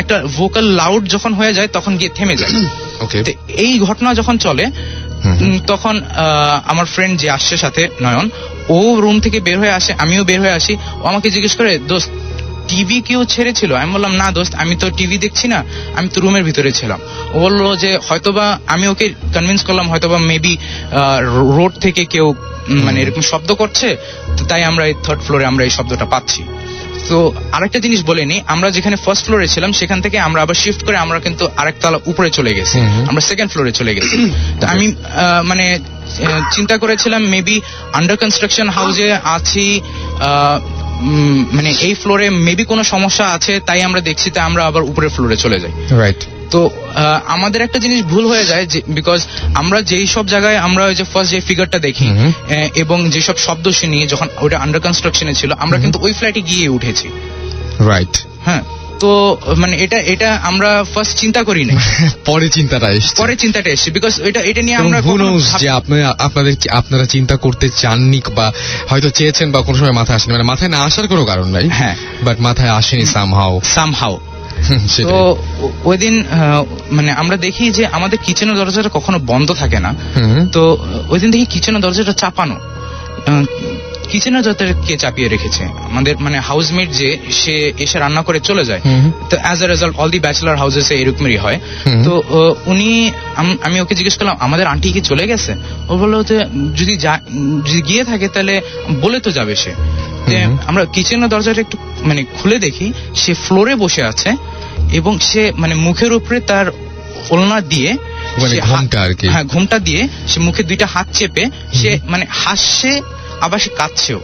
একটা ভোকাল লাউড যখন হয়ে যায় তখন গিয়ে থেমে যায়। এই ঘটনা যখন চলে তখন আমার ফ্রেন্ড যে আসছে সাথে নয়ন, ও রুম থেকে বের হয়ে আসে, আমিও বের হয়ে আসি। ও আমাকে জিজ্ঞেস করে দোস্ত টিভি কেউ ছেড়েছিল? আমি বললাম না দোস্ত, আমি তো টিভি দেখছি না, আমি তো রুমের ভিতরে ছিলাম। ও বললো যে হয়তোবা, আমি ওকে কনভিন্স করলাম হয়তোবা মেবি রোড থেকে কেউ মানে এরকম শব্দ করছে, তো তাই আমরা এই 3rd ফ্লোরে আমরা এই শব্দটা পাচ্ছি। তো আরেকটা জিনিস বলে নি, আমরা যেখানে 1st ফ্লোরে ছিলাম সেখান থেকে আমরা আবার শিফট করে আমরা কিন্তু আরেকতলা উপরে চলে গেছি, আমরা 2nd ফ্লোরে চলে গেছি। তো আমি মানে চিন্তা করেছিলাম মেবি আন্ডার কনস্ট্রাকশন হাউসে আছি, মানে এই ফ্লোরে মেবি কোনো সমস্যা আছে, তাই আমরা দেখছি, তাই আমরা আবার উপরের ফ্লোরে চলে যাই। রাইট। তো আমাদের একটা জিনিস ভুল হয়ে যায়, বিকজ আমরা যেই সব জায়গায় আমরা ওই যে ফার্স্ট যে ফিগারটা দেখি এবং যেসব শব্দ শুনি যখন ওটা আন্ডার কনস্ট্রাকশনে ছিল, আমরা কিন্তু ওই ফ্ল্যাটে গিয়ে উঠেছি। রাইট। হ্যাঁ, তো মানে এটা আমরা ফার্স্ট চিন্তা করি না, পরে চিন্তাটা এসছে। পরে চিন্তাটা এসছে, বিকজ এটা নিয়ে এবং আমরা who কখনো knows যে আপনারা চিন্তা করতে চাননি বা হয়তো চেয়েছেন বা কোনো সময় মাথায় আসেনি, মানে মাথায় না আসার কোনো কারণ নাই, হ্যাঁ বাট মাথায় আসেনি সামহাও। তো ওই দিন মানে আমরা দেখি যে আমাদের কিচেনের দরজাটা কখনো বন্ধ থাকে না। তো ওই দিন দেখি কিচেনের দরজাটা চাপানো। কিচেনের দরজাটা কে চাপিয়ে রেখেছে? আমাদের মানে হাউসমেট যে, সে এসে রান্না করে চলে যায়। তো as a result all the bachelor houses এরকমই হয়। তো উনি, আমি ওকে জিজ্ঞেস করলাম আমাদের আন্টি কি চলে গেছে? ও বললো যে যদি গিয়ে থাকে তাহলে বলে তো যাবে সে। আমরা কিচেনের দরজাটা একটু মানে খুলে দেখি, সে ফ্লোরে বসে আছে এবং সে মানে মুখের উপরে তার ওলনা দিয়ে, মানে ঘোমটা আর কি, হ্যাঁ ঘোমটা দিয়ে সে মুখে দুইটা হাত চেপে সে মানে হাসছে, আবার সে কাঁদছেও,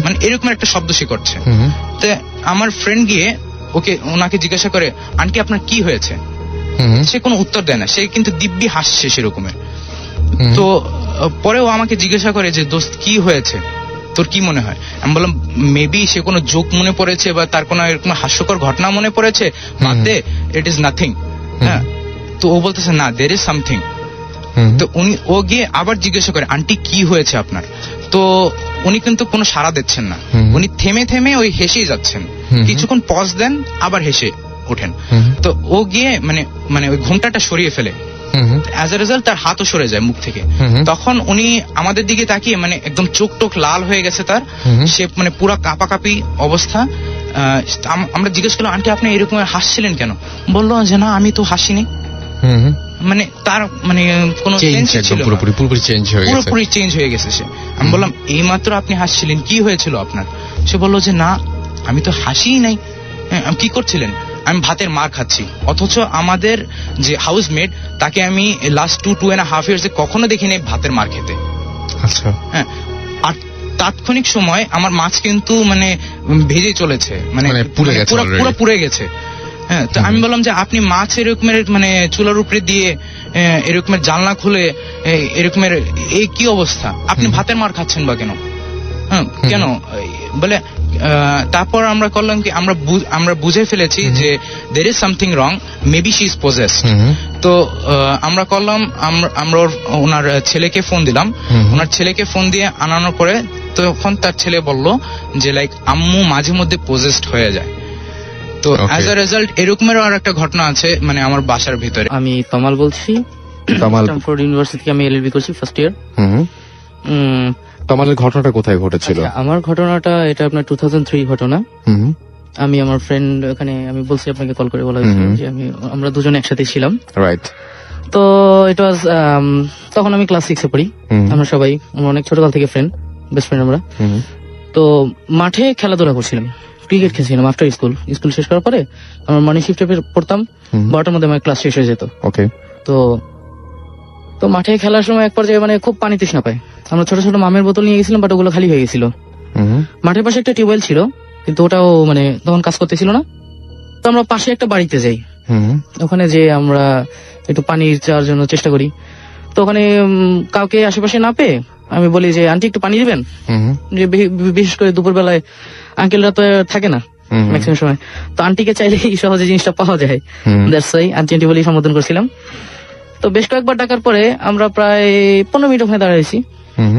মানে এরকম একটা শব্দ সে করছে। তো আমার ফ্রেন্ড গিয়ে ওনাকে জিজ্ঞাসা করে, আন্টি আপনার কি হয়েছে? সে কোনো উত্তর দেয় না, সে কিন্তু দিব্যি হাসছে সেরকমের। তো পরেও আমাকে জিজ্ঞাসা করে যে দোস্ত কি হয়েছে, তোর কি মনে হয়? আমি বললাম মেবি সে কোনো জোক মনে পড়েছে বা তার কোনো এরকম হাস্যকর ঘটনা মনে পড়েছে, বাদ দে, ইট ইজ নাথিং। হ্যাঁ, তো ও বলতেছে না, দের ইজ সামথিং। তো ও গিয়ে আবার জিজ্ঞাসা করে আন্টি কি হয়েছে আপনার? তো উনি কিন্তু কোনো সাড়া দিচ্ছেন না, উনি থেমে থেমে ওই হেসেই যাচ্ছেন, কিছুক্ষণ পজ দেন আবার হেসে ওঠেন। তো ও গিয়ে মানে ওই ঘোমটাটা সরিয়ে ফেলে, অ্যাজ এ রেজাল্ট তার হাতও সরে যায় মুখ থেকে। তখন উনি আমাদের দিকে তাকিয়ে মানে একদম চোখ টোক লাল হয়ে গেছে তার, সে মানে পুরা কাঁপাকাঁপি অবস্থা। আমরা জিজ্ঞেস করলাম আন্টি আপনি এরকম হাসছিলেন কেন? বললো যে না আমি তো হাসিনি। মানে তার মানে কোনো পুরোপুরি চেঞ্জ হয়ে গেছে সে। আমি বললাম এইমাত্র আপনি হাসছিলেন, কি হয়েছিল আপনার? সে বললো যে না আমি তো হাসিই নাই। কি করছিলেন? আমি ভাতের মার খাচ্ছি। অথচ আমাদের যে হাউসমেট তাকে আমি লাস্ট 2.5 ইয়ার্সে কখনো দেখিনি ভাতের মার খেতে। আচ্ছা, হ্যাঁ, আর তাৎক্ষণিক সময় আমার মাছ কিন্তু মানে ভেজে চলেছে, মানে পুরো পুড়ে গেছে। হ্যাঁ, তো আমি বললাম যে আপনি মাছ এরকমের মানে চুলার উপরে দিয়ে এরকমের জানলা খুলে এরকমের এই কি অবস্থা? আপনি ভাতের মার খাচ্ছেন বা কেন? হ্যাঁ কেন? বলে তারপর আমরা করলাম কি, আমরা বুঝে ফেলেছি যে there is something wrong, maybe she is possessed. তো আমরা করলাম, আমরা ওনার ছেলেকে ফোন দিলাম। ওনার ছেলেকে ফোন দিয়ে আনানোর পরে তখন তার ছেলে বলল যে লাইক আম্মু মাঝে মধ্যে পজেসড হয়ে যায়। তো অ্যাজ এ রেজাল্ট এরকমের আর একটা ঘটনা আছে মানে আমার বাসার ভিতরে। আমি তমাল বলছি, স্ট্যামফোর্ড ইউনিভার্সিটি থেকে আমি এলএলবি করছি ফার্স্ট ইয়ার। তোমাদের ঘটনাটা কোথায় ঘটেছিল? আমার ঘটনাটা এটা আপনার 2003 ঘটনা। আমি আমার ফ্রেন্ড ওখানে, আমি বলছি আপনাকে কল করে বলা হয়েছিল যে আমরা দুজনে একসাথে ছিলাম, রাইট? তো ইট ওয়াজ তখন আমি ক্লাস 6 এ পড়ি। আমরা সবাই অনেক ছোটকাল থেকে ফ্রেন্ড, বেস্ট ফ্রেন্ড আমরা। তো মাঠে খেলাধুলা করছিলাম, ক্রিকেট খেলছিলাম আফটার স্কুল শেষ করার পরে। আমার মর্নিং শিফটে পড়তাম, 12টার মধ্যে আমার ক্লাস শেষ হয়ে যেত। ওকে। তো মাঠে খেলার সময় এক পর্যায়ে মানে খুব পানি তৃষ্ণা পায়। আমরা ছোট ছোট মামের বোতল নিয়ে গেছিলাম, বাট ওগুলো খালি হয়ে গেছিল। মাঠের পাশে একটা টিউবওয়েল ছিল, কিন্তু ওটাও মানে তখন কাজ করতেছিল না। তো আমরা পাশে একটা বাড়িতে যাই, ওখানে যে আমরা একটু পানি চাওয়ার জন্য চেষ্টা করি। তো ওখানে কাউকে আশেপাশে না পেয়ে আমি বলি যে আন্টি একটু পানি দিবেন। যে বিশেষ করে দুপুর বেলায় আঙ্কেলরা তো থাকে না ম্যাক্সিমাম সময়, তো আন্টিকে চাইলে সহজে জিনিসটা পাওয়া যায়। দ্যাটস ওয়াই আন্টি বলেই সম্বোধন করছিলাম। তো বেশ কয়েকবার ডাকার পরে আমরা প্রায় 15 মিনিট ওখানে দাঁড়াইছি,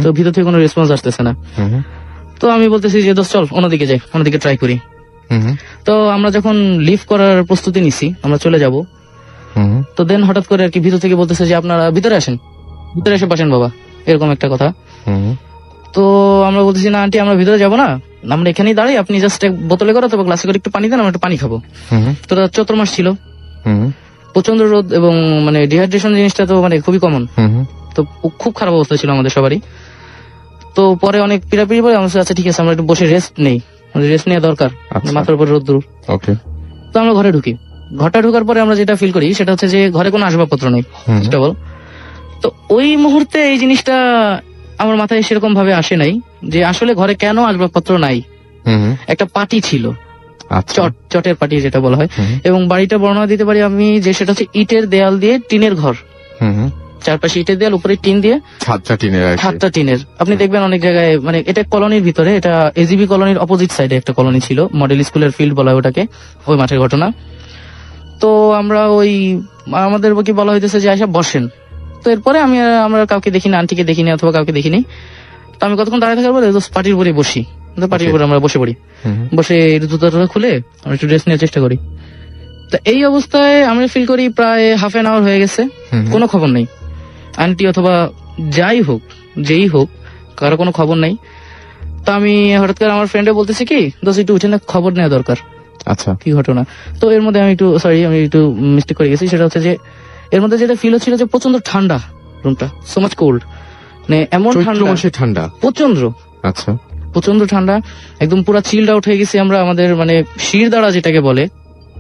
তো ভিতর থেকে কোনো রেসপন্স আসতেছে না। তো আমি বলতেছি যে দোস্ত চল অন্যদিকে যাই, অন্যদিকে ট্রাই করি। তো আমরা যখন লিভ করার প্রস্তুতি নিছি, আমরা চলে যাব, তো দেন হঠাৎ করে আর কি ভিতর থেকে বলতেছে যে আপনারা ভিতরে আসেন, ভিতরে এসে বসেন বাবা, এরকম একটা কথা। তো আমরা বলতেছি না আন্টি আমরা ভিতরে যাবো না, আমরা এখানেই দাঁড়াই, আপনি জাস্ট বোতলে করে অথবা গ্লাসে করে একটু পানি দেন, আমরা একটু পানি খাবো। তো চৈত্র মাস ছিল, প্রচন্ড রোদ এবং মানে ডিহাইড্রেশন জিনিসটা তো মানে খুবই কমন। তো খুব খারাপ অবস্থা ছিল আমাদের সবারই। তো পরে অনেক পিড়াপিড়ি পরে আমরা আচ্ছা ঠিক আছে আমরা একটু বসে রেস্ট নেই, রেস্ট নেওয়া দরকার, মাথার উপর রোদ দূর। তো আমরা ঘরে ঢুকি। ঘরটা ঢুকার পরে আমরা যেটা ফিল করি সেটা হচ্ছে যে ঘরে কোনো আসবাবপত্র নেই। তো ওই মুহূর্তে এই জিনিসটা আমার মাথায় সেরকম ভাবে আসে নাই যে আসলে ঘরে কেন আসবাবপত্র নাই। একটা পাটি ছিল, চটের পাটি যেটা বলা হয়, এবং বাড়িটা বর্ণনা দিতে পারি আমি যে সেটা হচ্ছে ইটের দেয়াল দিয়ে টিনের ঘর, চারপাশে ইটের দেয়াল, উপরে টিন দিয়ে, ছাদটা টিনের আর কি। ছাদটা টিনের। আপনি দেখবেন অনেক জায়গায়, মানে এটা কলোনির ভিতরে, এটা এজিবি কলোনির অপোজিট সাইডে একটা কলোনি ছিল, মডেল স্কুলের ফিল্ড বলা হয় ওটাকে, ওই মাঠের ঘটনা। তো আমরা ওই আমাদের কি বলা হইতেছে যে আইসা বসেন। তো এরপরে আমরা কাউকে দেখিনি, আন্টিকে দেখিনি অথবা কাউকে দেখিনি। তো আমি কতক্ষণ দাঁড়িয়ে থাকার পরে পার্টির উপরে বসি, পার্টির উপরে আমরা বসে পড়ি। বসে জুতা খুলে আমরা একটু ড্রেস নেওয়ার চেষ্টা করি। তো এই অবস্থায় আমরা ফিল করি প্রায় হাফ অ্যান আওয়ার হয়ে গেছে, কোনো খবর নেই। আন্টি অথবা যাই হোক, যেই হোক, কারো কোনো খবর নেই। তো আমি হঠাৎ করে আমার ফ্রেন্ডে বলতেছি কি, দোস্ত একটু উঠে না, খবর নেওয়া দরকার। আচ্ছা, কি ঘটনা? তো এর মধ্যে আমি একটু মিস্টেক করে গেছি। সেটা হচ্ছে যে এর মধ্যে যেটা ফিল হচ্ছিল যে প্রচন্ড ঠান্ডা রুমটা, সো মাচ কোল্ড, মানে এমন চৈত্র ঠান্ডা, মাসে ঠান্ডা প্রচন্ড আচ্ছা প্রচন্ড ঠান্ডা, একদম পুরো চিল্ড আউট হয়ে গেছি আমরা। আমাদের মানে শির দাঁড়া যেটাকে বলে,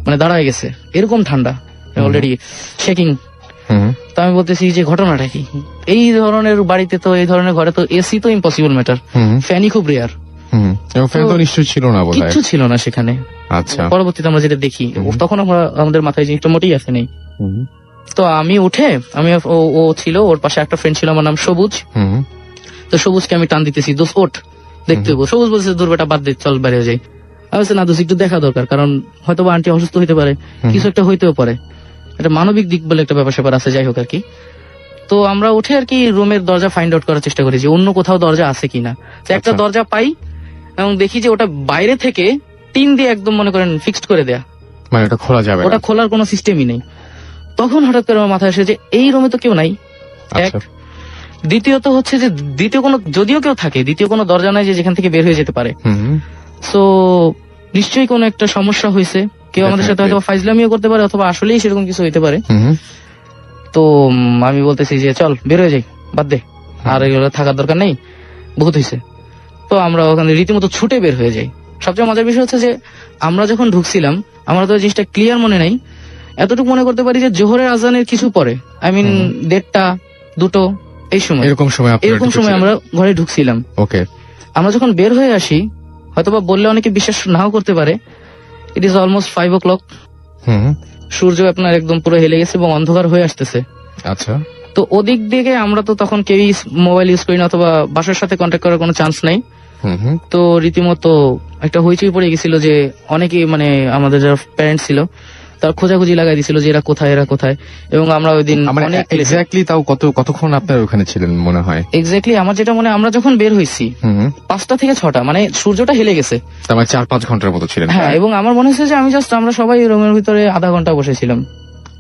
মানে দাঁড়ায় গেছে, এরকম ঠান্ডা, অলরেডি শেকিং। তো আমি বলতেছি যে ঘটনাটা কি? এই ধরনের বাড়িতে তো, এই ধরনের ঘরে তো এসি তো ইম্পসিবল ম্যাটার, ফ্যানই খুব রেয়ার, এবং ফ্যান তো নিশ্চয়ই ছিল না বোধহয়। কিচ্ছু ছিল না সেখানে। আচ্ছা, পরবর্তীতে আমরা যেটা দেখি, তখন আমাদের মাথায় জিনিসটা মোটেই আসে নেই। তো আমি উঠে, ও ছিল, ওর পাশে একটা ফ্রেন্ড ছিল, আমার নাম সবুজ। তো সবুজকে আমি টান দিতেছি, দোষ ওঠ, দেখতে হবো। সবুজ বলছে দূর বেটা, বাদ দে, চল বাইরে যাই। আমি বলছি না দোষ, একটু দেখা দরকার, কারণ হয়তো বা আন্টি অসুস্থ হইতে পারে, কিছু একটা হইতেও পারে, একটা মানবিক দিক বলে একটা ব্যাপার স্যাপার আছে, যাই হোক আর কি। তো আমরা উঠে আর কি রুমের দরজা ফাইন্ড আউট করার চেষ্টা করি যে অন্য কোথাও দরজা আছে কিনা। তো একটা দরজা পাই এবং দেখি যে ওটা বাইরে থেকে টিন দিয়ে একদম মনে করেন ফিক্সড করে দেয়া, মানে এটা খোলা যাবে না। ওটা খোলার কোনো সিস্টেমই নেই। তখন হঠাৎ করে আমার মাথায় আসে যে এই রুমে তো কেউ নাই, এক। আচ্ছা। দ্বিতীয়ত হচ্ছে যে যদিও কেউ থাকে, দ্বিতীয় কোনো দরজা নাই যে যেখান থেকে বের হয়ে যেতে পারে। সো নিশ্চয়ই কোনো একটা সমস্যা হয়েছে, কেউ আমাদের সাথে হয়তো ফাইজলামিও করতে পারে, অথবা আসলেই সেরকম কিছু হইতে পারে। তো আমি বলতেছি যে চল বের হয়ে যাই, বাদ দে, আর এগুলো থাকার দরকার নেই, বহুত হয়েছে। তো আমরা ওখানে রীতিমতো ছুটে বের হয়ে যাই। সবচেয়ে মজার বিষয় হচ্ছে যে আমরা যখন ঢুকছিলাম, আমার তো জিনিসটা ক্লিয়ার মনে নাই, এতটুকু মনে করতে পারি যে জোহরের আজানের কিছু পরে, আই মিন 1:30, 2 এই সময়, এরকম সময় আমরা ঘরে ঢুকছিলাম। ওকে, আমরা যখন বের হয়ে আসি, হয়তোবা বললে অনেকে বিশ্বাস নাও করতে পারে, ইট ইজ অলমোস্ট 5 o'clock। সূর্য আপনার একদম পুরো হেলে গেছে এবং অন্ধকার হয়ে আসতেছে। আচ্ছা। তো ওদিক দিকে আমরা তো তখন কেউই মোবাইল ইউজ করি না, অথবা বাসার সাথে কন্ট্যাক্ট করার কোনো চান্স নাই। তো রীতিমতো একটা হইচই পড়ে গেছিল যে অনেকেই, মানে আমাদের যারা প্যারেন্টস ছিল, তার খোঁজাখুঁজি লাগাই দিছিল যে এরা কোথায়। এবং আমরা ওই দিন এক্স্যাক্টলি তাও কতক্ষণ আপনার ওখানে ছিলেন মনে হয়? এক্স্যাক্টলি আমার যেটা মনে, আমরা যখন বের হয়েছি 5টা থেকে 6টা, মানে সূর্যটা হেলে গেছে, তার মানে 4-5 ঘন্টার মতো ছিলেন। হ্যাঁ, এবং আমার মনে হচ্ছে যে আমরা সবাই রুমের ভিতরে আধা ঘন্টা বসেছিলাম।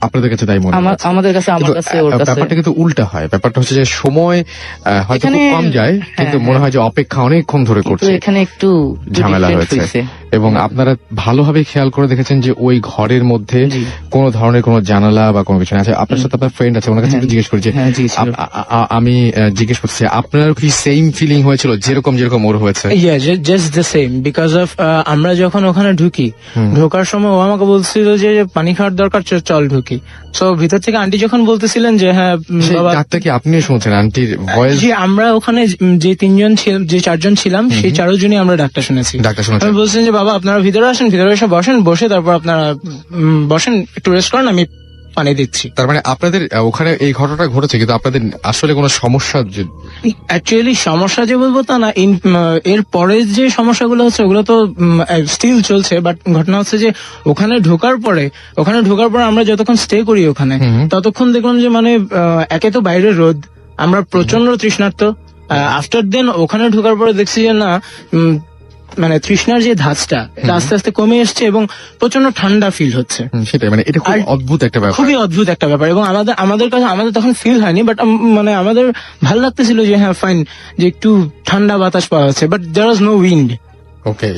আপনাদের কাছে তাই মনে হয়? আমাদের কাছে, আমার কাছে, ওর কাছে ব্যাপারটা কিন্তু উল্টা হয়। ব্যাপারটা হচ্ছে যে সময় হয়তো খুব কম যায়, কিন্তু মনে হয় যে অপেক্ষা অনেকক্ষণ ধরে করছে। এখানে একটু ঝামেলা হয়েছে। এবং আপনারা ভালোভাবে খেয়াল করে দেখেছেন যে ওই ঘরের মধ্যে কোনো ধরনের কোনো জানালা বা কোনো কিছু না আছে। আপনার সাথে আপনার ফ্রেন্ড আছে, ওনার কাছে একটু জিজ্ঞেস করি যে, আমি জিজ্ঞেস করছি আপনার কি সেম ফিলিং হয়েছিল যেরকম ওর হয়েছে? Just the same, because of আমরা যখন ওখানে ঢুকি, ঢোকার সময় ও আমাকে বলছিল যে পানি খাওয়ার দরকার, চল ঢুকি। সো ভিতর থেকে আন্টি যখন বলতেছিলেন যে হ্যাঁ ডাক্তার, কি আপনিও শুনছেন আন্টির ভয়েস? জি, আমরা ওখানে যে 4জন ছিলাম, সেই 4 জনই আমরা ডাক্তার শুনেছি। আমি বলছেন যে বাবা আপনারা ভিতরে আসেন, ভিতরে এসে বসেন, বসে তারপর আপনারা বসেন, একটু রেস্ট করেন, আমি পানি দিচ্ছি। তার মানে আপনাদের ওখানে এই ঘটনাটা ঘটেছে, কিন্তু আপনাদের আসলে কোনো সমস্যা? অ্যাকচুয়ালি সমস্যা যে বলবো তা না, এর পরে যে সমস্যাগুলো হচ্ছে ওগুলো তো স্টিল চলছে। বাট ঘটনা হচ্ছে যে ওখানে ঢোকার পরে আমরা যতক্ষণ স্টে করি ওখানে, ততক্ষণ দেখলাম যে মানে একে তো বাইরের রোদ, আমরা প্রচন্ড তৃষ্ণার্ত। আফটার দেন ওখানে ঢোকার পরে দেখছি যে না, মানে তৃষ্ণার যে ধাঁচটা আস্তে আস্তে কমে এসছে এবং প্রচন্ড ঠান্ডা ফিল হচ্ছে। সেটাই, মানে এটা খুব অদ্ভুত একটা ব্যাপার, খুবই অদ্ভুত একটা ব্যাপার। এবং আমাদের কাছে তখন ফিল হয়নি, বাট মানে আমাদের ভালো লাগতেছিল যে হ্যাঁ ফাইন, যে একটু ঠান্ডা বাতাস পাওয়া যাচ্ছে, but there was no wind. Okay,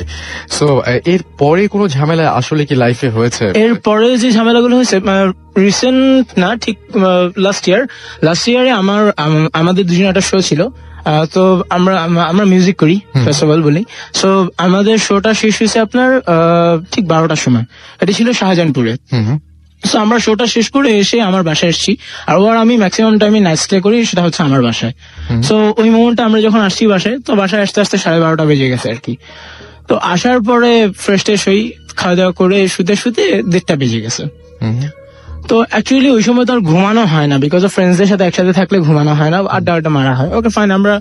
so এর পরে কোনো ঝামেলা আসলে কি লাইফে হয়েছে? এর পরে যে ঝামেলাগুলো হয়েছে রিসেন্ট না, ঠিক লাস্ট ইয়ারে আমাদের দুজনের একটা শো ছিল। তো আমরা মিউজিক করি, ফেস্টিভ্যাল বলি। সো আমাদের শোটা শেষ হয়েছে আপনার ঠিক 12টার সময়। এটা ছিল শাহজাহানপুরে। সো আমরা শোটা শেষ করে এসে আমার বাসায় এসেছি, আর আমি ম্যাক্সিমাম টাইমে নাইট স্টে করি, সেটা হচ্ছে আমার বাসায়। সো ওই মোমেন্টে আমরা যখন আসছি বাসায়, তো বাসায় আসতে 12:30 বেজে গেছে আর কি। তো আসার পরে ফ্রেশ ট্রেশ হই, খাওয়া দাওয়া করে শুতে 1:30 বেজে গেছে। তো অ্যাকচুয়ালি ওই সময় তো আর ঘুমানো হয় না, বিকজ অফ ফ্রেন্ডসদের সাথে একসাথে থাকলে ঘুমানো হয় না, আড্ডা মারা হয়। ওকে ফাইন, আমরা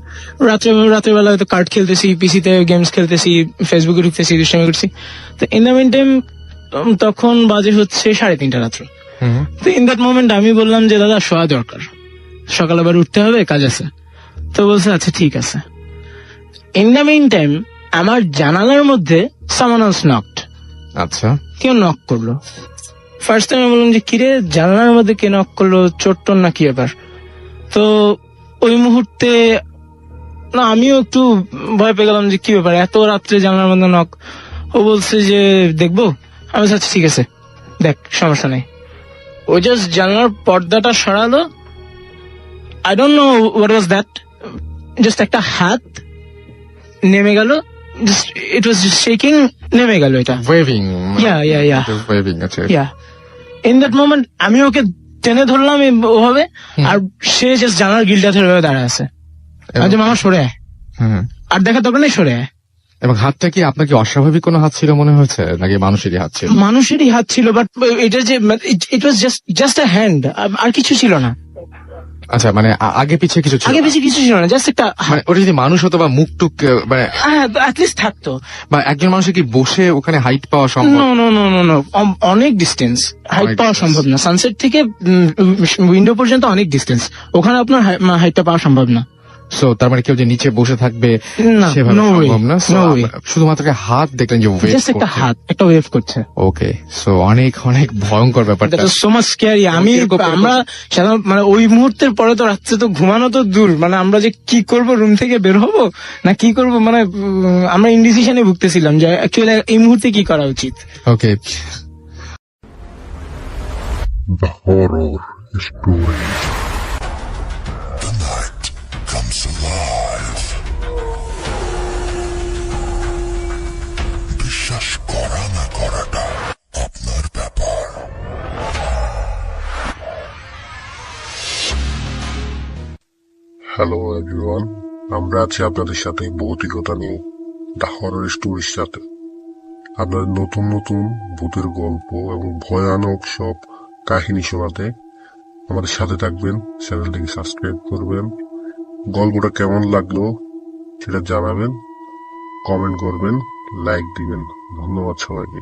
রাত্রেবেলা হয়তো কার্ড খেলতেছি, পিসিতে গেমস খেলতেছি, ফেসবুকে ঢুকতেছি, দুষ্টামি করছি। তো ইন দ্য মিন টাইম তখন বাজে হচ্ছে 3:30 রাত্র। তো ইন দ্যাট মোমেন্ট আমি বললাম যে দাদা শোয়া দরকার, সকালে আবার উঠতে হবে, কাজ আছে। তো বলছে আচ্ছা ঠিক আছে। ইন দ্য মিন টাইম আমার জানালার মধ্যে সামওয়ান এলস নকড। আচ্ছা, কেউ নক করলো। ফার্স্ট টাইম আমি বললাম যে কিরে জানালার মধ্যে কে নক করলো, চোর না কি ব্যাপার। তো ওই মুহূর্তে না আমিও একটু ভয় পেয়ে গেলাম যে কি ব্যাপার, এত রাত্রে জানালার মধ্যে নক। ও বলছে যে দেখবো। আমি বলছি আচ্ছা ঠিক আছে দেখ, সমস্যা নেই। ও জাস্ট জানালার পর্দাটা সরালো। I don't know what was that, just একটা হাত নেমে গেল, just it was just shaking, নেমে গেল এটা। ওয়েভিং। Yeah. ওয়েভিং। আচ্ছা, ইন দ্যাট মোমেন্ট আমি ওকে টেনে ধরলাম ওভাবে, আর সে জাস্ট জানার গিলটা ধরে দাঁড়ায় আছে। আজ মামা সরে আয়, আর দেখা দরকার নেই, সরে আয়। এবং হাতটা কি আপনার কি অস্বাভাবিক কোনো হাত ছিল মনে হয়েছে, নাকি মানুষেরই হাত ছিল? মানুষেরই হাত ছিল, বাট এটা যে ইট ওয়াজ জাস্ট আ হ্যান্ড, আর কিছু ছিল না। আচ্ছা, মানে আগে পিছে কিছু ছিল আগে না? বেশি কিছু ছিল না, জাস্ট একটা মানে ওটা যদি মানুষ হতো বা মুখ টুক, মানে অ্যাটলিস্ট থাকতো। বা একজন মানুষের কি বসে ওখানে হাইট পাওয়া সম্ভব? নো, অনেক ডিস্টেন্স, হাইট পাওয়া সম্ভব না। সানসেট থেকে উইন্ডো পর্যন্ত অনেক ডিস্টেন্স, ওখানে আপনার হাইটটা পাওয়া সম্ভব না। সো তার মানে কেউ যে নিচে বসে থাকবে না, সেভাবে no way, সম্ভব না। So, no way. শুধুমাত্র একটা হাত দেখলেন যে ওয়েভ জাস্ট একটা হাত, একটা ওয়েভ করছে। ওকে, সো অনেক ভয়ঙ্কর ব্যাপারটা। That was so much scary. আমরা সাধারণত মানে ওই মুহূর্তের পরে তো রাত্রে তো ঘুমানো তো দূর, মানে আমরা যে কি করব, রুম থেকে বের হবো না কি করব, মানে আমরা ইনডিসিশনে ভুগতেছিলাম যে অ্যাকচুয়ালি এই মুহূর্তে কি করা উচিত। ওকে, The horror story. Comes alive. বিশ্বাস করা না করাটা আপনার ব্যাপার। হ্যালো এভরিওয়ান, আমরা আছি আপনাদের সাথে ভৌতিকতা নিয়ে, দ্য হরর স্টোরির সাথে। আপনাদের নতুন নতুন ভূতের গল্প এবং ভয়ানক সব কাহিনী শোনাতে আমাদের সাথে থাকবেন, চ্যানেলটিকে সাবস্ক্রাইব করবেন। গল্পটা কেমন লাগলো সেটা জানাবেন, কমেন্ট করবেন, লাইক দিবেন। ধন্যবাদ সবাইকে।